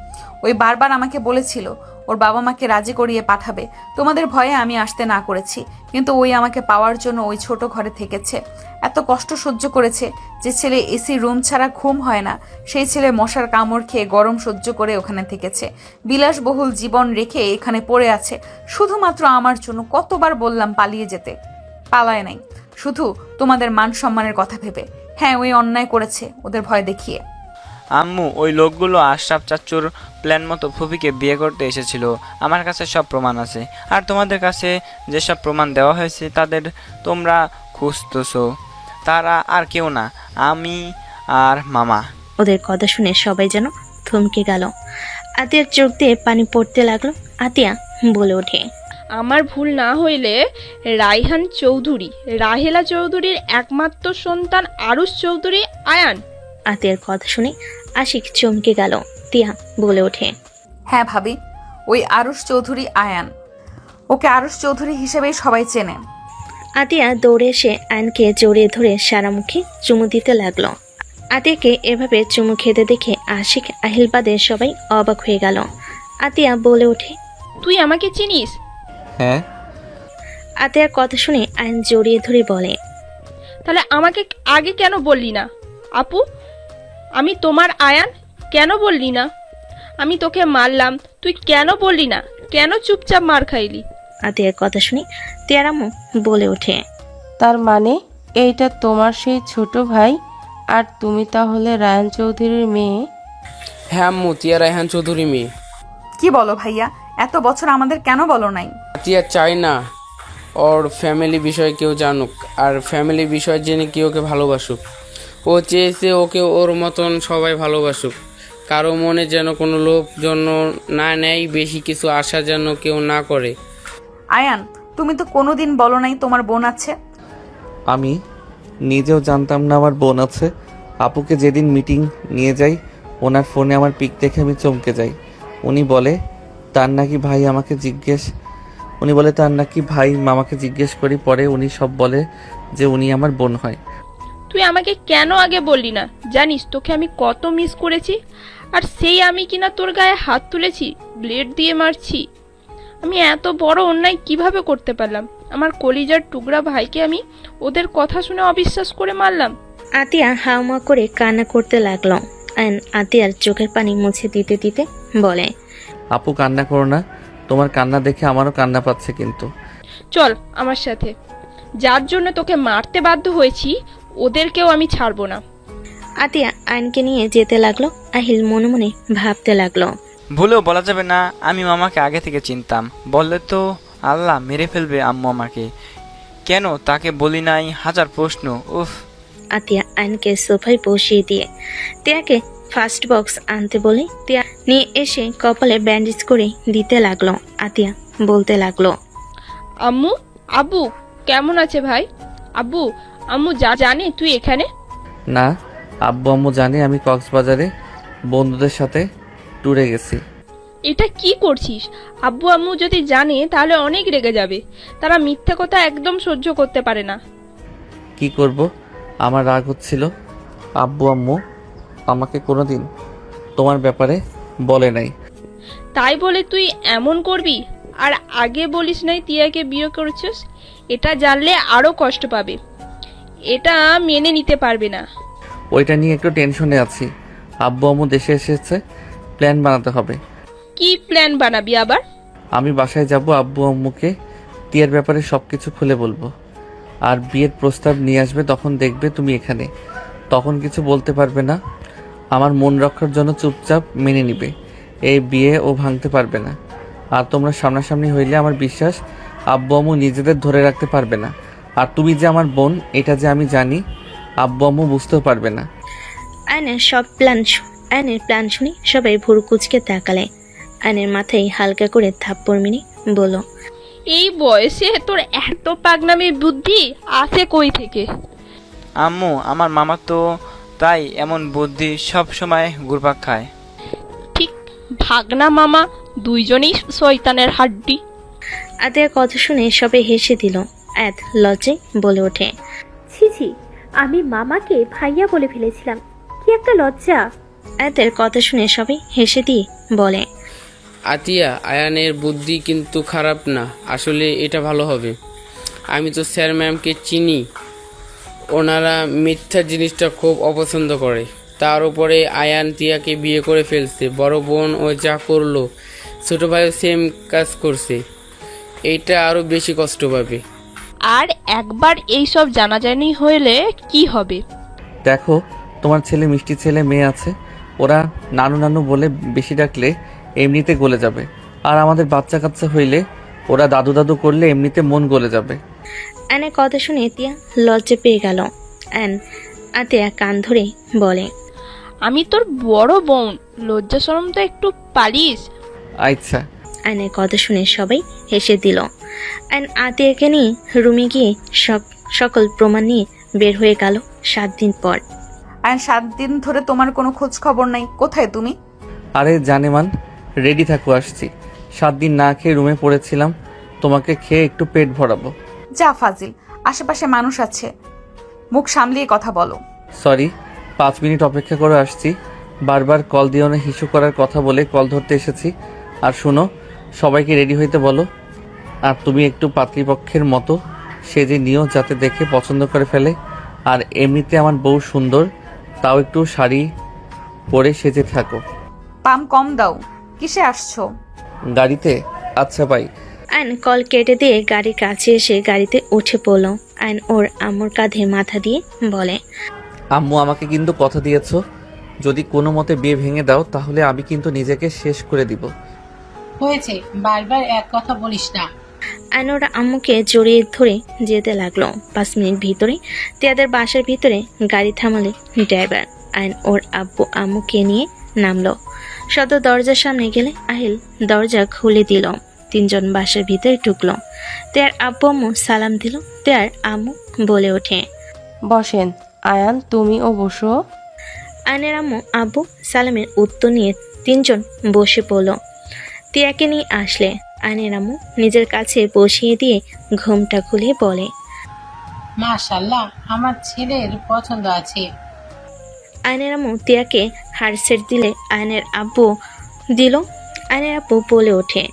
ওই বারবার আমাকে বলেছিল ওর বাবা মাকে রাজি করিয়ে পাঠাবে। তোমাদের ভয়ে আমি আসতে না করেছি, কিন্তু ওই আমাকে পাওয়ার জন্য ওই ছোট ঘরে থেকেছে। এত কষ্ট সহ্য করেছে। যে ছেলে এসি রুম ছাড়া ঘুম হয় না, সেই ছেলে মশার কামড় খেয়ে গরম সহ্য করে ওখানে থেকেছে। বিলাসবহুল জীবন রেখে এখানে পড়ে আছে শুধুমাত্র আমার জন্য। কতবার বললাম পালিয়ে যেতে, পালায় নাই, শুধু তোমাদের মান সম্মানের কথা ভেবে। হ্যাঁ, ওই অন্যায় করেছে ওদের ভয় দেখিয়ে। আম্মু, ওই লোকগুলো আশরাফ চাচুর প্ল্যান মতো ফুপিকে বিয়ে করতে এসেছিল। আমার কাছে সব প্রমাণ আছে। আর তোমাদের কাছে যেসব প্রমাণ দেওয়া হয়েছে তাদের তোমরা খুঁজতেছো। তারা আর কেউ না, আমি আর মামা। ওদের কথা শুনে সবাই যেন থমকে গেল। আতিয়ার চোখ দিয়ে পানি পড়তে লাগলো। আতিয়া বলে ওঠে, আমার ভুল না হইলে রায়হান চৌধুরী, রাহেলা চৌধুরীর একমাত্র সন্তান আরুষ চৌধুরী আয়ান। আতিয়ার কথা শুনে আশিক চমকে গেল। তিয়া বলে ওঠে, হ্যাঁ ভাবি, ওই আরুষ চৌধুরী আয়ান। ওকে আরুষ চৌধুরী হিসেবেই সবাই চেনে। আতিয়া দৌড়ে এসে আয়নকে জড়িয়ে ধরে সারা মুখে চুমু দিতে লাগলো। আতিয়াকে এভাবে চুমু খেতে দেখে আশিক, আহিল বাদে সবাই অবাক হয়ে গেল। আতিয়া বলে ওঠে, তুই আমাকে চিনিস? হ্যাঁ। আতিয়ার কথা শুনে আয়ন জড়িয়ে ধরে বলে, তাহলে আমাকে আগে কেন বললি না? আপু, আমি তোমার আয়ান, কেন বললি না? আমি তোকে মারলাম, তুই কেন বললি না? কেন চুপচাপ মার খাইলি? আতিয়ার কথা শুনে তিয়ারামু বলে ওঠে, তার মানে এইটা তোমার সেই ছোট ভাই, আর তুমি তাহলে রায়ান চৌধুরীর মেয়ে? হ্যাঁ আম্মু, তিয়া রায়হান চৌধুরী মেয়ে। কি বলো ভাইয়া? এত বছর আমাদের কেন বলো নাই? তিয়া চাই না ওর ফ্যামিলি বিষয়ে কেউ জানুক, আর ফ্যামিলি বিষয় জেনে কেউ ওকে ভালোবাসুক। ও চেয়েছে ওকে ওর মতন সবাই ভালোবাসুক। কারো মনে যেন কোনো লোভ জন্য না নেয়, বেশি কিছু আশা যেন কেউ না করে। আয়ান, তুমি তো কোনোদিন বলো নাই তোমার বোন আছে। আমি নিজেও জানতাম না আমার বোন আছে। আপুকে যেদিন মিটিং নিয়ে যাই, ওনার ফোনে আমার পিক দেখে আমি চমকে যাই। উনি বলে তার নাকি ভাই মামাকে জিজ্ঞেস করি, পরে উনি সব বলে যে উনি আমার বোন হয়। তুই আমাকে কেন আগে বললি না? জানিস তোকে আমি কত মিস করেছি। আর সেই আমি কিনা তোর গায়ে হাত তুলেছি, ব্লেড দিয়ে মারছি। আমি এত বড় অন্যায় কিভাবে করতে পারলাম? আমার কলিজার টুকরা ভাইকে আমি ওদের কথা শুনে অবিশ্বাস করে মারলাম। আতিয়া হাউমা করে কান্না করতে লাগলো। আয়ন আতিয়ার চোখের পানি মুছে দিতে দিতে বলে, আপু কান্না করো না, তোমার কান্না দেখে আমারও কান্না পাচ্ছে। কিন্তু চল আমার সাথে। যার জন্য তোকে মারতে বাধ্য হয়েছি ওদেরকেও আমি ছাড়বো না। আতিয়া আয়নকে নিয়ে যেতে লাগলো। আহিল মনে মনে ভাবতে লাগলো, ভুলেও বলা যাবে না আমি মামাকে আগে থেকে চিনতাম। বললে তো আল্লাহ মেরে ফেলবে আম্মু আমাকে। কেন তাকে বলি নাই, হাজার প্রশ্ন। উফ। আতিয়া আয়নকে সোফায় বসিয়ে দিয়ে তিয়াকে ফার্স্ট বক্স আনতে বলে তিয়া নিয়ে এসে কপালে ব্যান্ডেজ করে দিতে লাগলো। আতিয়া বলতে লাগলো, আম্মু, আব্বু কেমন আছে ভাই? আব্বু, আম্মু জানে তুই এখানে? না, আব্বু আম্মু জানে আমি কক্সবাজারে বন্ধুদের সাথে ট্যুরে গেছি। এটা কি করছিস? আব্বু আম্মু যদি জানে তাহলে অনেক রেগে যাবে। তারা মিথ্যা কথা একদম সহ্য করতে পারে না। কি করব, আমার রাগ হচ্ছিল। আব্বু আম্মু আমাকে কোনোদিন তোমার ব্যাপারে বলে নাই। তাই বলে তুই এমন করবি? আর আগে বলিস নাই তিয়াকে বিয়ে করেছিস? এটা জানলে আরো কষ্ট পাবে, এটা মেনে নিতে পারবে না। ওইটা নিয়ে একটু টেনশনে আছি। আব্বু আম্মু দেশে এসেছে, প্ল্যান বানাতে হবে। কি প্ল্যান বানাবি আবার? আমি বাসায় যাব, আব্বু আম্মুকে টিয়ার ব্যাপারে সব কিছু খুলে বলবো। আর বিয়ের প্রস্তাব নিয়ে আসবে, তখন দেখবে তুমি এখানে। তখন কিছু বলতে পারবে না, আমার মন রক্ষার জন্য চুপচাপ মেনে নিবে। এই বিয়ে ও ভাঙতে পারবে না। আর তোমরা সামনাসামনি হইলে আমার বিশ্বাস আব্বু আম্মু নিজেদের ধরে রাখতে পারবে না। আর তুমি যে আমার বোন, এটা যে আমি জানি, আব্বু আম্মু বুঝতেও পারবে না। আয়নের প্ল্যান শুনে সবাই ভুরু কুচকে তাকালে। আয়নের মাথায় হালকা করে থাপ্পড় মেরে বলল, এই বয়সে তোর এত পাগনামি বুদ্ধি আসে কই থেকে? আম্মু, আমার মামা তো তাই এমন বুদ্ধি সব সময় ঘুরপাক খায়। ঠিক, ভাগনা মামা দুইজনেই শয়তানের হাড্ডি। আতিয়ার কথা শুনে সবাই হেসে দিল। আয়াত লজ্জায় বলে ওঠে, ছি ছি, আমি মামাকে ভাইয়া বলে ফেলেছিলাম, কি একটা লজ্জা। আয়াতের কথা শুনে সবাই হেসে দিয়ে বলে, আতিয়া, আয়ানের বুদ্ধি কিন্তু খারাপ না, আসলে এটা ভালো হবে। আমি তো স্যার ম্যামকে চিনি, ওনারা মিথ্যা জিনিসটা খুব অপছন্দ করে। তার উপরে আয়ান তিয়াকে বিয়ে করে ফেলছে, বড় বোন ও যা করলো, ছোটো ভাইও সেম কাজ করছে। এইটা আরও বেশি কষ্ট পাবে। আর একবার এইসব জানাজানি হলে কি হবে? দেখো, তোমার ছেলে মিষ্টি ছেলে মেয়ে আছে, ওরা নানু নানু বলে বেশি ডাকলে এমনিতে গলে যাবে। আর আমাদের বাচ্চা কাচ্চা হইলে ওরা দাদু দাদু করলে এমনিতে মন গলে যাবে। আয়নের কথা শুনে তিয়া লজ্জা পেয়ে গেল। আতিয়া কান ধরে বলে, আমি তোর বড় বোন, লজ্জা শরম তো একটু পালিস। আচ্ছা। আয়নের কথা শুনে সবাই হেসে দিল। আয়ন আতিয়াকে নিয়ে রুমে গিয়ে সকল প্রমাণ নিয়ে বের হয়ে গেল 7 দিন পর। আর 7 দিন ধরে তোমার কোনো খোঁজ খবর নাই, কোথায় তুমি? আরে জানেমান, রেডি থাকো, আসছি। 7 দিন না খেয়ে রুমে পড়েছিলাম, তোমাকে খেয়ে একটু পেট ভরাবো। যা ফাজিল, আশেপাশে মানুষ আছে, মুখ সামলিয়ে কথা বলো। সরি, 5 মিনিট অপেক্ষা করে আসছি। বারবার কল দিও না, হিসু করার কথা বলে কল ধরতে এসেছি। আর শোনো, সবাইকে রেডি হইতে বলো। আর তুমি একটু পাত্রীপক্ষের মতো সেজে নিও, যাতে দেখে পছন্দ করে ফেলে। আর এমনিতে আমার বউ সুন্দর, তাও একটু শাড়ি পরে সেজে থাকো। পাম কম দাও, কিসে আসছো? গাড়িতে? আচ্ছা ভাই। আয়ন কল কেটে দিয়ে গাড়ির কাছে এসে গাড়িতে উঠে পড়ল। আয়ন ওর আম্মুর কাঁধে মাথা দিয়ে বলে, আম্মু আমাকে কিন্তু কথা দিয়েছো, যদি কোনো মতে বিয়ে ভেঙে দাও তাহলে আমি কিন্তু নিজেকে শেষ করে দিব। হয়েছে, বারবার এক কথা বলিস না। আয়ন ওর আম্মুকে জড়িয়ে ধরে যেতে লাগলো। 5 মিনিট ভিতরে তিয়াদের বাসার ভিতরে গাড়ি থামালে ড্রাইভার। আয়ন ওর আব্বু আম্মুকে নিয়ে নামলো। সদর দরজার সামনে গেলে আহিল দরজা খুলে দিল। 3 জন বাসার ভিতরে ঢুকলো। তেয়ার আব্বু আম্মু সালাম দিল। তেয়ার আম্মু বলে ওঠে, বসেন আয়ান, তুমিও বসো। আয়নের আম্মু আব্বু সালামের উত্তর নিয়ে 3 জন বসে পড়ল। তিয়াকে নিয়ে আসলে আয়নের আম্মু নিজের কাছে বসিয়ে দিয়ে ঘুমটা খুলে বলে, মাশাআল্লাহ, আমার ছেলের পছন্দ আছে। আয়নের আম্মু তিয়াকে হারসেট দিলে আয়নের আব্বু দিল। আয়নের আব্বু বলে ওঠে,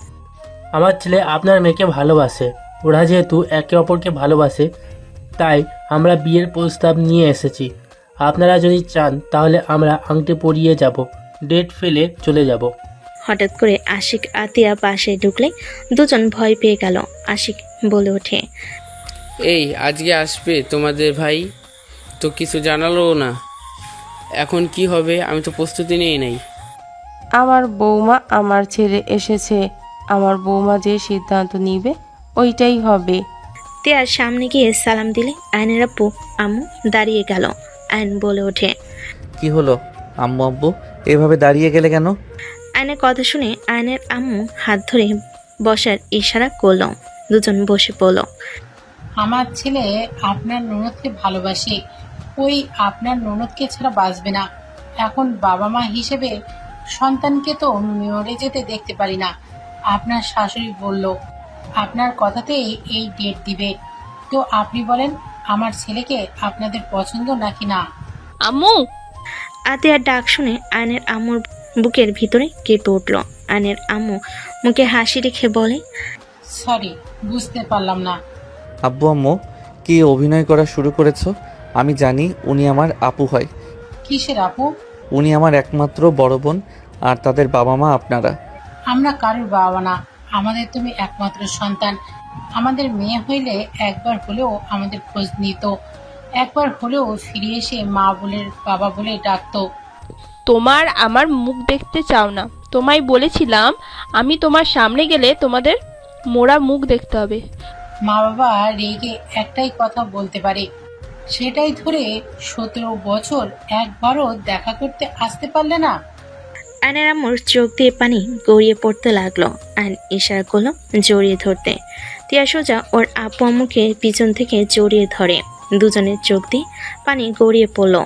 আমার ছেলে আপনার মেয়েকে ভালোবাসে। ওরা যেহেতু একে অপরকে ভালোবাসে, তাই আমরা বিয়ের প্রস্তাব নিয়ে এসেছি। আপনারা যদি চান তাহলে আমরা আংটি পরিয়ে যাব, ডেট ফেলে চলে যাব। হঠাৎ করে আশিক আতিয়া পাশে ঢুকলে 2 জন ভয় পেয়ে গেল। আশিক বলে ওঠে, এই আজকে আসবে তোমাদের ভাই, তো কিছু জানালো না, এখন কি হবে? আমি তো প্রস্তুতি নেই নাই। আমার বৌমা আমার ছেড়ে এসেছে, আমার বৌমা যে সিদ্ধান্ত নিবে ওইটাই হবে। তিয়ার সামনে গিয়ে সালাম দিলে আয়নের আব্বু আম্মু দাঁড়িয়ে গেল। আয়ন বলে ওঠে, কি হলো আম্মু আব্বু এভাবে দাঁড়িয়ে গেলে কেন? আয়নের কথা শুনে আয়নের আম্মু হাত ধরে বসার ইশারা করল। দুজন বসে পড়ল। আমার ছেলে আপনার ননদকে ভালোবাসে, ওই আপনার ননদকে ছাড়া বাঁচবে না। এখন বাবা মা হিসেবে সন্তানকে তো মরে যেতে দেখতে পারি না। আপনার শাশুড়ি বলল আপনার কথাতেই এই ডেট দিবে। তো আপনি বলেন আমার ছেলেকে আপনাদের পছন্দ নাকি না? আম্মু, আতিয়ার ডাক শুনে আয়নের আম্মুর বুকের ভিতরে কেঁপে উঠল। আয়নের আম্মু মুখে হাসি রেখে বলে, সরি, বুঝতে পারলাম না। আব্বু আম্মু কি অভিনয় করা শুরু করেছো? আমি জানি উনি আমার আপু হয়। কিসের আপু? উনি আমার একমাত্র বড় বোন আর তাদের বাবা মা আপনারা। আমরা কারোর বাবা না, আমাদের তুমি একমাত্র সন্তান। আমাদের মেয়ে হইলে একবার হলেও আমাদের খোঁজ নিত, একবার হলেও ফিরে এসে মা বলে বাবা বলে ডাকতো। তোমার আমার মুখ দেখতে চাও না। তোমায় বলেছিলাম আমি তোমার সামনে গেলে তোমাদের মোড়া মুখ দেখতে হবে। মা বাবা রেগে একটাই কথা বলতে পারে, সেটাই ধরে 17 বছর একবারও দেখা করতে আসতে পারলে না। আয়নের আম্মুর চোখ দিয়ে পানি গড়িয়ে পড়তে লাগলো। আয়ন ইশারা করলো জড়িয়ে ধরতে। তিয়া সোজা ওর আপু আম্মুকে পিছন থেকে জড়িয়ে ধরে। দুজনের চোখ দিয়ে পানি গড়িয়ে পড়ল।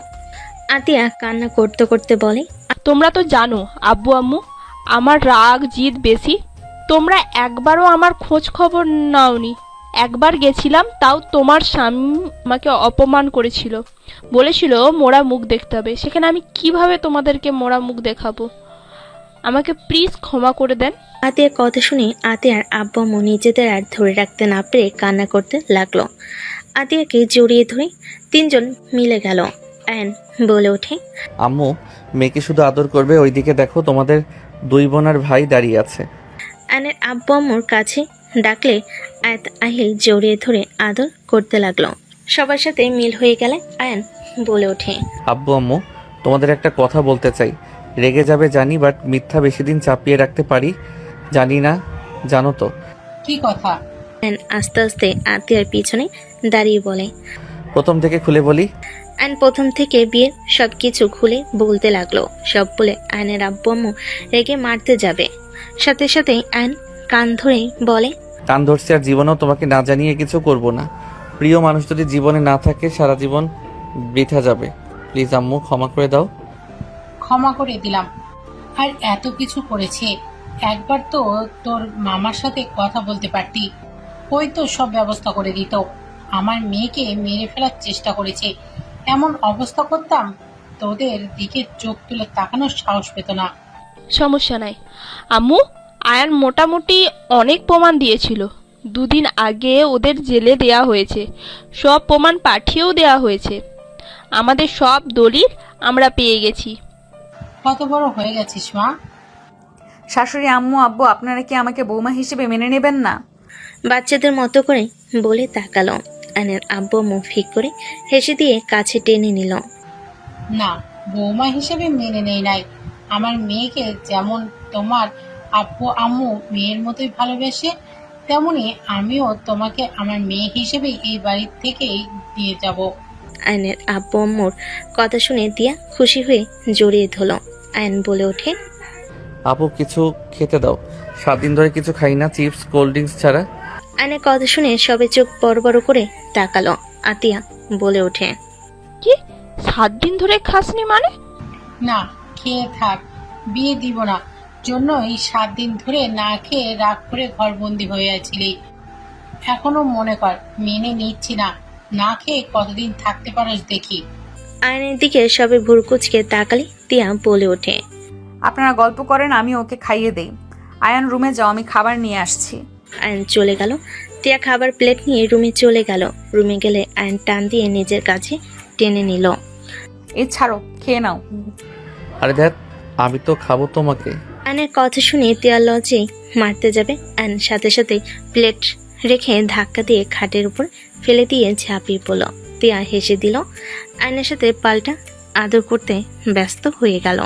আতিয়া কান্না করতে করতে বলে, তোমরা তো জানো আব্বু আম্মু আমার রাগ জিদ বেশি। তোমরা একবারও আমার খোঁজ খবর নাওনি। একবার গেছিলাম, তাও তোমার স্বামী আমাকে অপমান করেছিল, বলেছিল মোড়া মুখ দেখতে হবে। সেখানে আমি কিভাবে তোমাদেরকে মোড়া মুখ দেখাবো? আমাকে প্লিজ ক্ষমা করে দেন। আতিয়ার কথা শুনে আতিয়ার আব্বু আম্মু নিজেদের আর ধরে রাখতে না পেরে কান্না করতে লাগলো। আতিয়াকে জড়িয়ে ধরে তিনজন মিলে গেল। আয়ন বলে ওঠে, আম্মু মেয়েকে শুধু আদর করবে, ওইদিকে দেখো তোমাদের দুই বোন আর ভাই দাঁড়িয়ে আছে। আয়নের আব্বু আম্মুর কাছে ডাকলে আয়াত আহিল জড়িয়ে ধরে আদর করতে লাগলো। সবার সাথে মিল হয়ে গেলে আয়ন বলে ওঠে, আব্বু আম্মু তোমাদের একটা কথা বলতে চাই। রেগে যাবে জানি, বাট মিথ্যা বেশি দিন চাপিয়ে রাখতে পারি জানি না, জানো তো? কি কথা? আয়ন আস্তে আস্তে আতিয়ার পিছনে দাঁড়িয়ে বলে, প্রথম থেকে খুলে বলি। আয়ন প্রথম থেকে বিয়ের সবকিছু খুলে বলতে লাগলো। সব বলে আয়নের আব্বু আম্মু রেগে মারতে যাবে, সাথে সাথে আয়ন কান ধরে বলে, কান ধরছি আর জীবনেও তোমাকে না জানিয়ে কিছু করব না। প্রিয় মানুষ যদি জীবনে না থাকে সারা জীবন বৃথা যাবে। প্লিজ আম্মু ক্ষমা করে দাও। ক্ষমা করে দিলাম। আর এত কিছু করেছে, একবার তো তোর মামার সাথে কথা বলতে পারতি, ওই তো সব ব্যবস্থা করে দিত। আমার মেয়েকে মেরে ফেলার চেষ্টা করেছে, এমন অবস্থা করতাম তোদের দিকে চোখ তুলে তাকানোর সাহস পেত না। সমস্যা নাই আম্মু, আয়ান মোটামুটি অনেক প্রমাণ দিয়েছিল। 2 দিন আগে ওদের জেলে দেয়া হয়েছে, সব প্রমাণ পাঠিয়েও দেয়া হয়েছে। আমাদের সব দলিল আমরা পেয়ে গেছি। কত বড় হয়ে গেছিস মা? শাশুড়ি আম্মু আব্বু আপনারা কি আমাকে বৌমা হিসেবে মেনে নেবেন না? বাচ্চাদের মতো করে বলে তাকালো। আয়নের আব্বু মুখ ফিক করে হেসে দিয়ে কাছে টেনে নিল। না, বৌমা হিসেবে মেনে নেই নাই। আমার মেয়েকে যেমন তোমার আব্বু আম্মু মেয়ের মতোই ভালোবেসে, তেমনি আমিও তোমাকে আমার মেয়ে হিসেবে এই বাড়ি থেকেই দিয়ে যাব। আয়নের আব্বু আম্মুর কথা শুনে দিয়া খুশি হয়ে জড়িয়ে ধরল। আয়ন বলে ওঠে, আপু কিছু খেতে দাও, 7 দিন ধরে কিছু খাই না, চিপস কোল্ড ড্রিঙ্কস ছাড়া। আয়নের কথা শুনে সবে চোখ বড় বড় করে তাকালো। আতিয়া বলে ওঠে, কি 7 দিন ধরে খাসনি মানে? না, খেয়ে থাক, বিয়ে দিব না জন্য এই 7 দিন ধরে না খেয়ে রাগ করে ঘরবন্দি হয়ে আছিলি। এখনো মনে কর মেনে নিচ্ছি না, না খেয়ে কতদিন থাকতে পারস দেখি। আয়নের দিকে সবে ভুরকুচকে তাকালে তিয়া বলে ওঠে, আপনারা গল্প করেন, আমি ওকে খাইয়ে দেই। আয়ান রুমে যাও, আমি খাবার নিয়ে আসছি। আয়ন চলে গেল। তিয়া খাবার প্লেট নিয়ে রুমে চলে গেল। রুমে গেলে আয়ন টান দিয়ে নিজের কাছে টেনে নিল। এই ছাড়ো, খেয়ে নাও। আরে দেখ আমি তো খাবো তোমাকে। আয়নের কথা শুনে তিয়া লজে মারতে যাবে। আয়ন সাথে সাথে প্লেট রেখে ধাক্কা দিয়ে খাটের উপর ফেলে দিয়ে ঝাঁপিয়ে পড়ল। তিয়া হেসে দিল। আয়নের সাথে পাল্টা আদর করতে ব্যস্ত হয়ে গেল।